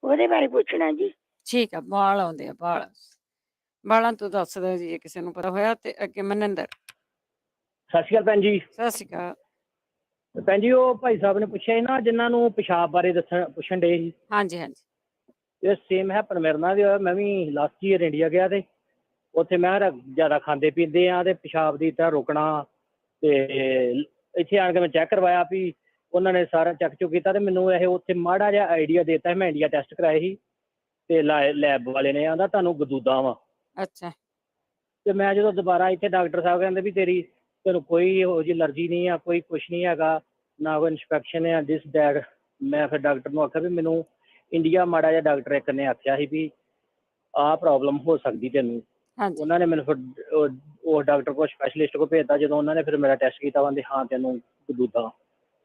ਉਹਦੇ ਬਾਰੇ ਪੁੱਛਣਾ ਜੀ। ਠੀਕ ਆ, ਵਾਲ ਆਉਂਦੇ ਆ, ਵਾਲਾਂ ਤੋਂ ਦੱਸ ਦਿਓ ਜੀ ਜੇ ਕਿਸੇ ਨੂੰ ਪਤਾ ਹੋਇਆ। ਤੇ ਅੱਗੇ ਮਨਿੰਦਰ। ਸਤਿ ਸ਼੍ਰੀ ਅਕਾਲ ਭੈਣ ਜੀ। ਸਤਿ ਸ਼੍ਰੀ ਅਕਾਲ ਭੈਣ ਜੀ, ਉਹ ਭਾਈ ਸਾਹਿਬ ਨੇ ਪੁੱਛਿਆ ਸੀ ਨਾ ਜਿਨ੍ਹਾਂ ਨੂੰ ਪਿਸ਼ਾਬ ਬਾਰੇ ਪੁੱਛਣ ਡੇ ਸੀ। ਹਾਂਜੀ ਹਾਂਜੀ। ਇਹ ਸੇਮ ਹੈਪਨ ਮੇਰੇ ਨਾਲ ਵੀ ਹੋਇਆ। ਮੈਂ ਵੀ ਲਾਸਟ ਈਅਰ ਇੰਡੀਆ ਗਿਆ ਤੇ ਉੱਥੇ ਮੈਂ ਜ਼ਿਆਦਾ ਖਾਂਦੇ ਪੀਂਦੇ ਆ ਤੇ ਪਿਸ਼ਾਬ ਦੀ ਤਰ੍ਹਾਂ ਰੋਕਣਾ ਤੇ ਇੱਥੇ ਆਣ ਕੇ ਮੈਂ ਚੈੱਕ ਕਰਵਾਇਆ ਵੀ ਉਹਨਾਂ ਨੇ ਸਾਰਾ ਚੈੱਕ ਚੁੱਕ ਕੀਤਾ ਤੇ ਮੈਨੂੰ ਇਹ ਉੱਥੇ ਮਾੜਾ ਜਿਹਾ ਆਈਡੀਆ ਦੇ ਦਿੱਤਾ। ਮੈਂ ਇੰਡੀਆ ਟੈਸਟ ਕਰਾਏ ਸੀ ਤੇ ਲੈਬ ਵਾਲੇ ਨੇ ਆਂਦਾ ਤੁਹਾਨੂੰ ਗਦੂਦਾਂ ਵਾ। ਅੱਛਾ। ਤੇ ਮੈਂ ਜਦੋਂ ਦੁਬਾਰਾ ਇੱਥੇ ਡਾਕਟਰ ਸਾਹਿਬ ਕਹਿੰਦੇ ਵੀ ਤੈਨੂੰ ਕੋਈ ਇਹੋ ਜਿਹੀ ਐਲਰਜੀ ਨਹੀਂ ਆ, ਕੋਈ ਕੁਛ ਨਹੀਂ ਹੈਗਾ, ਨਾ ਕੋਈ ਇਨਸਪੈਕਸ਼ਨ ਆ ਦਿਸ ਡੈਟ। ਮੈਂ ਫਿਰ ਡਾਕਟਰ ਨੂੰ ਆਖਿਆ ਵੀ ਮੈਨੂੰ ਇੰਡੀਆ ਮਾੜਾ ਜਿਹਾ ਡਾਕਟਰ ਇੱਕ ਨੇ ਆਖਿਆ ਸੀ ਵੀ ਆਹ ਪ੍ਰੋਬਲਮ ਹੋ ਸਕਦੀ ਤੈਨੂੰ। ਉਹਨਾਂ ਨੇ ਮੈਨੂੰ ਫਿਰ ਉਹ ਡਾਕਟਰ ਕੋਲ ਸਪੈਸ਼ਲਿਸਟ ਕੋਲ ਭੇਜਤਾ। ਜਦੋਂ ਉਹਨਾਂ ਨੇ ਫਿਰ ਮੇਰਾ ਟੈਸਟ ਕੀਤਾ ਕਹਿੰਦੇ ਹਾਂ ਤੈਨੂੰ ਗਦੂਦਾਂ।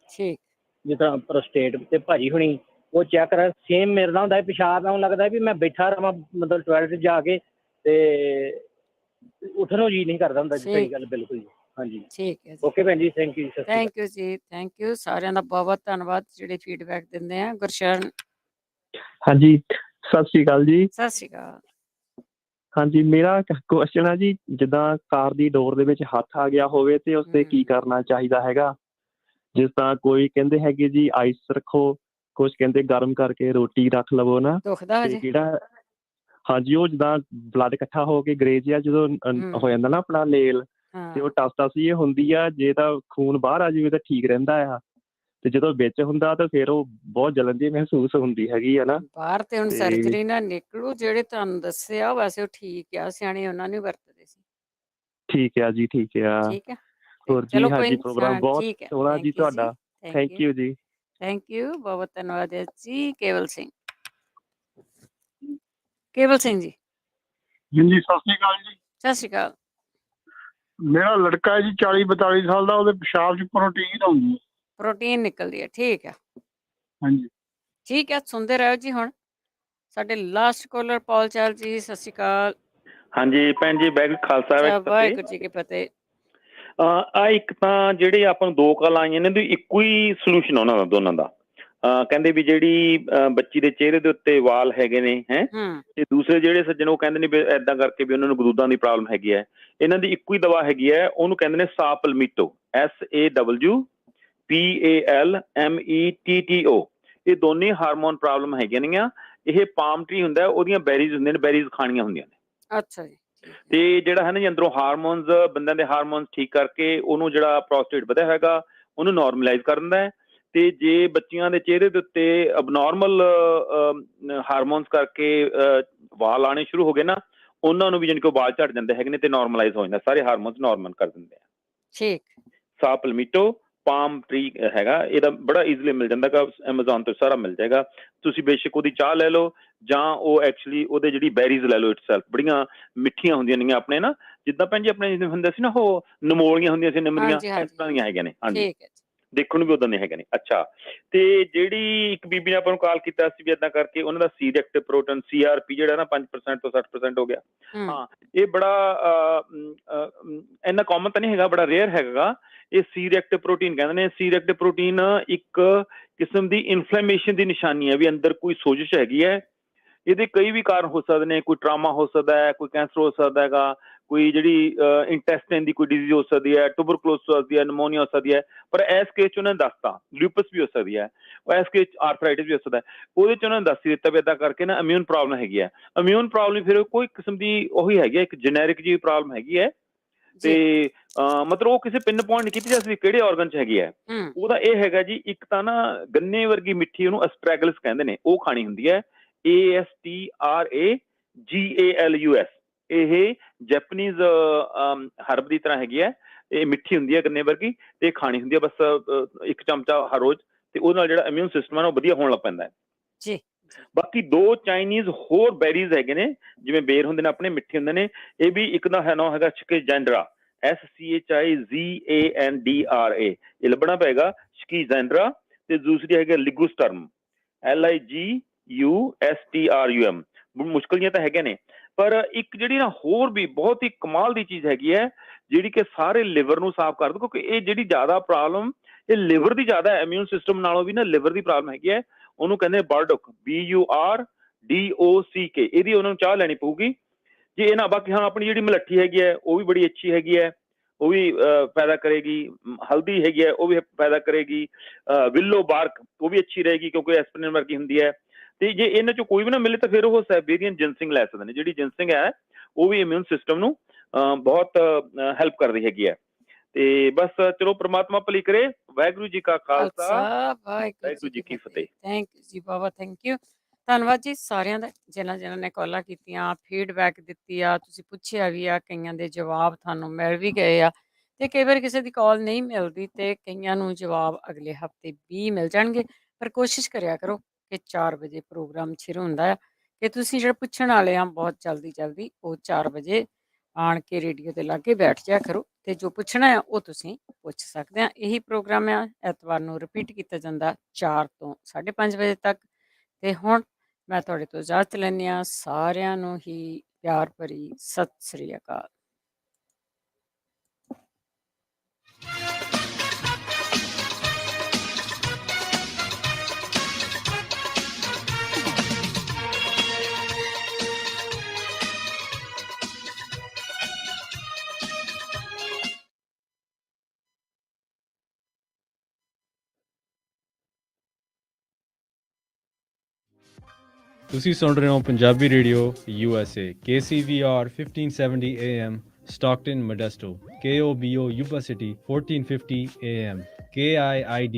ਠੀਕ। ਜਿਸ ਤਰ੍ਹਾਂ ਪ੍ਰੋਸਟੇਟ ਤੇ ਭਾਜੀ ਹੁਣੀ ਉਹ ਚੈੱਕ ਕਰਾ ਸੇਮ ਮੇਰੇ ਨਾਲ ਹੁੰਦਾ ਪਿਸ਼ਾਬ। ਮੈਨੂੰ ਲੱਗਦਾ ਵੀ ਮੈਂ ਬੈਠਾ ਰਹਾਂ ਮਤਲਬ ਟੋਇਲਟ ਜਾ ਕੇ ਤੇ ਉੱਠਣੋਂ ਜੀ ਨਹੀਂ ਕਰਦਾ ਹੁੰਦਾ। ਸਹੀ ਗੱਲ ਬਿਲਕੁਲ ਜੀ। ਹਾਂਜੀ ਠੀਕ ਹੈ ਜੀ। ਓਕੇ ਭੈਣ ਜੀ, ਥੈਂਕ ਯੂ। ਥੈਂਕ ਯੂ ਜੀ, ਥੈਂਕ ਯੂ ਸਾਰਿਆਂ ਦਾ ਬਹੁਤ ਧੰਨਵਾਦ ਜਿਹੜੇ ਫੀਡਬੈਕ ਦਿੰਦੇ ਆ। ਗੁਰਸ਼ਰਨ। ਹਾਂਜੀ ਸਤਿ ਸ਼੍ਰੀ ਅਕਾਲ ਜੀ। ਸਤਿ ਸ਼੍ਰੀ ਅਕਾਲ। ਹਾਂਜੀ, ਮੇਰਾ ਕੁਐਸਚਨ ਹੈ ਜੀ, ਜਿੱਦਾਂ ਕਾਰ ਦੀ ਡੋਰ ਦੇ ਵਿੱਚ ਹੱਥ ਆ ਗਿਆ ਹੋਵੇ ਤੇ ਉਸ ਤੇ ਕੀ ਕਰਨਾ ਚਾਹੀਦਾ ਹੈਗਾ? ਜਿਸ ਤਰ੍ਹਾਂ ਕੋਈ ਕਹਿੰਦੇ ਹੈਗੇ ਜੀ ਆਈਸ ਰੱਖੋ, ਕੁਛ ਕਹਿੰਦੇ ਗਰਮ ਕਰਕੇ ਰੋਟੀ ਰੱਖ ਲਵੋ ਨਾ। ਦੁਖਦਾ ਤੇ ਹਜੇ? ਜਿਹੜਾ ਹਾਂਜੀ, ਉਹ ਜਿੱਦਾਂ ਬਲੱਡ ਇਕੱਠਾ ਹੋ ਕੇ ਗਰੇ ਜਿਹਾ ਜਦੋਂ ਹੋ ਜਾਂਦਾ ਨਾ ਆਪਣਾ ਨੇਲ, ਤੇ ਉਹ ਟਸ ਜੀ ਹੁੰਦੀ ਆ। ਜੇ ਤਾਂ ਖੂਨ ਬਾਹਰ ਆ ਜਾਵੇ ਤਾਂ ਠੀਕ ਰਹਿੰਦਾ ਆ, ਤੇ ਜਦੋਂ ਵਿੱਚ ਹੁੰਦਾ ਤਾਂ ਫਿਰ ਉਹ ਬਹੁਤ ਜਲਨ ਜਿਹੀ ਮਹਿਸੂਸ ਹੁੰਦੀ ਹੈਗੀ ਆ ਨਾ। ਬਾਹਰ ਤੇ ਹੁਣ ਤੇ ਸਰਜਰੀ ਨਾਲ ਨਿਕਲੂ। ਜਿਹੜੇ ਤੁਹਾਨੂੰ ਦੱਸਿਆ ਵੈਸੇ ਉਹ ਠੀਕ ਆ, ਸਿਆਣੇ ਉਹਨਾਂ ਨੂੰ ਹੀ ਵਰਤਦੇ ਸੀ। ਠੀਕ ਆ ਜੀ, ਠੀਕ ਆ। ਠੀਕ ਹੈ, ਹੋਰ ਜੀ, ਚਲੋ ਕੋਈ ਹਾਂਜੀ, ਨਹੀਂ, ਪ੍ਰੋਗਰਾਮ ਬਹੁਤ ਠੀਕ ਹੈ। ਸੋਹਣਾ ਜੀ ਥੈਂਕ ਯੂ ਜੀ, ਤੁਹਾਡਾ। ਥੈਂਕ ਯੂ ਜੀ। ਥੈਂਕ ਯੂ, ਬਹੁਤ ਬਹੁਤ ਧੰਨਵਾਦ ਹੈ ਜੀ। ਕੇਵਲ ਸਿੰਘ, ਕੇਵਲ ਸਿੰਘ ਜੀ। ਹਾਂਜੀ, ਸਤਿ ਸ਼੍ਰੀ ਅਕਾਲ ਜੀ। ਸਤਿ ਸ਼੍ਰੀ ਅਕਾਲ। ਮੇਰਾ ਲੜਕਾ ਹੈ ਜੀ 40-42 ਸਾਲ ਦਾ, ਉਹਦੇ ਪਿਸ਼ਾਬ 'ਚ ਪ੍ਰੋਟੀਨ ਆਉਂਦੀ ਹੈ। ਪ੍ਰੋਟੀਨ ਨਿਕਲਦੀ ਹੈ, ਠੀਕ ਹੈ। ਹਾਂਜੀ, ਠੀਕ ਹੈ, ਸੁਣਦੇ ਰਹੋ ਜੀ। ਹੁਣ ਸਾਡੇ ਲਾਸਟ ਕਾਲਰ ਪੌਲ ਚਾਲ ਜੀ, ਸਤਿ ਸ਼੍ਰੀ ਅਕਾਲ। ਹਾਂਜੀ ਭੈਣ ਜੀ, ਵਾਹਿਗੁਰੂ ਖਾਲਸਾ ਵਾਹਿਗੁਰੂ ਜੀ ਕੀ ਫਤਿਹ। ਆ ਇੱਕ ਤਾਂ ਜਿਹੜੇ ਆਪਾਂ ਨੂੰ 2 ਕਾਲਾਂ ਆਈਆਂ ਨੇ, ਇਹਦੀ ਇੱਕੋ ਹੀ ਸੋਲੂਸ਼ਨ ਉਹਨਾਂ ਦਾ ਦੋਨਾਂ ਦਾ। ਕਹਿੰਦੇ ਵੀ ਜਿਹੜੀ ਬੱਚੀ ਦੇ ਚਿਹਰੇ ਦੇ ਉੱਤੇ ਵਾਲ ਹੈਗੇ ਨੇ ਹੈ, ਤੇ ਦੂਸਰੇ ਜਿਹੜੇ ਸੱਜਣ ਉਹ ਕਹਿੰਦੇ ਨੇ ਵੀ ਏਦਾਂ ਕਰਕੇ ਵੀ ਉਹਨਾਂ ਨੂੰ ਗਰੂਦਾਂ ਦੀ ਪ੍ਰੋਬਲਮ ਹੈਗੀ ਹੈ। ਇਹਨਾਂ ਦੀ ਇੱਕੋ ਹੀ ਦਵਾ ਹੈਗੀ ਹੈ, ਉਹਨੂੰ ਕਹਿੰਦੇ ਨੇ ਸਾਪਲਮੀਟੋ, SAWPALMETTO। ਇਹ ਦੋਨੇ ਹਾਰਮੋਨ ਪ੍ਰੋਬਲਮ ਹੈਗੀਆਂ ਨੇਗੀਆਂ। ਇਹ ਪਾਮ ਟਰੀ ਹੁੰਦਾ, ਉਹਦੀਆਂ ਬੈਰੀਜ਼ ਹੁੰਦੀਆਂ ਨੇ, ਬੈਰੀਜ਼ ਖਾਣੀਆਂ ਹੁੰਦੀਆਂ ਨੇ। ਅੱਛਾ ਜੀ। ਤੇ ਜਿਹੜਾ ਹੈ ਨਾ ਜੀ ਅੰਦਰੋਂ ਹਾਰਮੋਨਸ, ਬੰਦਿਆਂ ਦੇ ਹਾਰਮੋਨਸ ਠੀਕ ਕਰਕੇ ਉਹਨੂੰ ਜਿਹੜਾ ਪ੍ਰੋਸਟੇਟ ਵਧਿਆ ਹੈਗਾ ਉਹਨੂੰ ਨੋਰਮਲਾਈਜ਼ ਕਰ ਦਿੰਦਾ ਹੈ। ਤੇ ਜੇ ਬੱਚੀਆਂ ਦੇ ਚਿਹਰੇ ਦੇ ਉੱਤੇ ਅਬਨੋਰਮਲ ਹਾਰਮੋਨਸ ਕਰਕੇ ਵਾਲ ਆਉਣੇ ਸ਼ੁਰੂ ਹੋ ਗਏ ਨਾ, ਉਹਨਾਂ ਨੂੰ ਵੀ ਜਾਣੀ ਕਿ ਵਾਲ ਝੜ ਜਾਂਦੇ ਹੈਗੇ ਨੇ ਤੇ ਨੋਰਮਲਾਈਜ਼ ਹੋ ਜਾਂਦਾ, ਸਾਰੇ ਹਾਰਮੋਨਸ ਨੋਰਮਲ ਕਰ ਦਿੰਦੇ ਆ। ਠੀਕ। ਸਾਪਲਮੀਟੋ ਪਾਮ ਟਰੀ ਹੈਗਾ, ਇਹਦਾ ਬੜਾ ਈਜ਼ੀਲੀ ਮਿਲ ਜਾਂਦਾ ਗਾ, ਐਮਾਜ਼ੋਨ ਤੋਂ ਸਾਰਾ ਮਿਲ ਜਾਏਗਾ। ਤੁਸੀਂ ਬੇਸ਼ੱਕ ਉਹਦੀ ਚਾਹ ਲੈ ਲਓ, ਜਾਂ ਉਹ ਐਕਚੁਅਲੀ ਉਹਦੇ ਜਿਹੜੀ ਬੈਰੀਜ਼ ਲੈ ਲਓ ਇਟਸੈਲਫ, ਬੜੀਆਂ ਮਿੱਠੀਆਂ ਹੁੰਦੀਆਂ ਨੇਗੀਆਂ ਆਪਣੇ ਨਾ, ਜਿੱਦਾਂ ਭੈਣ ਜੀ ਆਪਣੇ ਹੁੰਦੇ ਸੀ ਨਾ ਉਹ ਨਮੋਲੀਆਂ ਹੁੰਦੀਆਂ ਸੀ, ਨਿੰਮਰੀਆਂ, ਇਸ ਤਰ੍ਹਾਂ ਦੀਆਂ ਹੈਗੀਆਂ ਨੇ। ਹਾਂਜੀ, ਦੇਖਣ ਨੂੰ ਵੀ ਉਦਾਂ ਦੇ ਹੈਗੇ ਨੇ। ਅੱਛਾ, ਤੇ ਜਿਹੜੀ ਇੱਕ ਬੀਬੀ ਨੇ ਆਪਾਂ ਨੂੰ ਕਾਲ ਕੀਤਾ ਸੀ ਵੀ ਏਦਾਂ ਕਰਕੇ ਉਹਨਾਂ ਦਾ ਸੀ ਰਿਐਕਟਿਵ ਪ੍ਰੋਟੀਨ CRP ਜਿਹੜਾ ਨਾ 5% ਤੋਂ 60% ਹੋ ਗਿਆ। ਹਾਂ, ਇਹ ਬੜਾ ਇੰਨਾ ਕਾਮਨ ਤਾਂ ਨਹੀਂ ਹੈਗਾ, ਬੜਾ ਰੇਅਰ ਹੈਗਾ। ਇਹ ਸੀ ਰਿਐਕਟਿਵ ਪ੍ਰੋਟੀਨ ਕਹਿੰਦੇ ਨੇ। ਸੀ ਰਿਐਕਟਿਵ ਪ੍ਰੋਟੀਨ ਇੱਕ ਕਿਸਮ ਦੀ ਇਨਫਲੇਮੇਸ਼ਨ ਦੀ ਨਿਸ਼ਾਨੀ ਹੈ ਵੀ ਅੰਦਰ ਕੋਈ ਸੋਜਿਸ਼ ਹੈਗੀ ਹੈ। ਇਹਦੇ ਕਈ ਵੀ ਕਾਰਨ ਹੋ ਸਕਦੇ ਨੇ, ਕੋਈ ਟਰਾਮਾ ਹੋ ਸਕਦਾ ਹੈ, ਕੋਈ ਕੈਂਸਰ ਹੋ ਸਕਦਾ ਹੈਗਾ, ਕੋਈ ਜਿਹੜੀ ਇੰਟੈਸਟਾਈਨ ਦੀ ਕੋਈ ਡਿਜ਼ੀਜ਼ ਹੋ ਸਕਦੀ ਹੈ, ਟੂਬਰਕਲੋਸਿਸ ਹੋ ਸਕਦੀ ਹੈ, ਨਮੋਨੀਆ ਹੋ ਸਕਦੀ ਹੈ। ਪਰ ਇਸ ਕੇਸ 'ਚ ਉਹਨਾਂ ਨੇ ਦੱਸਤਾ ਲਿਊਪਸ ਵੀ ਹੋ ਸਕਦੀ ਹੈ, ਇਸ ਕੇਸ 'ਚ ਆਰਥਰਾਈਟਿਸ ਵੀ ਹੋ ਸਕਦਾ ਹੈ। ਉਹਦੇ 'ਚ ਉਹਨਾਂ ਨੇ ਦੱਸ ਹੀ ਦਿੱਤਾ ਵੀ ਇੱਦਾਂ ਕਰਕੇ ਨਾ ਇਮਿਊਨ ਪ੍ਰੋਬਲਮ ਹੈਗੀ ਹੈ। ਇਮਿਊਨ ਪ੍ਰੋਬਲਮ ਫਿਰ ਕੋਈ ਕਿਸਮ ਦੀ ਉਹੀ ਹੈਗੀ ਹੈ, ਇੱਕ ਜੈਨੇਰਿਕ ਜਿਹੀ ਪ੍ਰੋਬਲਮ ਹੈਗੀ ਹੈ। ਤੇ ਮਤਲਬ ਉਹ ਕਿਸੇ ਪਿੰਨ ਪੁਆਇੰਟ ਨਹੀਂ ਕੀਤੀ ਜਾ ਸਕਦੀ ਕਿਹੜੇ ਆਰਗਨ 'ਚ ਹੈਗੀ ਹੈ। ਉਹਦਾ ਇਹ ਹੈਗਾ ਜੀ, ਇੱਕ ਤਾਂ ਨਾ ਗੰਨੇ ਵਰਗੀ ਮਿੱਠੀ, ਉਹਨੂੰ ਅਸਟਰੈਗਲਸ ਕਹਿੰਦੇ ਨੇ, ਉਹ ਖਾਣੀ ਹੁੰਦੀ ਹੈ, ASTRAGALUS। ਇਹ ਜੈਪਨੀਜ਼ ਹਰਬ ਦੀ ਤਰ੍ਹਾਂ ਹੈਗੀ ਹੈ, ਇਹ ਮਿੱਠੀ ਹੁੰਦੀ ਹੈ ਗੰਨੇ ਵਰਗੀ, ਤੇ ਖਾਣੀ ਹੁੰਦੀ ਹੈ ਬਸ 1 ਚਮਚਾ ਹਰ ਰੋਜ਼, ਤੇ ਉਹਦੇ ਨਾਲ ਜਿਹੜਾ ਇਮਿਊਨ ਸਿਸਟਮ ਹੈ ਉਹ ਵਧੀਆ ਹੋਣ ਲੱਗ ਪੈਂਦਾ ਹੈ ਜੀ। ਬਾਕੀ 2 ਚਾਈਨੀਜ਼ ਹੋਰ ਬੈਰੀਜ਼ ਹੈਗੇ ਨੇ, ਜਿਵੇਂ ਬੇਰ ਹੁੰਦੇ ਨੇ ਆਪਣੇ, ਮਿੱਠੇ ਹੁੰਦੇ ਨੇ। ਇਹ ਵੀ ਇੱਕ ਦਾ ਹੈ ਨਾਮ ਹੈਗਾ ਸ਼ਿਕੀਜ਼ੈਂਡਰਾ, SCHIZANDRA, ਇਹ ਲੱਭਣਾ ਪਏਗਾ, ਸ਼ਿਕੀਜ਼ੈਂਡਰਾ। ਤੇ ਦੂਸਰੀ ਹੈਗੀ ਲਿਗੂਸਟਰਮ, LIGUSTRUM। ਮੁਸ਼ਕਿਲ ਜਿਹੀਆਂ ਤਾਂ ਹੈਗੇ ਨੇ, ਪਰ ਇੱਕ ਜਿਹੜੀ ਨਾ ਹੋਰ ਵੀ ਬਹੁਤ ਹੀ ਕਮਾਲ ਦੀ ਚੀਜ਼ ਹੈਗੀ ਹੈ, ਜਿਹੜੀ ਕਿ ਸਾਰੇ ਲਿਵਰ ਨੂੰ ਸਾਫ਼ ਕਰ ਦਿਓ। ਕਿਉਂਕਿ ਇਹ ਜਿਹੜੀ ਜ਼ਿਆਦਾ ਪ੍ਰੋਬਲਮ ਇਹ ਲਿਵਰ ਦੀ ਜ਼ਿਆਦਾ ਹੈ, ਇਮਿਊਨ ਸਿਸਟਮ ਨਾਲੋਂ ਵੀ ਨਾ ਲਿਵਰ ਦੀ ਪ੍ਰੋਬਲਮ ਹੈਗੀ ਹੈ। ਉਹਨੂੰ ਕਹਿੰਦੇ ਬਰਡੋਕ, BURDOCK। ਇਹਦੀ ਉਹਨਾਂ ਨੂੰ ਚਾਹ ਲੈਣੀ ਪਊਗੀ ਜੇ ਇਹ ਨਾ। ਬਾਕੀ ਹਾਂ, ਆਪਣੀ ਜਿਹੜੀ ਮਲੱਠੀ ਹੈਗੀ ਹੈ ਉਹ ਵੀ ਬੜੀ ਅੱਛੀ ਹੈਗੀ ਹੈ, ਉਹ ਵੀ ਪੈਦਾ ਕਰੇਗੀ। ਹਲਦੀ ਹੈਗੀ ਹੈ, ਉਹ ਵੀ ਪੈਦਾ ਕਰੇਗੀ। ਵਿਲੋ ਬਾਰਕ, ਉਹ ਵੀ ਅੱਛੀ ਰਹੇਗੀ ਕਿਉਂਕਿ ਐਸਪਰੀਨ ਵਰਗੀ ਹੁੰਦੀ ਹੈ। ਤੇ ਜੇ ਇਹਨਾਂ 'ਚੋਂ ਕੋਈ ਵੀ ਨਾ ਮਿਲੇ ਤਾਂ ਫਿਰ ਉਹ ਸਾਈਬੇਰੀਅਨ ਜਿੰਸਿੰਗ ਲੈ ਸਕਦੇ ਨੇ। ਜਿਹੜੀ ਜਿੰਸਿੰਗ ਹੈ ਉਹ ਵੀ ਇਮਿਊਨ ਸਿਸਟਮ ਨੂੰ ਬਹੁਤ ਹੈਲਪ ਕਰਦੀ ਹੈਗੀ ਹੈ। ਤੇ ਬਸ ਚਲੋ, ਪ੍ਰਮਾਤਮਾ ਭਲੀ ਕਰੇ। ਵਾਹਿਗੁਰੂ ਜੀ ਕਾ ਖਾਲਸਾ, ਵਾਹਿਗੁਰੂ ਜੀ ਕੀ ਫਤਿਹ। ਥੈਂਕ ਯੂ ਜੀ ਬਾਬਾ, ਥੈਂਕ ਯੂ। ਧੰਨਵਾਦ ਜੀ ਸਾਰਿਆਂ ਦਾ, ਜਿਨ੍ਹਾਂ ਨੇ ਕਾਲਾਂ ਕੀਤੀਆਂ, ਫੀਡਬੈਕ ਦਿੱਤੀ ਆ, ਤੁਸੀਂ ਪੁੱਛਿਆ ਵੀ ਆ, ਕਈਆਂ ਦੇ ਜਵਾਬ ਤੁਹਾਨੂੰ ਮਿਲ ਵੀ ਗਏ ਆ, ਤੇ ਕਈ ਵਾਰ ਕਿਸੇ ਦੀ ਕਾਲ ਨਹੀਂ ਮਿਲਦੀ ਤੇ ਕਈਆਂ ਨੂੰ ਜਵਾਬ ਅਗਲੇ ਹਫਤੇ ਵੀ ਮਿਲ ਜਾਣਗੇ। ਪਰ ਕੋਸ਼ਿਸ਼ ਕਰਿਆ ਕਰੋ ਕਿ 4 ਵਜੇ ਪ੍ਰੋਗਰਾਮ ਸ਼ੁਰੂ ਹੁੰਦਾ ਆ, ਕਿ ਤੁਸੀਂ ਜਿਹੜੇ ਪੁੱਛਣ ਵਾਲੇ ਆ ਬਹੁਤ ਜਲਦੀ ਉਹ 4 ਵਜੇ ਆਣ ਕੇ ਰੇਡੀਓ ਦੇ ਲਾਗੇ ਬੈਠ ਜਾ ਕਰੋ, ਤੇ ਜੋ ਪੁੱਛਣਾ ਆ ਉਹ ਤੁਸੀਂ ਪੁੱਛ ਸਕਦੇ ਆ। ਇਹੀ ਪ੍ਰੋਗਰਾਮ ਆ, ਐਤਵਾਰ ਨੂੰ ਰਿਪੀਟ ਕੀਤਾ ਜਾਂਦਾ 4 ਤੋਂ 5:30 ਵਜੇ ਤੱਕ। ਤੇ ਹੁਣ ਮੈਂ ਤੁਹਾਡੇ ਤੋਂ ਇਜਾਜ਼ਤ ਲੈਂਦੀ ਹਾਂ। ਸਾਰਿਆਂ ਨੂੰ ਹੀ ਪਿਆਰ ਭਰੀ ਸਤਿ ਸ੍ਰੀ ਅਕਾਲ। ਤੁਸੀਂ ਸੁਣ ਰਹੇ ਹੋ Punjabi radio USA KCVR 1570 AM Stockton Modesto KOBO Yuba City 1450 AM KIID